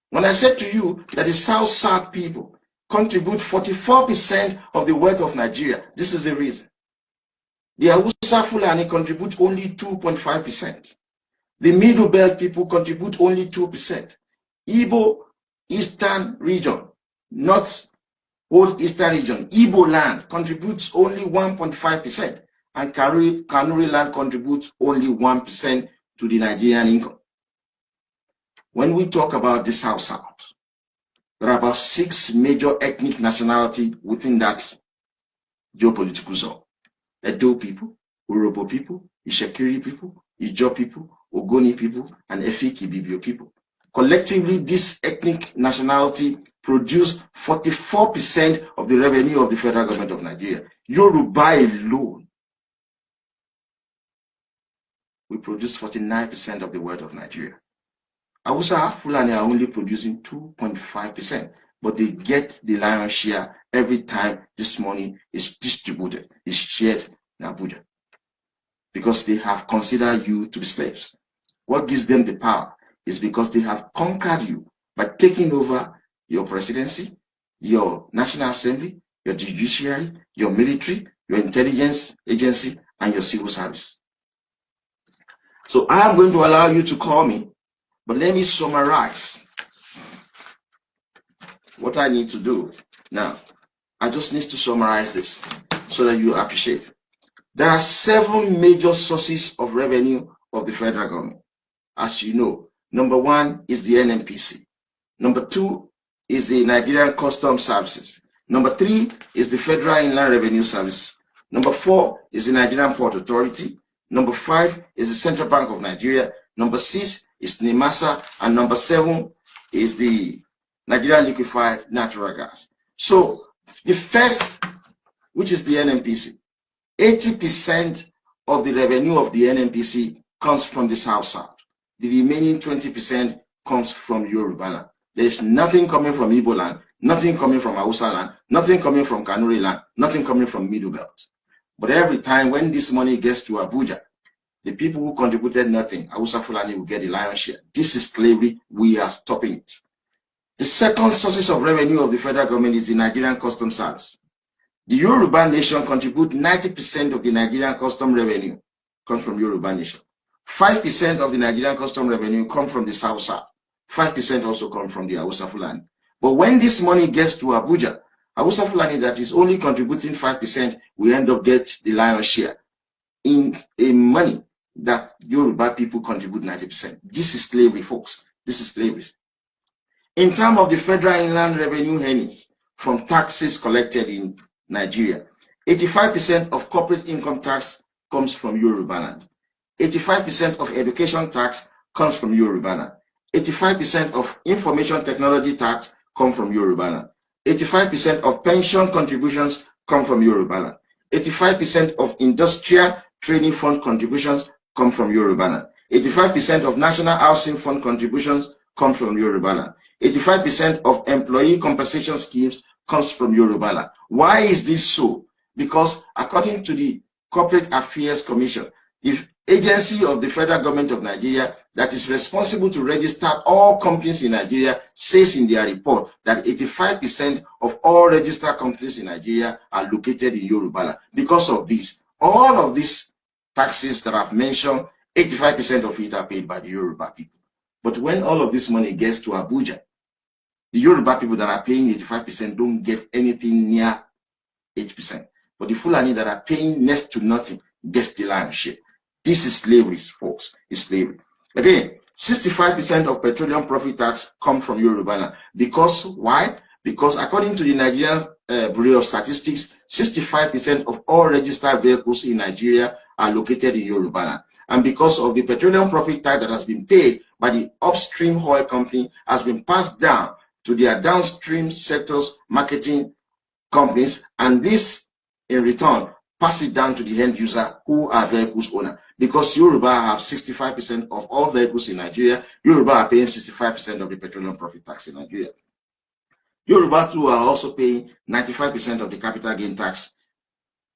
When I said to you that the South people contribute 44% of the wealth of Nigeria, this is the reason. The Hausa Fulani contribute only 2.5%. The Middle Belt people contribute only 2%. Ibo Eastern region, not whole Eastern region, Ibo land contributes only 1.5%, and Kanuri land contributes only 1% to the Nigerian income. When we talk about the South, there are about 6 major ethnic nationalities within that geopolitical zone. Edo people, Urhobo people, Ishekiri people, Ijo people, Ogoni people, and Efik Ibibio people. Collectively, this ethnic nationality produce 44% of the revenue of the federal government of Nigeria. Yoruba alone, we produce 49% of the wealth of Nigeria. Hausa Fulani are only producing 2.5%, but they get the lion's share every time this money is distributed, is shared in Abuja. Because they have considered you to be slaves. What gives them the power is because they have conquered you by taking over your presidency, your National Assembly, your judiciary, your military, your intelligence agency, and your civil service. So I am going to allow you to call me, but let me summarize what I need to do now, I just need to summarize this so that you appreciate. There are 7 major sources of revenue of the federal government. As you know, number 1 is the NNPC. Number 2 is the Nigerian Customs Services. Number 3 is the Federal Inland Revenue Service. Number 4 is the Nigerian Port Authority. Number 5 is the Central Bank of Nigeria. Number 6 is NIMASA. And number 7 is the Nigerian Liquefied Natural Gas. So the first, which is the NNPC, 80% of the revenue of the NNPC comes from the South-South. The remaining 20% comes from Yoruba land. There is nothing coming from Ibo land, nothing coming from Hausa land, nothing coming from Kanuri land, nothing coming from Middle Belt. But every time when this money gets to Abuja, the people who contributed nothing, Hausa Fulani, will get the lion's share. This is slavery. We are stopping it. The second sources of revenue of the federal government is the Nigerian Customs Service. The Yoruba nation contribute 90% of the Nigerian custom revenue comes from Yoruba nation. 5% of the Nigerian custom revenue come from the South-South. 5% also come from the Hausa Fulani. But when this money gets to Abuja, Hausa Fulani that is only contributing 5% will end up get the lion's share in money that Yoruba people contribute 90%. This is slavery, folks. This is slavery. In terms of the federal inland revenue earnings from taxes collected in Nigeria, 85% of corporate income tax comes from Yoruba land. 85% of education tax comes from Yoruba land. 85% of information technology tax come from Yoruba land. 85% of pension contributions come from Yoruba land. 85% of industrial training fund contributions come from Yoruba land. 85% of national housing fund contributions come from Yoruba land. 85% of employee compensation schemes comes from Yoruba land. Why is this so? Because according to the Corporate Affairs Commission, the agency of the federal government of Nigeria that is responsible to register all companies in Nigeria, says in their report that 85% of all registered companies in Nigeria are located in Yoruba land. Because of this, all of these taxes that I've mentioned, 85% of it are paid by the Yoruba people. But when all of this money gets to Abuja, the Yoruba people that are paying 85% don't get anything near 8%. But the Fulani that are paying next to nothing gets the lion's share. This is slavery, folks. It's slavery. Again, 65% of petroleum profit tax come from Yoruba land. Because why? Because according to the Nigerian Bureau of Statistics, 65% of all registered vehicles in Nigeria are located in Yoruba land. And because of the petroleum profit tax that has been paid by the upstream oil company has been passed down to their downstream sectors marketing companies, and this in return pass it down to the end user who are vehicles owner. Because Yoruba have 65% of all vehicles in Nigeria, Yoruba are paying 65% of the petroleum profit tax in Nigeria. Yoruba too are also paying 95% of the capital gain tax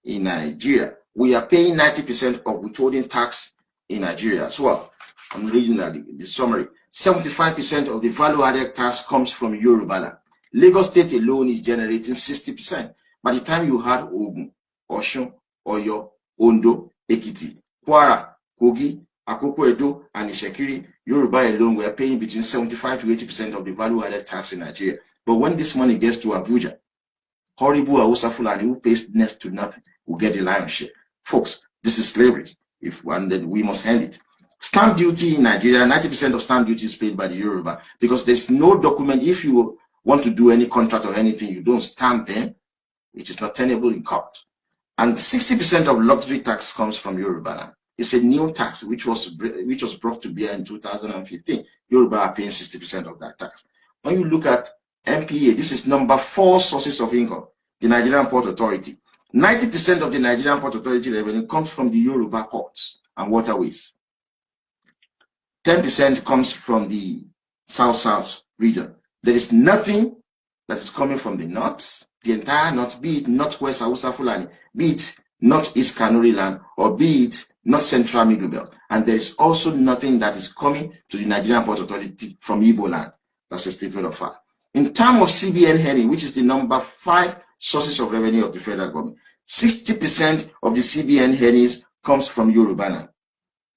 in Nigeria. We are paying 90% of withholding tax in Nigeria as well. I'm reading the summary. 75% of the value added tax comes from Yoruba land. Lagos State alone is generating 60%. By the time you had Ogun, Osun, Oyo, Ondo, Ekiti, Kwara, Kogi, Akoko Edo, and Ishekiri, Yoruba alone were paying between 75 to 80% of the value added tax in Nigeria. But when this money gets to Abuja, horrible Hausa Fulani who pays next to nothing will get the lion's share. Folks, this is slavery. If one, then we must end it. Stamp duty in Nigeria, 90% of stamp duty is paid by the Yoruba because there's no document. If you want to do any contract or anything, you don't stamp them, which is not tenable in court. And 60% of luxury tax comes from Yoruba land. It's a new tax which was brought to bear in 2015. Yoruba are paying 60% of that tax. When you look at NPA, this is number 4 sources of income, the Nigerian Port Authority. 90% of the Nigerian Port Authority revenue comes from the Yoruba ports and waterways. 10% comes from the South-South region. There is nothing that is coming from the north, the entire north, be it northwest Hausa Fulani, be it northeast Kanuri land, or be it north central Middle Belt. And there is also nothing that is coming to the Nigerian Port Authority from Ibo land. That's a statement of fact. In terms of CBN earning, which is the number 5 sources of revenue of the federal government, 60% of the CBN earnings comes from Yoruba land.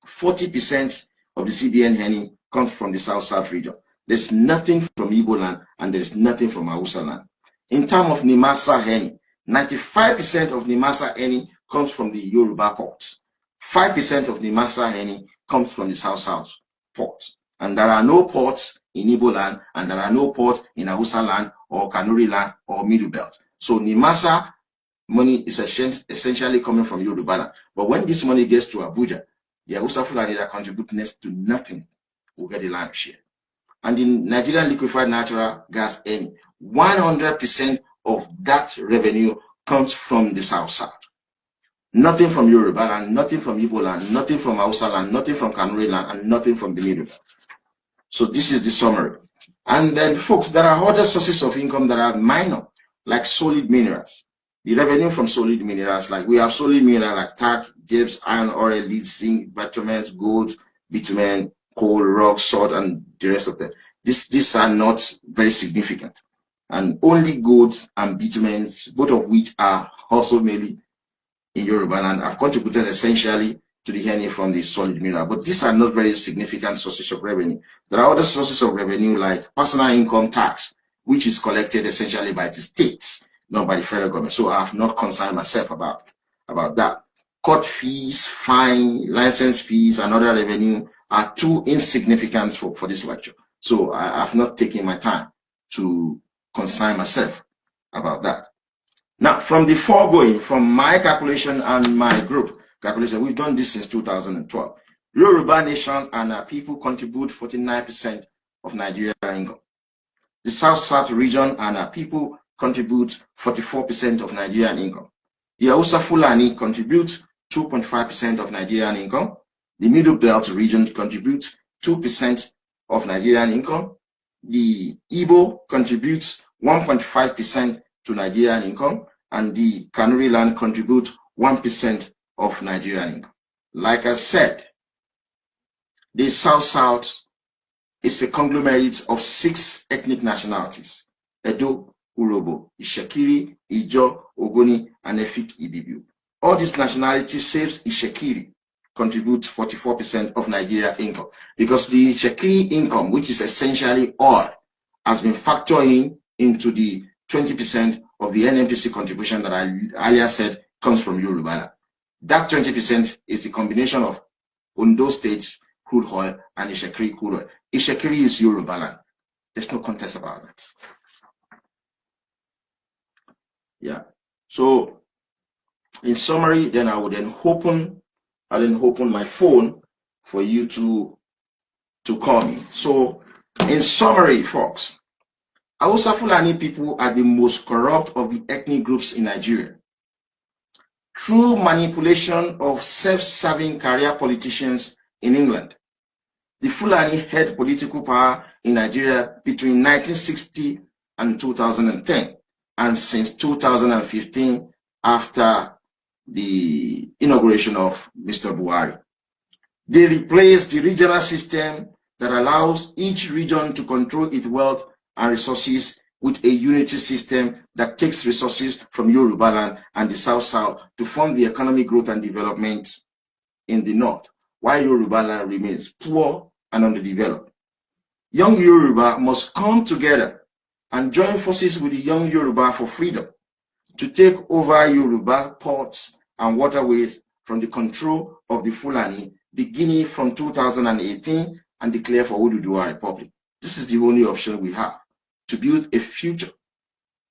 40% of the CBN earning comes from the South-South region. There's nothing from Ibo land and there's nothing from Hausa land. In terms of Nimasa Henny, 95% of Nimasa Henny comes from the Yoruba port. 5% of Nimasa Henny comes from the South port. And there are no ports in Ibo land, and there are no ports in Hausa land or Kanuri land or Middle Belt. So Nimasa money is essentially coming from Yoruba land. But when this money gets to Abuja, the Hausa Fulani that contribute next to nothing will get the lion's share. And the Nigerian liquefied natural gas, 100% of that revenue comes from the South. Nothing from Yoruba land, nothing from Igbo land, nothing from Hausa land, nothing from Kanuri land, and nothing from the Middle. So this is the summary. And then, folks, there are other sources of income that are minor, like solid minerals. The revenue from solid minerals, like we have solid minerals like tar, gibbs, iron ore, lead, zinc, vitamins, gold, bitumen, coal, rock, salt, and the rest of them. These are not very significant. And only gold and bitumen, both of which are also mainly in Yoruba land, have contributed essentially to the earning from the solid mineral. But these are not very significant sources of revenue. There are other sources of revenue like personal income tax, which is collected essentially by the states, not by the federal government. So I have not concerned myself about that. Court fees, fine, license fees, and other revenue are too insignificant for this lecture. So I have not taken my time to concern myself about that. Now, from the foregoing, from my calculation and my group calculation, we've done this since 2012. Yoruba nation and our people contribute 49% of Nigerian income. The South region and our people contribute 44% of Nigerian income. The Hausa Fulani contribute 2.5% of Nigerian income. The Middle Belt region contributes 2% of Nigerian income. The Ibo contributes 1.5% to Nigerian income, and the Kanuri land contribute 1% of Nigerian income. Like I said, the South is a conglomerate of 6 ethnic nationalities: Edo, Urobo, Ishekiri, Ijo, Ogoni, and Efik Ibibu. All these nationalities, save Ishekiri, contribute 44% of Nigeria income, because the Ishekiri income, which is essentially oil, has been factored into the 20% of the NNPC contribution that I earlier said comes from Yoruba. That 20% is the combination of Ondo State's crude oil and Ishekiri crude oil. Ishekiri is Yoruba land. There's no contest about that. Yeah. So, in summary, then I would then open my phone for you to call me. So, in summary, folks, Hausa Fulani people are the most corrupt of the ethnic groups in Nigeria. Through manipulation of self-serving career politicians in England, the Fulani held political power in Nigeria between 1960 and 2010, and since 2015, after the inauguration of Mr. Buhari. They replaced the regional system that allows each region to control its wealth and resources with a unitary system that takes resources from Yoruba land and the South to fund the economic growth and development in the North, while Yoruba land remains poor and underdeveloped. Young Yoruba must come together and join forces with the young Yoruba for freedom to take over Yoruba ports and waterways from the control of the Fulani, beginning from 2018, and declare for Oduduwa Republic. This is the only option we have to build a future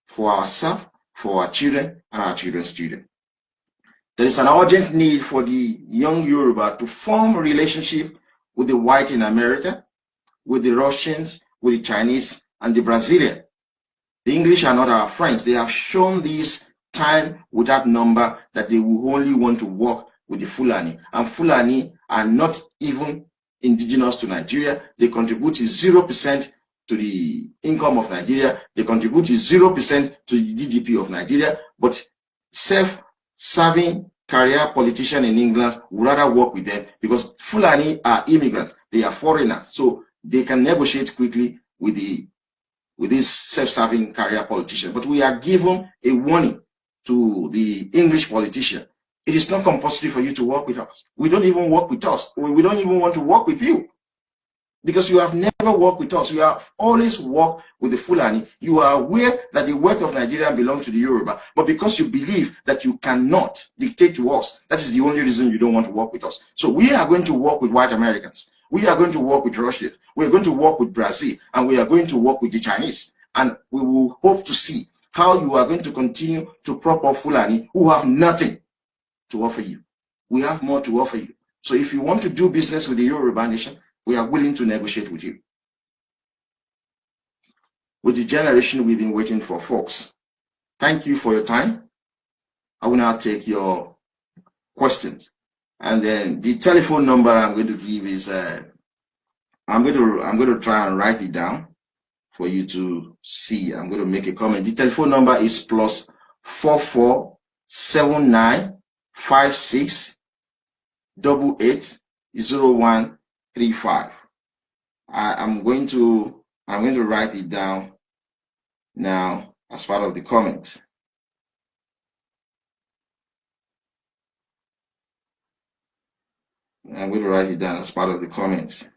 for ourselves, for our children, and our children's children. There is an urgent need for the young Yoruba to form a relationship with the white in America, with the Russians, with the Chinese, and the Brazilian. The English are not our friends. They have shown this time without number that they will only want to work with the Fulani. And Fulani are not even indigenous to Nigeria. They contribute 0% to the income of Nigeria. They contribute 0% to the GDP of Nigeria. But self-serving career politicians in England would rather work with them, because Fulani are immigrants. They are foreigners. So they can negotiate quickly with this self-serving career politician. But we are given a warning to the English politician. It is not compulsory for you to work with us. We don't even work with us. We don't even want to work with you. because you have never worked with us. You have always worked with the Fulani. You are aware that the wealth of Nigeria belongs to the Yoruba, but because you believe that you cannot dictate to us, that is the only reason you don't want to work with us. So we are going to work with white Americans. We are going to work with Russia. We are going to work with Brazil, and we are going to work with the Chinese. And we will hope to see how you are going to continue to prop up Fulani who have nothing to offer you. We have more to offer you. So if you want to do business with the Yoruba nation, we are willing to negotiate with you. With the generation we've been waiting for, folks. Thank you for your time. I will now take your questions. And then the telephone number I'm going to give is I'm going to try and write it down for you to see. I'm going to make a comment. The telephone number is plus 447956880135. I'm going to write it down now as part of the comment. I'm going to write it down as part of the comment.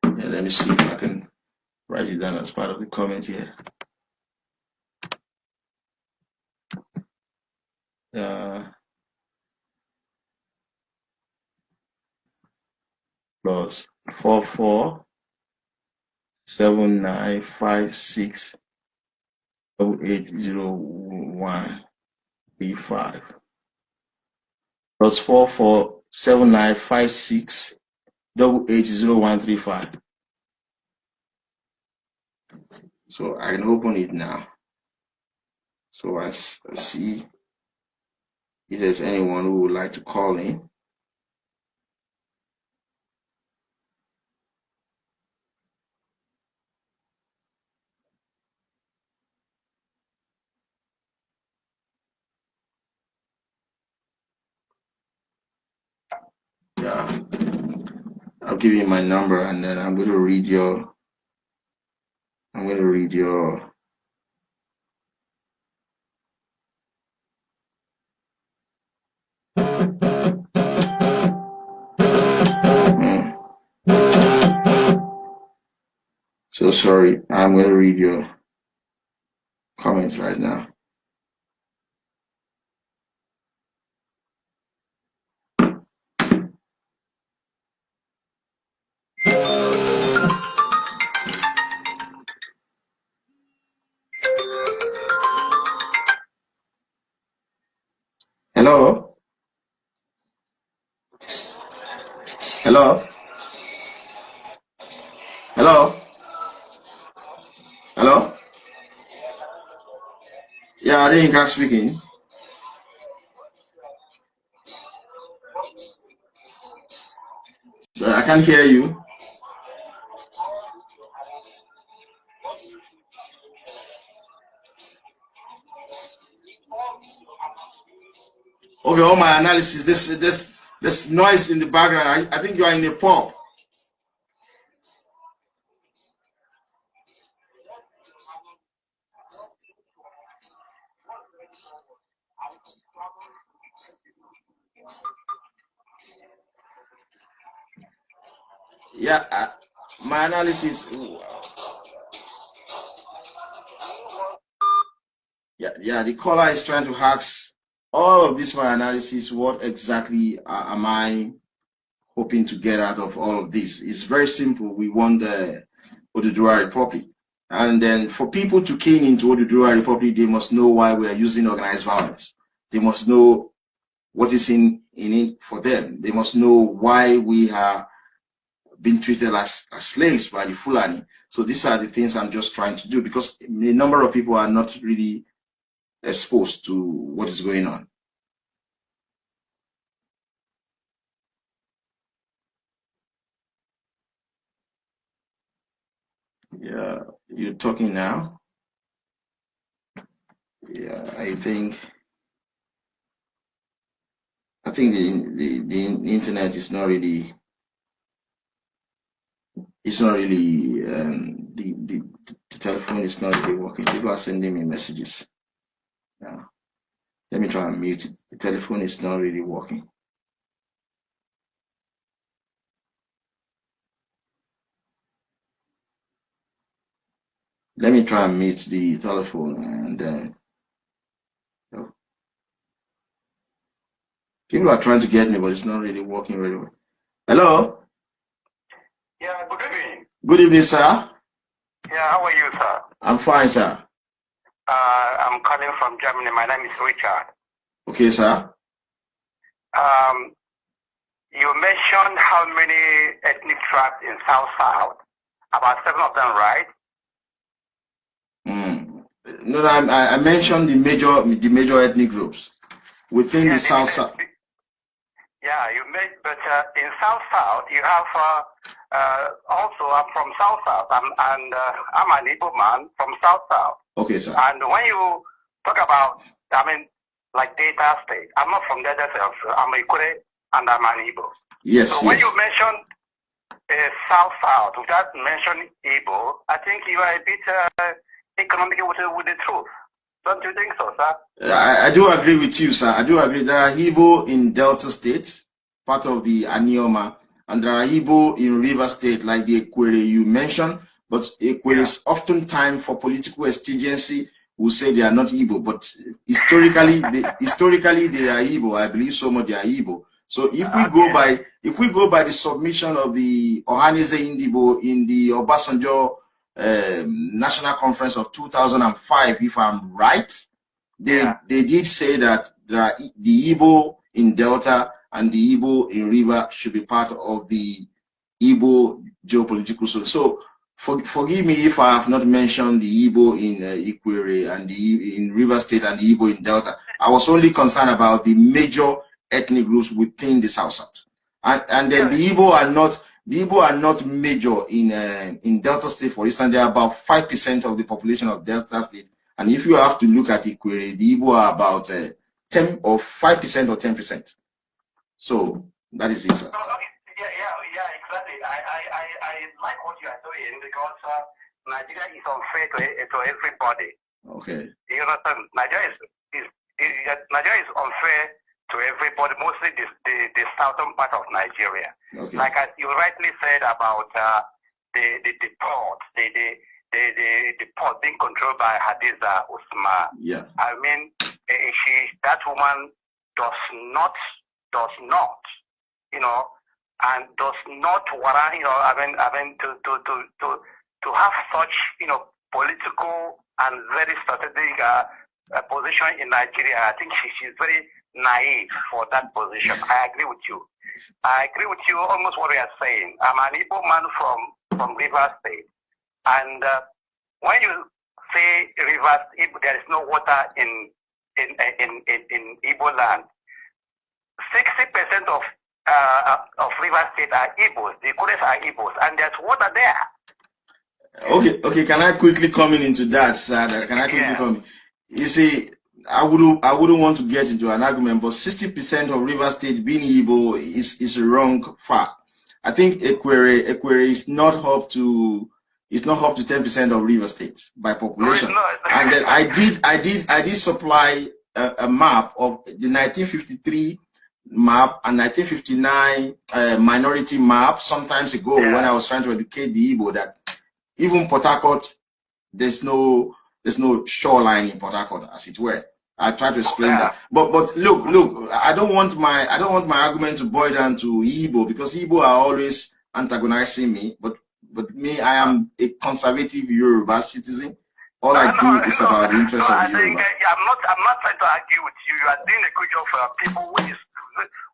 Yeah, let me see if I can write it down as part of the comment here. Plus 447956880135 plus 447956880135. So I can open it now. So I see if there's anyone who would like to call in. Yeah, I'll give you my number, and then I'm going to read your. So sorry, I'm going to read your comments right now. Hello? Hello? Hello? Hello? Yeah, Adeyinka speaking. So I can't hear you. Okay, all my analysis, this noise in the background. I think you are in a pub. Yeah, my analysis. Yeah, the caller is trying to ask all of this my analysis. What exactly am I hoping to get out of all of this? It's very simple. We want the Oduduwa Republic. And then for people to key into Oduduwa Republic, they must know why we are using organized violence. They must know what is in it for them. They must know why we are being treated as slaves by the Fulani. So these are the things I'm just trying to do, because a number of people are not really exposed to what is going on. Yeah, you're talking now. Yeah, I think the internet is not really, the telephone is not really working. People are sending me messages. Yeah. Let me try and mute it. The telephone is not really working. Let me try and meet the telephone, and people are trying to get me, but it's not really working very well. Hello? Yeah, good evening. Good evening, sir. Yeah, how are you, sir? I'm fine, sir. I'm calling from Germany. My name is Richard. Okay, sir. You mentioned how many ethnic tribes in South, about 7 of them, right? No, I mentioned the major ethnic groups within the South. Yeah, you made, but in South, you have also. I'm from South, and I'm an Ibo man from South. Okay, sir. And when you talk about, like Delta State, I'm not from Delta State. I'm Ikure and I'm an Igbo. Yes. So when you mention South, without mentioning Igbo, I think you are a bit economic with the truth. Don't you think so, sir? I do agree with you, sir. I do agree. There are Igbo in Delta State, part of the Anioma, and there are Igbo in River State, like the Ekwere you mentioned. But Ekwere is oftentimes, for political expediency, will say they are not Igbo. But historically, they are Igbo. I believe so much they are Igbo. So if we go by the submission of the Ohanaeze Ndigbo in the Obasanjo National Conference of 2005, if I'm right, they did say that the Igbo in Delta and the Igbo in River should be part of the Igbo geopolitical zone. So forgive me if I have not mentioned the Igbo in Ikwere and in River State and the Igbo in Delta. I was only concerned about the major ethnic groups within the South. And then the Igbo are not major in Delta State. For instance, they are about 5% of the population of Delta State. And if you have to look at Ikwere, the Igbo are about 10 or 5% or 10%. So that is it, sir. Yeah, exactly. I like what you are doing because Nigeria is unfair to everybody. Okay. You understand? Nigeria is unfair to everybody, mostly the southern part of Nigeria. Okay. Like as you rightly said about the port, the port being controlled by Hadiza Usman. Yeah. I mean, that woman does not, and does not warrant, to have such, political and very strategic position in Nigeria. I think she's very naive for that position. I agree with you. I agree with you almost what we are saying. I'm an Igbo man from River State. And when you say Rivers, there is no water in Igbo land. 60% of River State are Igbos. The Kures are Igbos, and there's water there. Okay. Can I quickly come into that, sir? Can I quickly come in? You see, I wouldn't want to get into an argument, but 60% of River State being Igbo is a wrong fact. I think Ekwere is not up to 10% of River State by population. And then I did supply a map of the 1953 map and 1959 minority map sometimes ago when I was trying to educate the Igbo that even Port Harcourt, there's no shoreline in Port Harcourt, as it were. I try to explain that. But look, I don't want my argument to boil down to Igbo, because Igbo are always antagonizing me. But me, I am a conservative Yoruba citizen. All I do is about the interest of the Yoruba. I'm not trying to argue with you. You are doing a good job for people,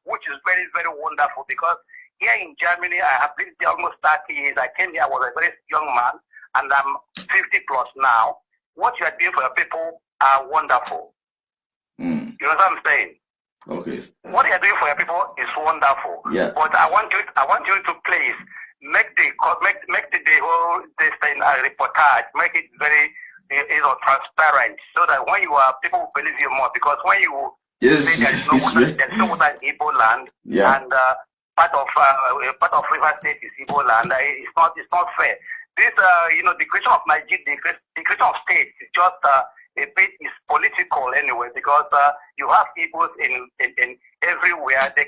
which is very, very wonderful, because here in Germany, I have been there almost 30 years. I came here, I was a very young man, and I'm 50 plus now. What you are doing for your people are wonderful. You know what I'm saying? Okay. What you are doing for your people is wonderful. Yeah. But I want you to please make the whole thing a reportage, make it very transparent, so that when you are, people will believe you more. Because when you say there's no water in Igbo land, and part of River State is Igbo land, it's not fair. This the creation of Nigeria, the creation of states is just a bit is political anyway, because you have Igbos in everywhere. They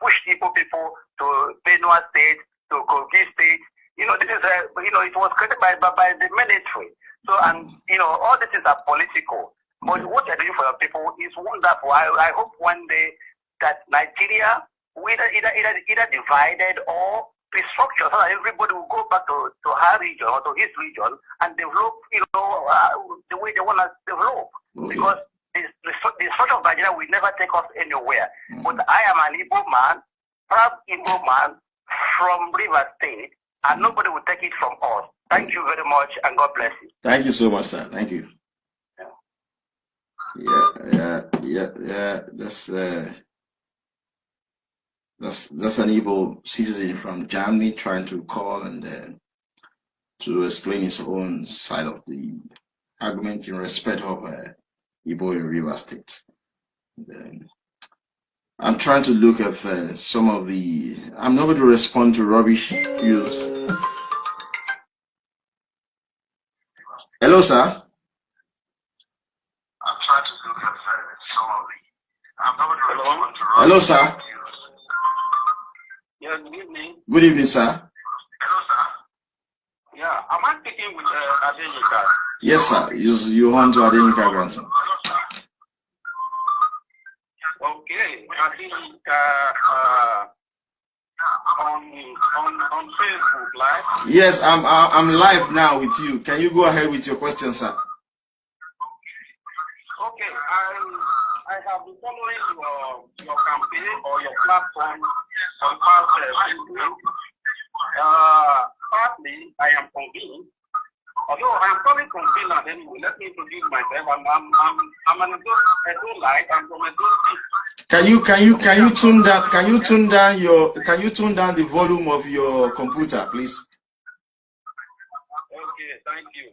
push Igbo people to Benue State, to Kogi State. This is it was created by the military. So, and all these things are political. But what you're doing for your people is wonderful. I hope one day that Nigeria will either divided or restructured so that everybody will go back to her region or to his region and develop, the way they want to develop. Because the structure of Nigeria will never take us anywhere. But I am an Igbo man, proud Igbo man from River State, and nobody will take it from us. Thank you very much, and God bless you. Thank you so much, sir. Thank you. Yeah. That's an Igbo citizen from Germany trying to call and to explain his own side of the argument in respect of Ibo in River State. I'm trying to look at some of the. I'm not going to respond to rubbish views. Hello, sir. I'm trying to look at some of the. I'm not going to respond to rubbish. Hello, sir. Yeah, good evening. Good evening, sir. Hello, sir. Yeah, am I speaking with Adenika? Yes, sir. You want to Adenika, grandson? Okay, Adenika, on Facebook Live. Yes, I'm live now with you. Can you go ahead with your question, sir? Okay, I have been following your campaign or your platform on past Facebook. Partly, I am convinced. Although I am calling from Finland anyway, let me introduce myself. I'm an Edo-like. I'm from Edo State. Can you tune down the volume of your computer, please? Okay, thank you.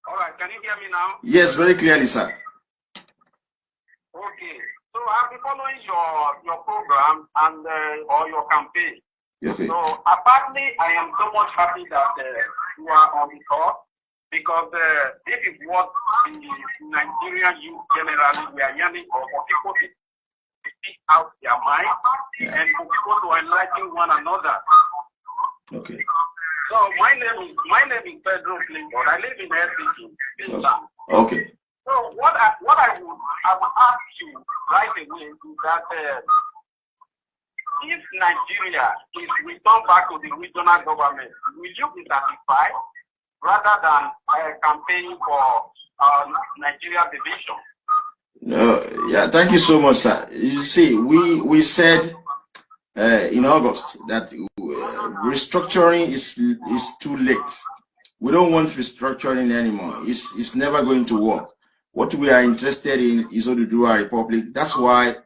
All right, can you hear me now? Yes, very clearly, sir. Okay, so I've been following your program and or your campaign. Okay. So apparently, I am so much happy that you are on the call because this is what the Nigerian youth generally we are yearning for people to speak out their mind and for people to enlighten one another. Okay. So my name is Pedro Clinton. I live in Helsinki, Finland. Okay. So what I would ask you right away is that if Nigeria is returned back to the regional government, will you be satisfied rather than campaigning for Nigeria division? Yeah, thank you so much, sir. You see, we said in August that restructuring is too late. We don't want restructuring anymore. It's never going to work. What we are interested in is Oduduwa Republic. That's why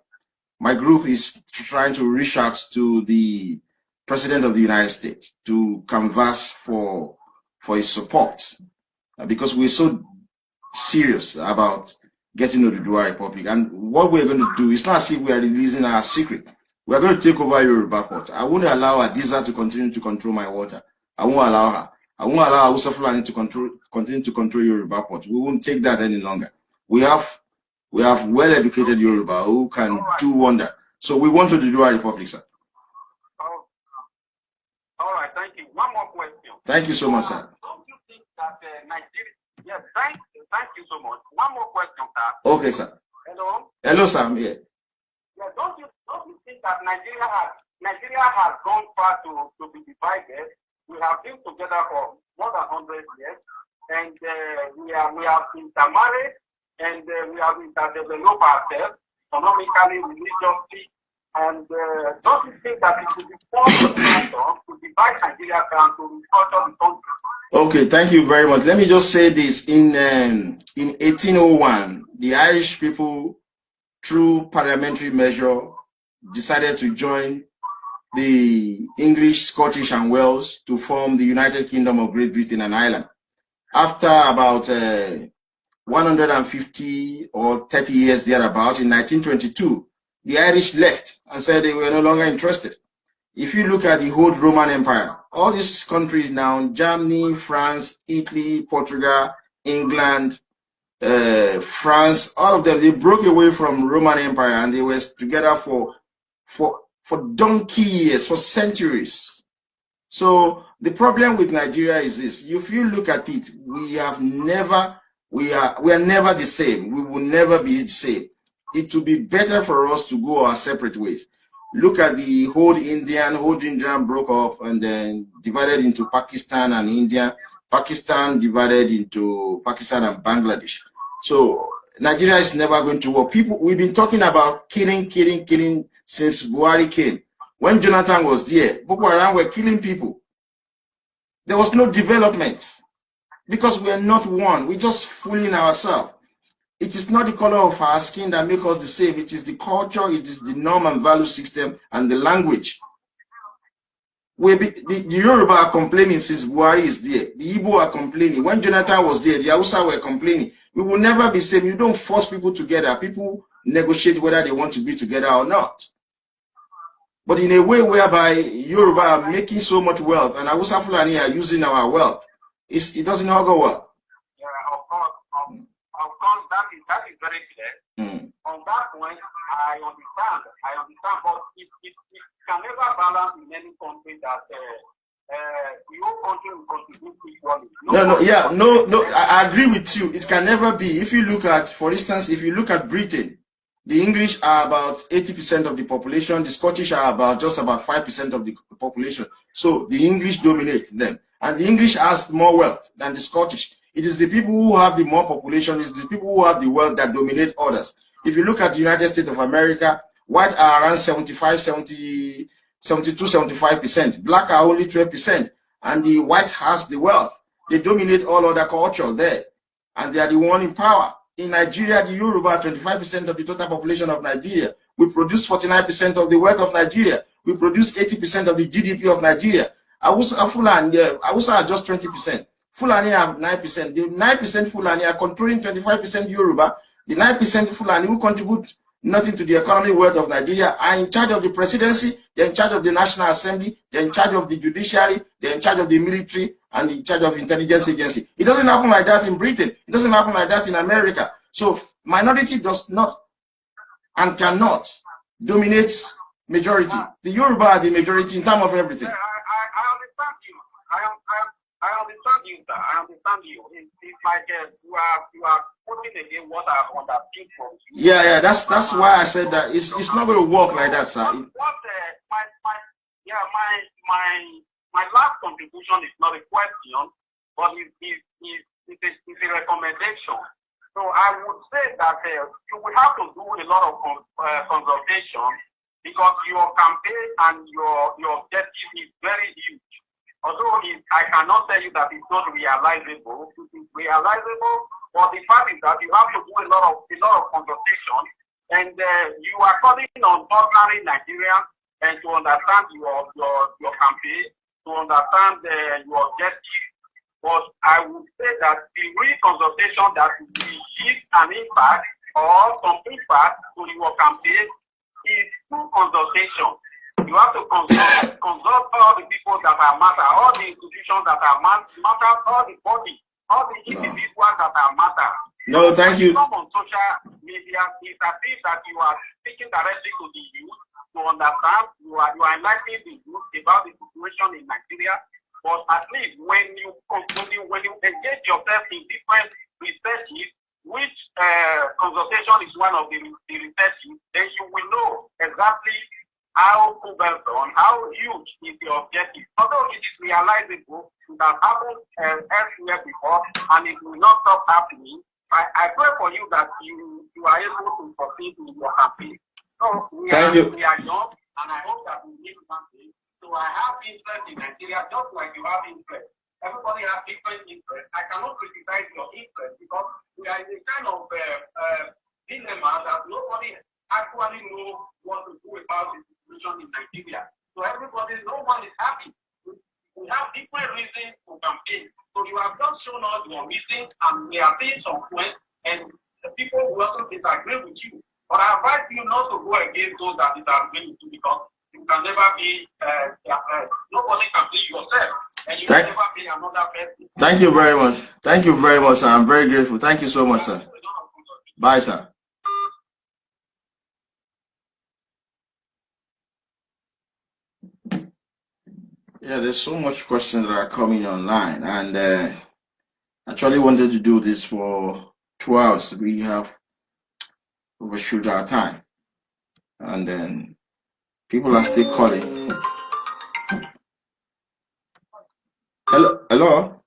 my group is trying to reach out to the President of the United States to canvass for his support, because we're so serious about getting Oduduwa Republic. And what we're going to do is not as if we are releasing our secret. We're going to take over Yoruba port. I won't allow Adiza to continue to control my water. I won't allow her. I won't allow Hausa Fulani to continue to control Yoruba port. We won't take that any longer. We have well-educated Yoruba who can do wonder. So we want to do our Republic, sir. All right, thank you. One more question. Thank you so much, sir. Don't you think that Nigeria? Yes, thank you so much. One more question, sir. Okay, sir. Hello. Hello, sir. I'm here. Yeah, don't you think that Nigeria has gone far to be divided? We have been together for more than 100 years, and we have intermarried, and we have interdeveloped ourselves economically, religiously, and don't you think that it should be forced to divide Nigeria down to restructure the country? Okay, thank you very much. Let me just say this. In 1801, the Irish people, through parliamentary measure, decided to join the English, Scottish, and Wales to form the United Kingdom of Great Britain and Ireland. After about 150 or 30 years thereabouts, in 1922, the Irish left and said they were no longer interested. If you look at the whole Roman Empire, all these countries now, Germany, France, Italy, Portugal, England, France, all of them, they broke away from Roman Empire and they were together for donkey years, for centuries. So the problem with Nigeria is this: if you look at it, we are never the same. We will never be the same. It will be better for us to go our separate ways. Look at the whole Indian broke up and then divided into Pakistan and India. Pakistan divided into Pakistan and Bangladesh. So Nigeria is never going to work. We've been talking about killing since Buhari came. When Jonathan was there, Boko Haram were killing people. There was no development because we are not one. We're just fooling ourselves. It is not the color of our skin that makes us the same. It is the culture, it is the norm and value system and the language. The Yoruba are complaining since Buhari is there. The Ibo are complaining. When Jonathan was there, the Hausa were complaining. We will never be the same. You don't force people together. People negotiate whether they want to be together or not. But in a way whereby Yoruba are making so much wealth and Hausa Fulani are using our wealth, it doesn't all go well. Yeah, of course, that is very clear. On that point, I understand, but it can never balance in any country that your country will contribute equally. I agree with you. It can never be. If you look at, for instance, if you look at Britain, the English are about 80% of the population. The Scottish are just about 5% of the population. So the English dominate them. And the English has more wealth than the Scottish. It is the people who have the more population, it's the people who have the wealth that dominate others. If you look at the United States of America, white are around 72, 75%. Black are only 12%. And the white has the wealth. They dominate all other culture there. And they are the one in power. In Nigeria, the Yoruba are 25% of the total population of Nigeria. We produce 49% of the wealth of Nigeria. We produce 80% of the GDP of Nigeria. Hausa are just 20%. Fulani have 9%. The 9% Fulani are controlling 25% Yoruba. The 9% Fulani who contribute nothing to the economic wealth of Nigeria are in charge of the presidency, they're in charge of the National Assembly, they're in charge of the judiciary, they're in charge of the military, and in charge of intelligence agency. It doesn't happen like that in Britain. It doesn't happen like that in America. So minority does not and cannot dominate majority. The Yoruba are the majority in terms of everything. I understand you. I understand you, sir. I understand you. It's like you are putting again what I understood from you. Yeah. That's why I said that it's not going to work like that, sir. My last contribution is not a question, but it's a recommendation. So I would say that you will have to do a lot of consultation because your campaign and your objective is very huge. Although I cannot tell you that it's not realizable, it is realizable, but the fact is that you have to do a lot of consultation, and you are calling on ordinary Nigerians and to understand your campaign, to understand your objective. But I would say that the real consultation that will give an impact or some impact to your campaign is through consultation. You have to consult all the people that are matter, all the institutions that are matter, all the bodies, all the individuals that are matter. No, thank you. Come on social media, it's as if that you are speaking directly to the youth to understand. You are enlightening the youth about the situation in Nigeria. But at least when you engage yourself in different researches, which consultation is one of the researches, then you will know exactly how cumbersome, how huge is the objective. Although it is realizable, it has happened elsewhere before, and it will not stop happening. I pray for you that you are able to proceed in your campaign. So we are young, and I hope that we need something. So I have interest in Nigeria, just like you have interest. Everybody has different interests. I cannot criticize your interest because we are in a kind of dilemma that nobody actually knows what to do about the situation in Nigeria. So no one is happy. We have different reasons to campaign. So you have just shown us your reasons, and we are seeing some points, and the people who also disagree with you. But I advise you not to go against those that disagree with you because you can never be, nobody can be yourself, and you can never be another person. Thank you very much. Thank you very much, sir. I'm very grateful. Thank you so much, sir. Bye, sir. Yeah, there's so much questions that are coming online, and actually wanted to do this for 2 hours. We have overshoot our time, and then people are still calling. Hello.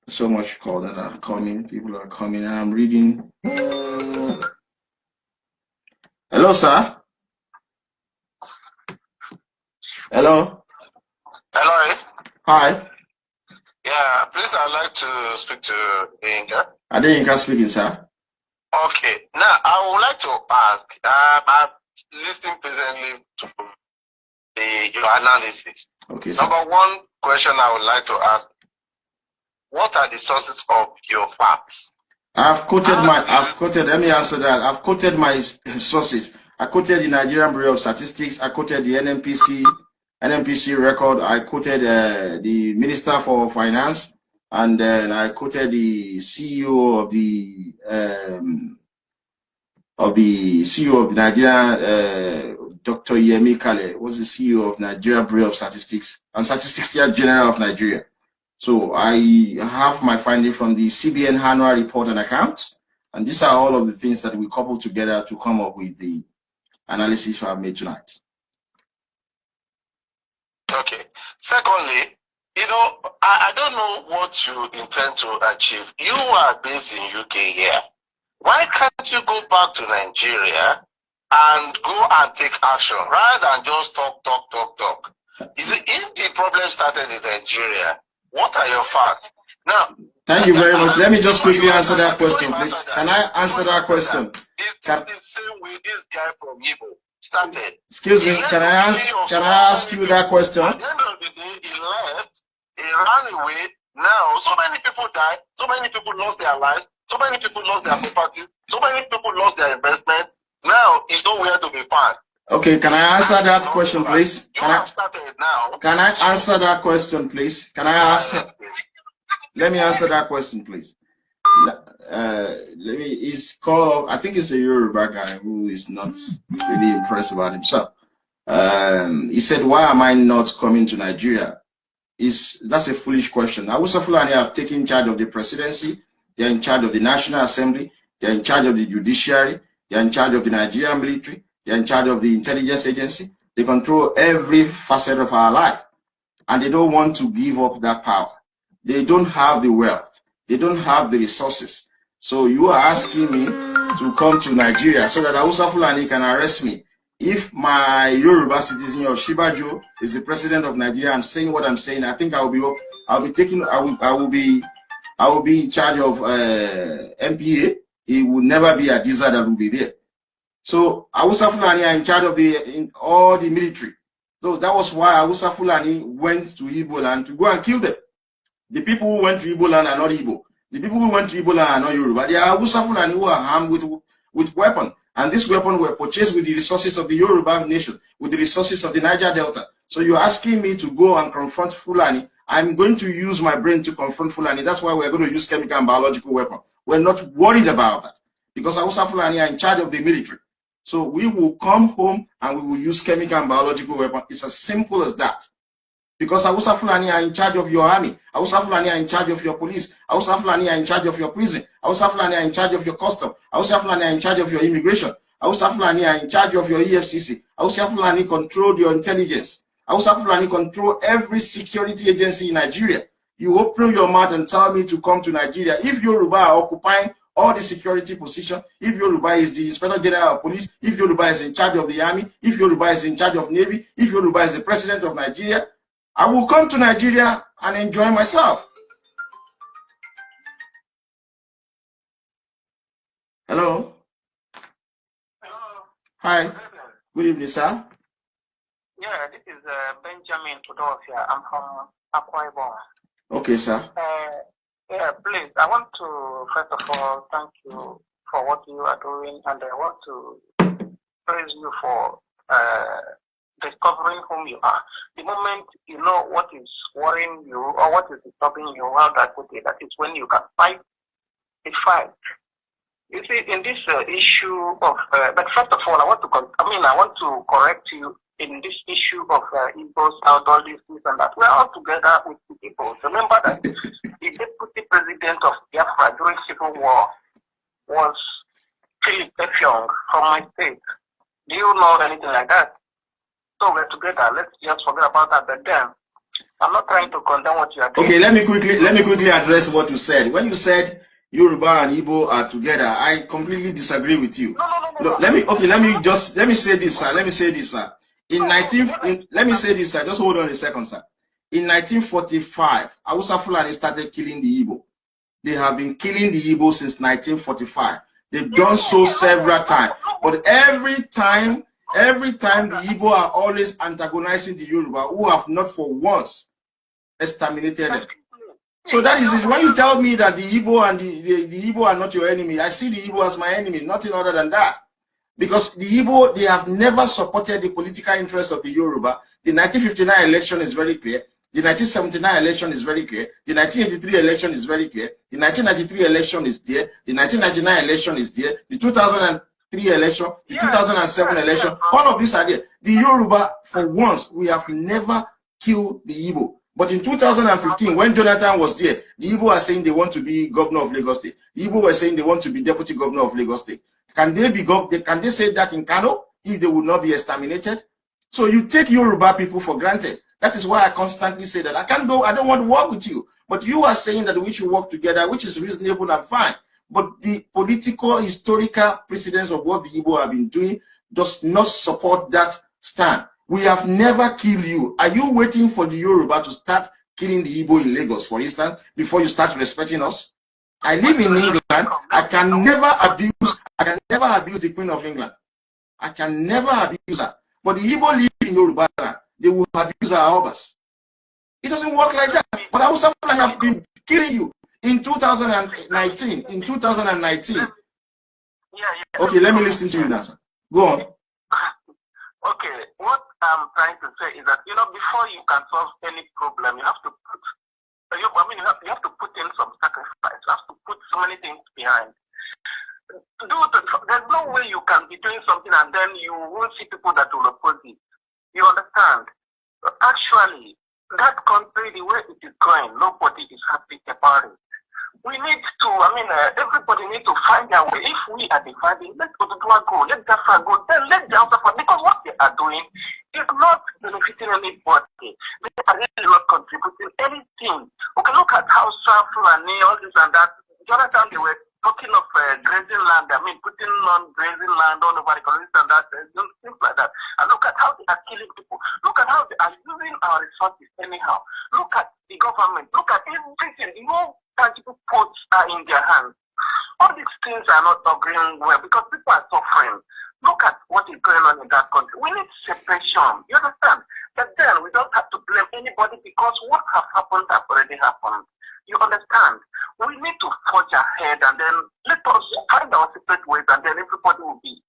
So much call that are coming. People are coming, and I'm reading. Hello, sir. Hello. Hello. Hi. Yeah, please, I'd like to speak to Inga. Adeyinka speaking, sir. Okay. Now, I would like to ask. I'm listening presently to your analysis. Okay, sir. Number one question I would like to ask: what are the sources of your facts? Let me answer that. I've quoted my sources. I quoted the Nigerian Bureau of Statistics. I quoted the NMPC record. I quoted the Minister for Finance, and then I quoted the CEO of the Nigeria, Dr. Yemi Kale, was the CEO of Nigeria Bureau of Statistics and Statistics General of Nigeria. So I have my finding from the CBN annual report and accounts, and these are all of the things that we couple together to come up with the analysis I've made tonight. Okay. Secondly, I don't know what you intend to achieve. You are based in UK here. Why can't you go back to Nigeria and go and take action rather than just talk? Is it if the problem started in Nigeria? What are your facts? Now, thank you very much. Let me just quickly answer that question, please. Can I answer that question? It's the same way this guy from Ibo started. Excuse me, can I ask you that question? At the end of the day, he left, he ran away. Now, so many people died, so many people lost their lives, so many people lost their property, so many people lost their investment. Now, he's nowhere to be found. Okay, can I answer that question, please? Can I answer that question, please? Can I ask? Let me answer that question, please. He's called, I think it's a Yoruba guy who is not really impressed about himself. He said, why am I not coming to Nigeria? That's a foolish question. Hausa Fulani have taken charge of the presidency. They're in charge of the National Assembly. They're in charge of the judiciary. They're in charge of the Nigerian military. They're in charge of the intelligence agency. They control every facet of our life. And they don't want to give up that power. They don't have the wealth. They don't have the resources. So you are asking me to come to Nigeria so that Hausa Fulani can arrest me. If my Yoruba citizen or Shibajo is the president of Nigeria, I'm saying what I'm saying, I think I will be in charge of MPA. It will never be a desert that will be there. So Hausa Fulani are in charge of all the military. So that was why Hausa Fulani went to Ibo land to go and kill them. The people who went to Ibo land are not Igbo. The people who went to Ibo land are not Yoruba. They are Hausa Fulani who are armed with weapons. And these weapons were purchased with the resources of the Yoruba nation, with the resources of the Niger Delta. So you're asking me to go and confront Fulani. I'm going to use my brain to confront Fulani. That's why we're going to use chemical and biological weapons. We're not worried about that because Hausa Fulani are in charge of the military. So we will come home and we will use chemical and biological weapons. It's as simple as that. Because Hausa Fulani are in charge of your army. Hausa Fulani are in charge of your police. Hausa Fulani are in charge of your prison. Hausa Fulani are in charge of your custom. Hausa Fulani are in charge of your immigration. Hausa Fulani are in charge of your EFCC. Hausa Fulani control your intelligence. Hausa Fulani control every security agency in Nigeria. You open your mouth and tell me to come to Nigeria. If Yoruba are occupying all the security position, if Yoruba is the Inspector General of Police, if Yoruba is in charge of the army, if Yoruba is in charge of Navy, if Yoruba is the president of Nigeria, I will come to Nigeria and enjoy myself. Hello? Hello. Hi. Good evening, sir. Yeah, this is Benjamin Tudorfia. I'm from Akwa Ibom. Okay, sir. Yeah, please, I want to, first of all, thank you for what you are doing, and I want to praise you for discovering whom you are. The moment you know what is worrying you or what is disturbing you, how that put it, that is when you can fight a fight. You see, in this issue of, but first of all, I want to correct you in this issue of Igbos out, all this and that. We're all together with the Igbos. Remember that the deputy president of Biafra during Civil War was Philip Effiong from my state. Do you know anything like that? So we're together. Let's just forget about that. But then, I'm not trying to condemn what you are doing. Okay, let me quickly address what you said. When you said Yoruba and Igbo are together, I completely disagree with you. No. Let me say this, sir. Let me say this, sir. Let me say this, sir. Just hold on a second, sir. In 1945, Hausa Fulani started killing the Igbo. They have been killing the Igbo since 1945. They've done so several times. But every time the Igbo are always antagonizing the Yoruba, who have not for once exterminated them. So that is it. When you tell me that the Igbo and the Igbo are not your enemy, I see the Igbo as my enemy, nothing other than that. Because the Igbo, they have never supported the political interest of the Yoruba. The 1959 election is very clear. The 1979 election is very clear. The 1983 election is very clear. The 1993 election is there. The 1999 election is there. The 2003 election, the 2007 election, all of these are there. The Yoruba, for once, we have never killed the Igbo. But in 2015, when Jonathan was there, the Igbo are saying they want to be governor of Lagos State. The Igbo were saying they want to be deputy governor of Lagos State. Can they say that in Kano if they would not be exterminated? So you take Yoruba people for granted. That is why I constantly say that I don't want to work with you. But you are saying that we should work together, which is reasonable and fine. But the political, historical precedence of what the Igbo have been doing does not support that stand. We have never killed you. Are you waiting for the Yoruba to start killing the Igbo in Lagos, for instance, before you start respecting us? I live in England. I can never abuse the Queen of England. I can never abuse her. But the Igbo live in Yoruba land. They will abuse our obas. It doesn't work like that. But I also have been killing you in 2019. In 2019. Okay, let me listen to you now, sir. Go on. Okay, what I'm trying to say is that, before you can solve any problem, you have to put, you have to put in some sacrifice. You have to put so many things behind. There's no way you can be doing something and then you won't see people that will oppose it. You understand? Actually, that country, the way it is going, nobody is happy about it. We need to, everybody needs to find their way. If we are dividing, let Oduduwa go, let Biafra go, then let Biafra go. Because what they are doing is not benefiting anybody. They are really not contributing anything. Okay, look at how Fulani, all this and that. The other time they were talking of grazing land, putting on grazing land all over the country and that, things like that. And look at how they are killing people. Look at how they are using our resources anyhow. Look at the government. Look at everything. Tangible posts are in their hands. All these things are not agreeing well because people are suffering. Look at what is going on in that country. We need separation. You understand? But then we don't have to blame anybody because what has happened has already happened. You understand? We need to forge ahead and then let us find our separate ways and then everybody will be,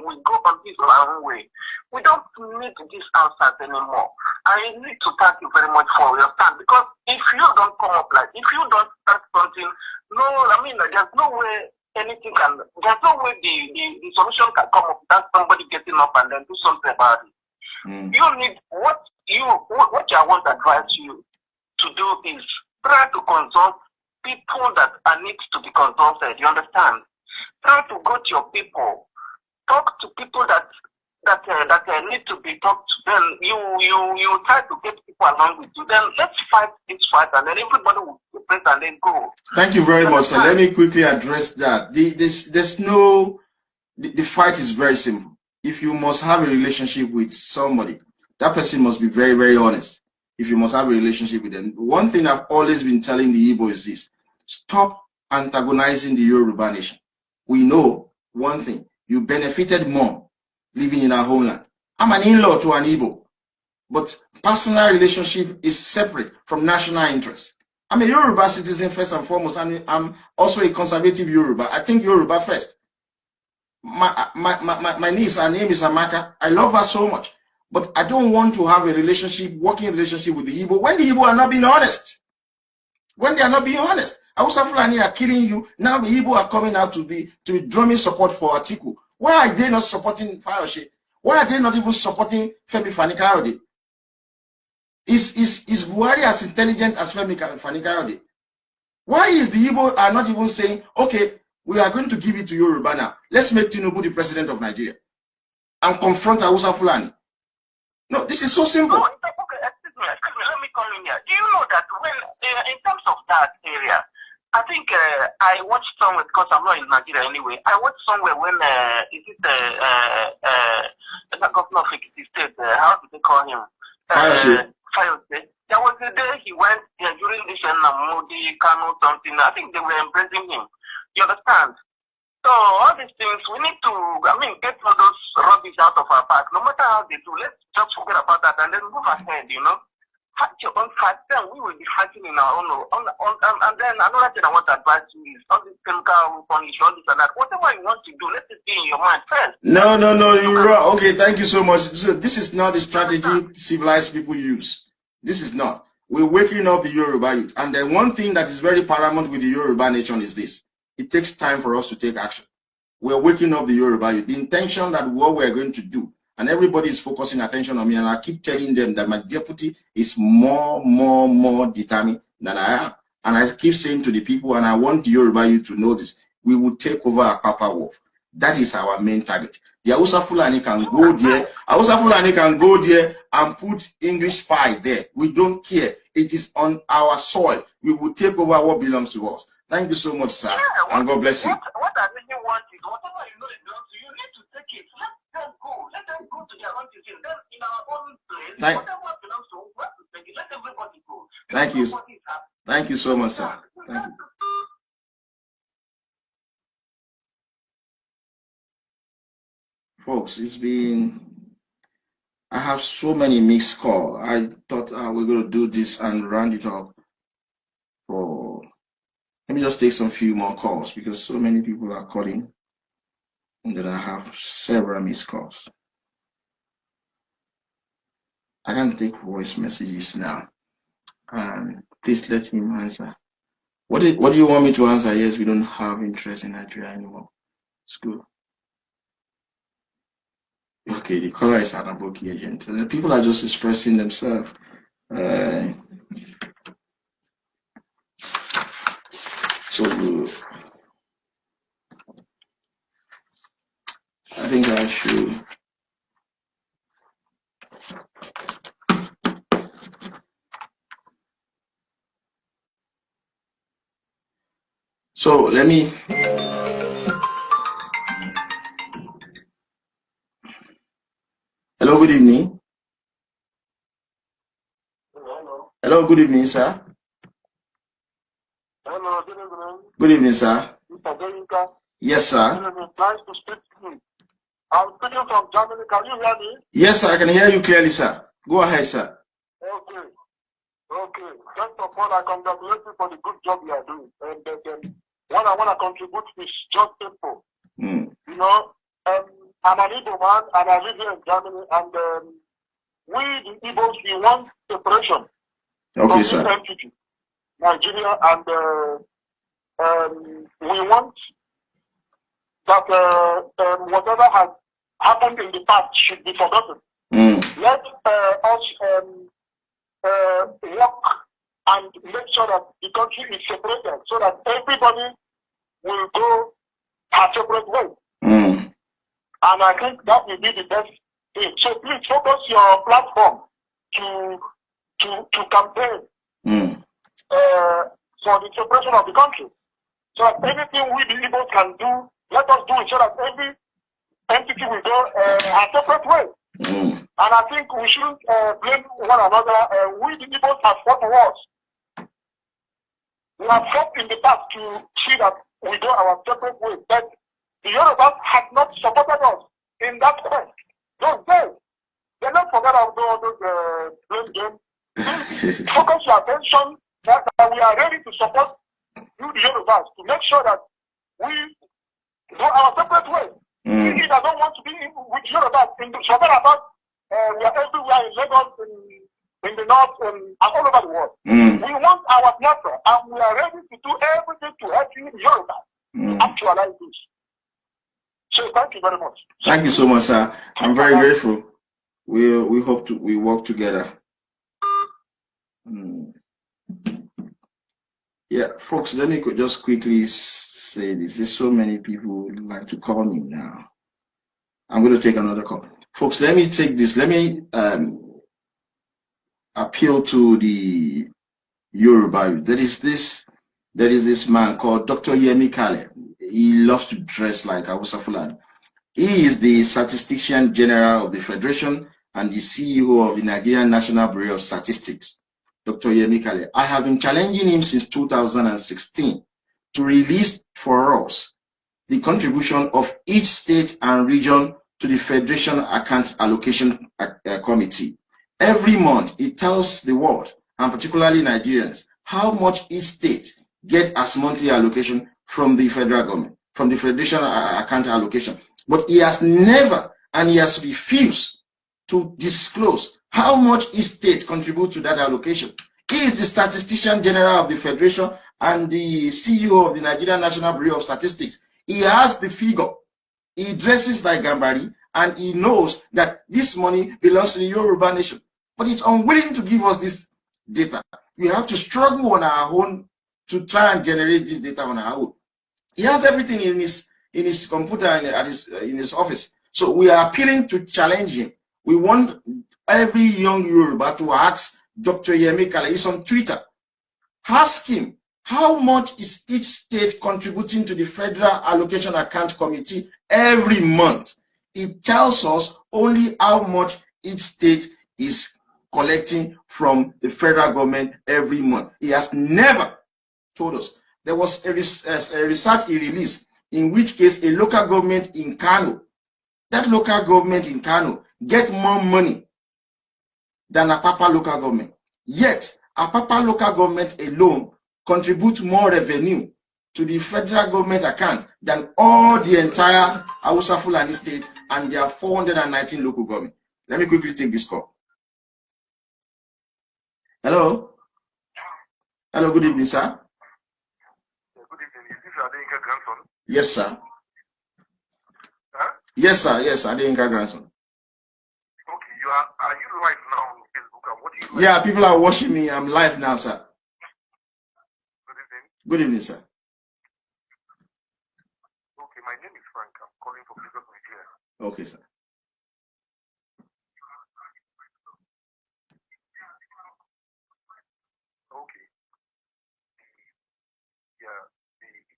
we go on this our own way. We don't need this outside anymore. I need to thank you very much for your stand because if you don't come up if you don't start something, there's no way anything can, there's no way the solution can come up without somebody getting up and then do something about it. You need, what I want to advise you to do is try to consult people that need to be consulted. You understand? Try to go to your people. Talk to people that need to be talked to. Then you try to get people along with you. Then let's fight this fight, and then everybody will separate and then go. Thank you very much, sir. Let me quickly address that. The fight is very simple. If you must have a relationship with somebody, that person must be very, very honest. If you must have a relationship with them. One thing I've always been telling the Igbo is this: stop antagonizing the Yoruba nation. We know one thing: you benefited more living in our homeland. I'm an in-law to an Igbo, but personal relationship is separate from national interest. I'm a Yoruba citizen first and foremost, and I'm also a conservative Yoruba. I think Yoruba first. My niece, her name is Amaka. I love her so much. But I don't want to have a relationship, working relationship with the Igbo when the Igbo are not being honest. When they are not being honest. Hausa Fulani are killing you. Now the Igbo are coming out to be drumming support for Atiku. Why are they not supporting Fayoshe? Why are they not even supporting Femi Fani-Kayode? Is Buhari as intelligent as Femi Fani-Kayode? Why is the Igbo are not even saying, okay, we are going to give it to Yoruba now. Let's make Tinubu the president of Nigeria and confront Hausa Fulani. No, this is so simple. No, okay, excuse me, let me come in here. Do you know that when, in terms of that area, I think I watched somewhere, because I'm not in Nigeria anyway, I watched somewhere when, is it the governor of Ekiti State, how do they call him? Fayose. There was a day he went during this Namudi, Kano, something, I think they were embracing him. You understand? So all these things, we need to, get all those rubbish out of our back. No matter how they do, let's just forget about that and then move ahead, you know. Fight your own fight, then we will be fighting in our own. And then another thing I want to advise you is all this chemical punish, all this and that. Whatever you want to do, let it be in your mind first. No, you're wrong. Okay, thank you so much. So this is not the strategy civilized people use. This is not. We're waking up the Yoruba youth. And then one thing that is very paramount with the Yoruba nation is this. It takes time for us to take action. We're waking up the Yoruba youth. The intention that what we're going to do, and everybody is focusing attention on me, and I keep telling them that my deputy is more determined than I am. And I keep saying to the people, and I want the Yoruba youth to know this, we will take over a Papa Wolf. That is our main target. The Hausa Fulani can go there. Hausa Fulani can go there and put English pie there. We don't care. It is on our soil. We will take over what belongs to us. Thank you so much, sir. Yeah, and God bless you. What I really want is whatever you know it belongs to you, need to take it. Let them go. Let them go to their own decision. Then in our own place, whatever belongs to us, we have to take it. Let everybody go. Thank you. Thank you so much, sir. Thank you. Folks, it's been, I have so many mixed calls. I thought we're going to do this and round it up. Let me just take some few more calls because so many people are calling and then I have several missed calls. I can take voice messages now. And please let him answer. What do you want me to answer? Yes, we don't have interest in Nigeria anymore. It's good. Okay, the caller is an Aboki agent. The people are just expressing themselves. So I think I should. So let me. Hello, good evening. Hello, good evening, sir. Hello, good evening. Good evening, sir. Mr. Delinka. Yes, sir. Good evening. Nice to speak to you. I'm speaking from Germany. Can you hear me? Yes, sir. I can hear you clearly, sir. Go ahead, sir. Okay. Okay. First of all, I congratulate you for the good job you are doing. And what I want to contribute is just simple. You know, I'm an Ibo man and I live here in Germany. And we, the Ibos, we want separation. Okay, sir. Entity, Nigeria, and we want that whatever has happened in the past should be forgotten. Let us work and make sure that the country is separated so that everybody will go a separate way. And I think that will be the best thing. So please focus your platform to campaign for the separation of the country. So that anything we the Igbos can do, let us do it so that every entity will go a separate way. And I think we shouldn't blame one another. We the Igbos have fought wars. We have fought in the past to see that we go our separate way. But the Yorubas have not supported us in that quest. Those days, they don't forget about all those blame games. Focus your attention that we are ready to support you, the Yorubas, to make sure that we go our separate way. We that don't want to be with Yorubas, forget about we are everywhere in Lagos, in the north, and all over the world. We want our Biafra, and we are ready to do everything to help you in Yoruba to actualize this. So thank you very much. Thank you so much, sir. I'm very grateful. We hope we work together. Yeah, folks, let me just quickly say this. There's so many people who would like to call me now. I'm going to take another call. Folks, let me take this. Let me appeal to the Yoruba. There is this man called Dr. Yemi Kale. He loves to dress like Ibo And Fulani. He is the Statistician General of the Federation and the CEO of the Nigerian National Bureau of Statistics, Dr. Yemi Kale. I have been challenging him since 2016 to release for us the contribution of each state and region to the Federation Account Allocation Committee. Every month, it tells the world, and particularly Nigerians, how much each state gets as monthly allocation from the federal government, from the Federation Account Allocation. But he has never, and he has refused to disclose how much each state contributes to that allocation. He is the Statistician General of the Federation and the CEO of the Nigerian National Bureau of Statistics. He has the figure. He dresses like Gambari, and he knows that this money belongs to the Yoruba nation. But he's unwilling to give us this data. We have to struggle on our own to try and generate this data on our own. He has everything in his computer in his office. So we are appealing to challenge him. We want every young Yoruba to ask Dr. Yemi Kale. He's on Twitter. Ask him, how much is each state contributing to the Federal Allocation Account Committee every month? It tells us only how much each state is collecting from the federal government every month. He has never told us. There was a research he released, in which case a local government in Kano, that local government in Kano get more money than Apapa local government. Yet, Apapa local government alone contribute more revenue to the federal government account than all the entire Hausa Fulani state and their 419 local government. Let me quickly take this call. Hello? Hello, good evening, sir. Good evening. Is this Adeyinka grandson? Yes, sir. Huh? Yes, sir. Yes, Adeyinka grandson. Okay, are you live now on Facebook? I'm watching you. Yeah, people are watching me. I'm live now, sir. Good evening. Good evening, sir. Okay, my name is Frank. I'm calling from Lagos, Nigeria. Okay, sir. Okay. Yeah,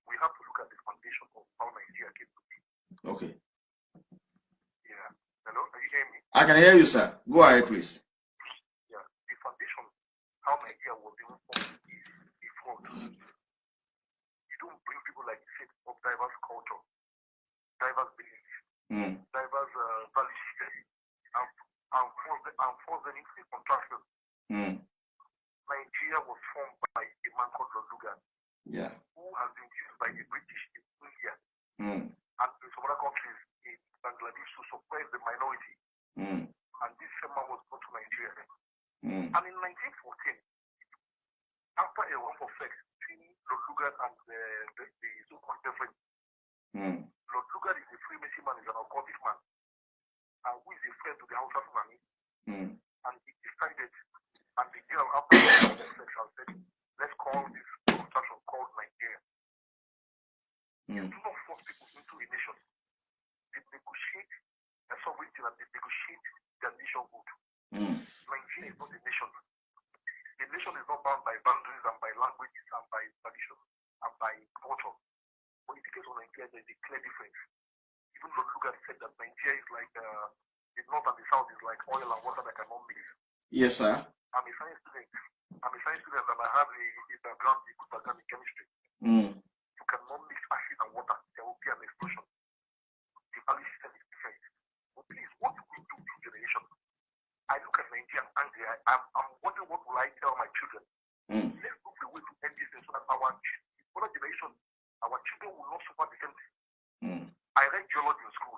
we have to look at the foundation of how Nigeria came to be. Okay. Yeah. Hello, are you hearing me? I can hear you, sir. Go ahead, please. Yeah, the foundation, how Nigeria was even formed is a fraud. You don't bring people like you said of diverse culture, diverse beliefs, diverse value system, and force them into a contraction. Nigeria was formed by a man called Lord, yeah, who has been used by the British in India and in some other countries in Bangladesh to suppress the minority. And this same man was brought to Nigeria. And in 1914, after a rump of sex between Lord and the so-called girlfriend, Lord is a Freemason man, is an occultic man, and who is a friend to the Hausa Fulani. And he decided, and the girl after the rump of sex has said, let's call this construction called Nigeria. You do not force people into a nation. They negotiate their sovereignty and they negotiate their nationhood. Nigeria is not a nation. A nation is not bound by boundaries and by languages and by tradition and by culture. But in the case of Nigeria, there is a clear difference. Even Lord Lugard said that Nigeria is like the north and the south is like oil and water that cannot mix. Yes, sir. I'm a science student and I have a good background in chemistry. You cannot mix acid and water. There will be an explosion. The value system is different. But please, what do we do this generation? I look at Nigeria and angry. I'm wondering what will I tell my children. Let's look for a way to end this so that our other generation, our children will not suffer the same thing. I read geology in school.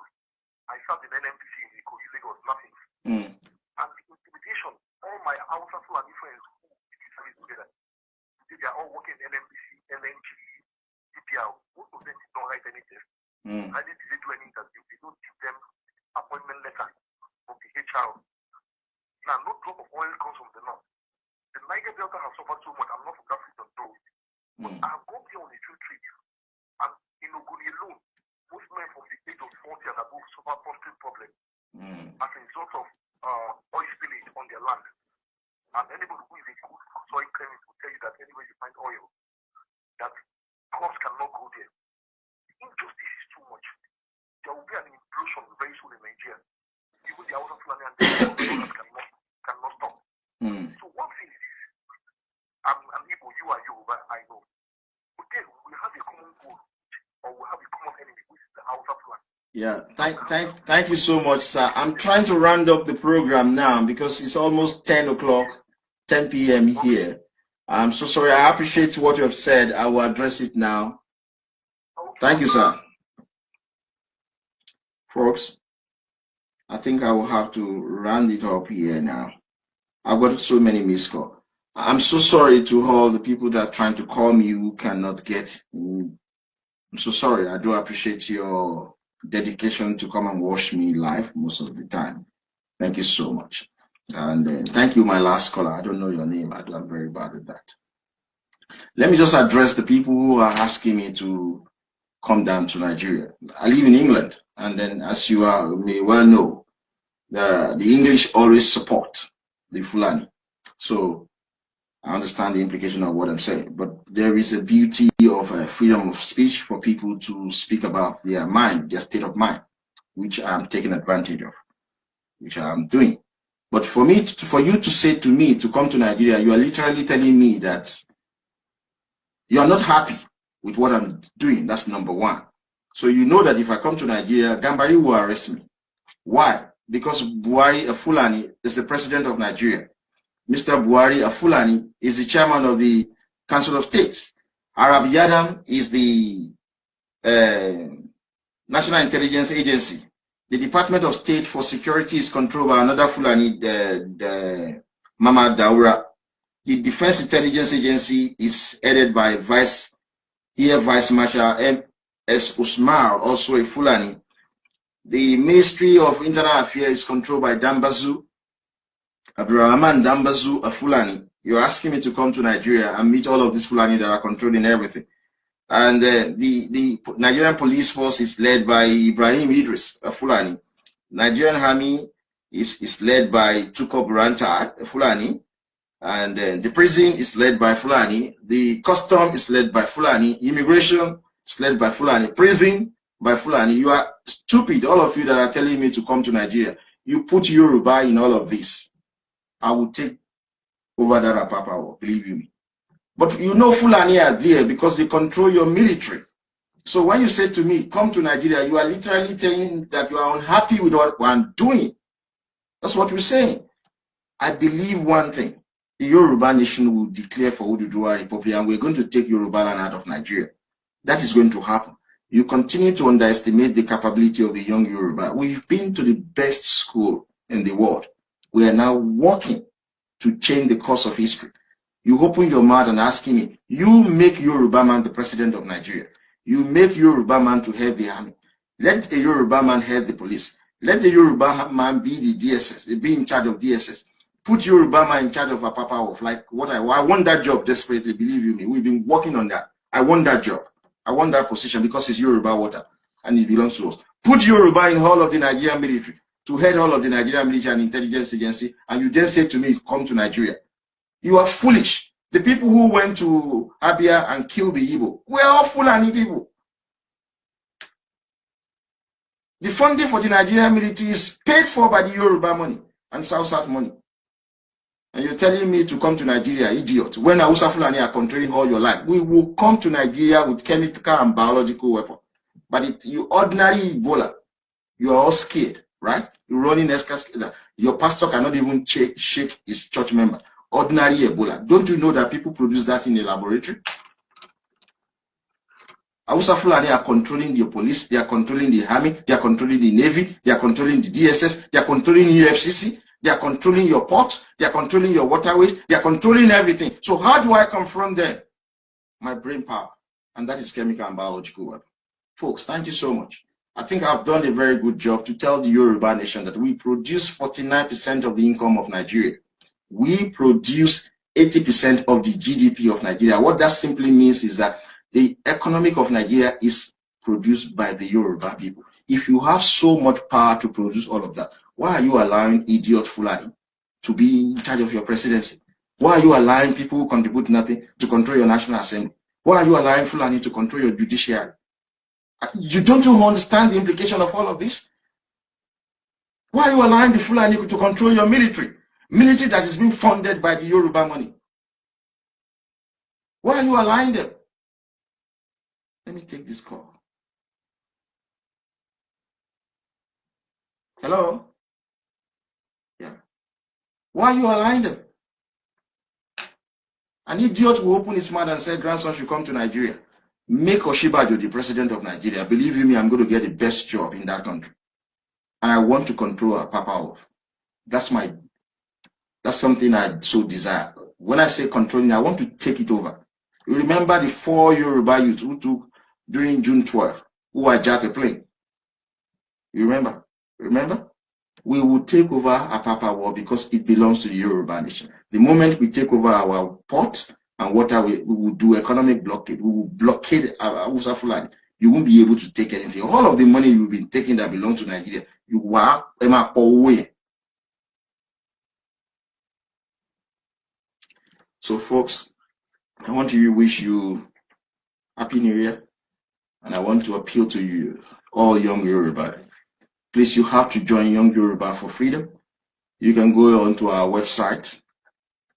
I sat in NMTC in Ikoyi, Lagos, nothing. Fulani friends who did this service together. They are all working in NMBC, LNG, DPL. Most of them did not write any test. Neither did they do any interview. They don't give them appointment letter from the HR. Now, no drop of oil comes from the north. The Niger Delta has suffered so much. I'm not from that region, though. But I have gone there on a field trip. And in Ogoni alone, most men from the age of 40 and above suffer prostate problems as a result of oil spillage on their land. And anybody who is a good soil chemist will tell you that anywhere you find oil, that crops cannot grow there. The injustice is too much. There will be an implosion very soon in Nigeria. Even the Hausa Fulani and the cannot stop. So one thing is this. I'm Ibo, you are Yoruba, I know. But then we have a common goal, or we have a common enemy, which is the Hausa Fulani. Yeah, thank you so much, sir. I'm trying to round up the program now because it's almost 10 o'clock, 10 p.m. here. I'm so sorry. I appreciate what you have said. I will address it now. Thank you, sir. Folks, I think I will have to round it up here now. I've got so many missed calls. I'm so sorry to all the people that are trying to call me who cannot get. I'm so sorry. I do appreciate your dedication to come and watch me live most of the time. Thank you so much. And thank you, my last caller. I don't know your name. I'm very bad at that. Let me just address the people who are asking me to come down to Nigeria. I live in England, and then as you may well know, the English always support the Fulani. So I understand the implication of what I'm saying, but there is a beauty of freedom of speech for people to speak about their mind, their state of mind, which I'm taking advantage of, which I'm doing. But for you to say to me to come to Nigeria, you are literally telling me that you are not happy with what I'm doing. That's number one. So you know that if I come to Nigeria, Gambari will arrest me. Why? Because Buhari, a Fulani, is the president of Nigeria. Mr. Buhari, a Fulani, is the chairman of the Council of States. Arab Yadam is the National Intelligence Agency. The Department of State for Security is controlled by another Fulani, the Mama Daura. The Defense Intelligence Agency is headed by Vice Marshal M.S. Usmar, also a Fulani. The Ministry of Internal Affairs is controlled by Dambazu, Abdurrahman Dambazu, a Fulani. You're asking me to come to Nigeria and meet all of these Fulani that are controlling everything. And the Nigerian police force is led by Ibrahim Idris, a Fulani. Nigerian army is led by Tuko Buranta, a Fulani. And the prison is led by Fulani. The custom is led by Fulani. Immigration is led by Fulani. Prison by Fulani. You are stupid, all of you that are telling me to come to Nigeria. You put Yoruba in all of this. I will take over that Apapa, believe you me. But you know Fulani are there because they control your military. So when you say to me, come to Nigeria, you are literally saying that you are unhappy with what I'm doing. That's what we're saying. I believe one thing. The Yoruba nation will declare for Oduduwa Republic, and we're going to take Yoruba land out of Nigeria. That is going to happen. You continue to underestimate the capability of the young Yoruba. We've been to the best school in the world. We are now working to change the course of history. You open your mouth and asking me, you make Yoruba man the president of Nigeria. You make Yoruba man to head the army. Let the Yoruba man head the police. Let the Yoruba man be the DSS, be in charge of DSS. Put Yoruba man in charge of Apapa of like what I want that job desperately, believe you me. We've been working on that. I want that job. I want that position because it's Yoruba water and it belongs to us. Put Yoruba in all of the Nigerian military to head all of the Nigerian military and intelligence agency, and you then say to me, come to Nigeria. You are foolish. The people who went to Abia and killed the Ibo were all Fulani people. The funding for the Nigerian military is paid for by the Yoruba money and South money. And you're telling me to come to Nigeria, idiot. When Hausa Fulani are controlling all your life, we will come to Nigeria with chemical and biological weapons. But you ordinary Ebola, you are all scared, right? You're running escalator. Your pastor cannot even shake his church member. Ordinary Ebola. Don't you know that people produce that in a laboratory? Hausa Fulani are controlling the police, they are controlling the army, they are controlling the navy, they are controlling the DSS, they are controlling UFCC. They are controlling your port. They are controlling your waterways. They are controlling everything. So how do I confront them? My brain power. And that is chemical and biological weapon. Folks, thank you so much. I think I've done a very good job to tell the Yoruba nation that we produce 49% of the income of Nigeria. We produce 80% of the GDP of Nigeria. What that simply means is that the economic of Nigeria is produced by the Yoruba people. If you have so much power to produce all of that, why are you allowing idiot Fulani to be in charge of your presidency? Why are you allowing people who contribute nothing to control your National Assembly? Why are you allowing Fulani to control your judiciary? Don't you understand the implication of all of this? Why are you allowing the Fulani to control your military? Military that is being funded by the Yoruba money. Why are you allowing them? Let me take this call. Hello? Yeah. Why are you allowing them? An idiot will open his mouth and say grandson should come to Nigeria. Make Oshibajo the president of Nigeria. Believe you me, I'm going to get the best job in that country. And I want to control our Papa off. That's something I so desire. When I say controlling, I want to take it over. You remember the 4 Yoruba youths who took during June 12th, who hijacked a plane? You remember? Remember? We will take over Apapa War because it belongs to the Yoruba nation. The moment we take over our port and water, we will do economic blockade. We will blockade Hausa Fulani. You won't be able to take anything. All of the money you've been taking that belongs to Nigeria, you will away. So, folks, I want to wish you Happy New Year, and I want to appeal to you, all young Yoruba. Please, you have to join Young Yoruba for Freedom. You can go onto our website,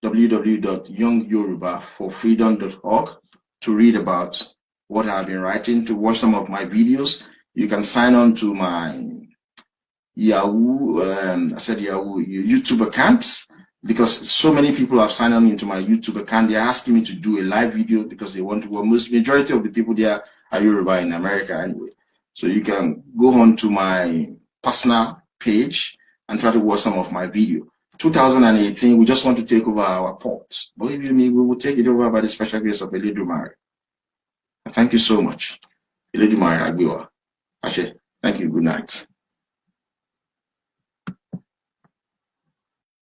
www.youngyorubaforfreedom.org, to read about what I've been writing, to watch some of my videos. You can sign on to my Yahoo YouTube account, because so many people have signed on into my YouTube account. They're asking me to do a live video because they want to. Well, majority of the people there are Yoruba in America anyway. So you can go on to my personal page and try to watch some of my video. 2018, we just want to take over our ports. Believe you me, we will take it over by the special grace of Eledumare. Thank you so much. Eledumare Agbiwa. Ashe. Thank you. Good night.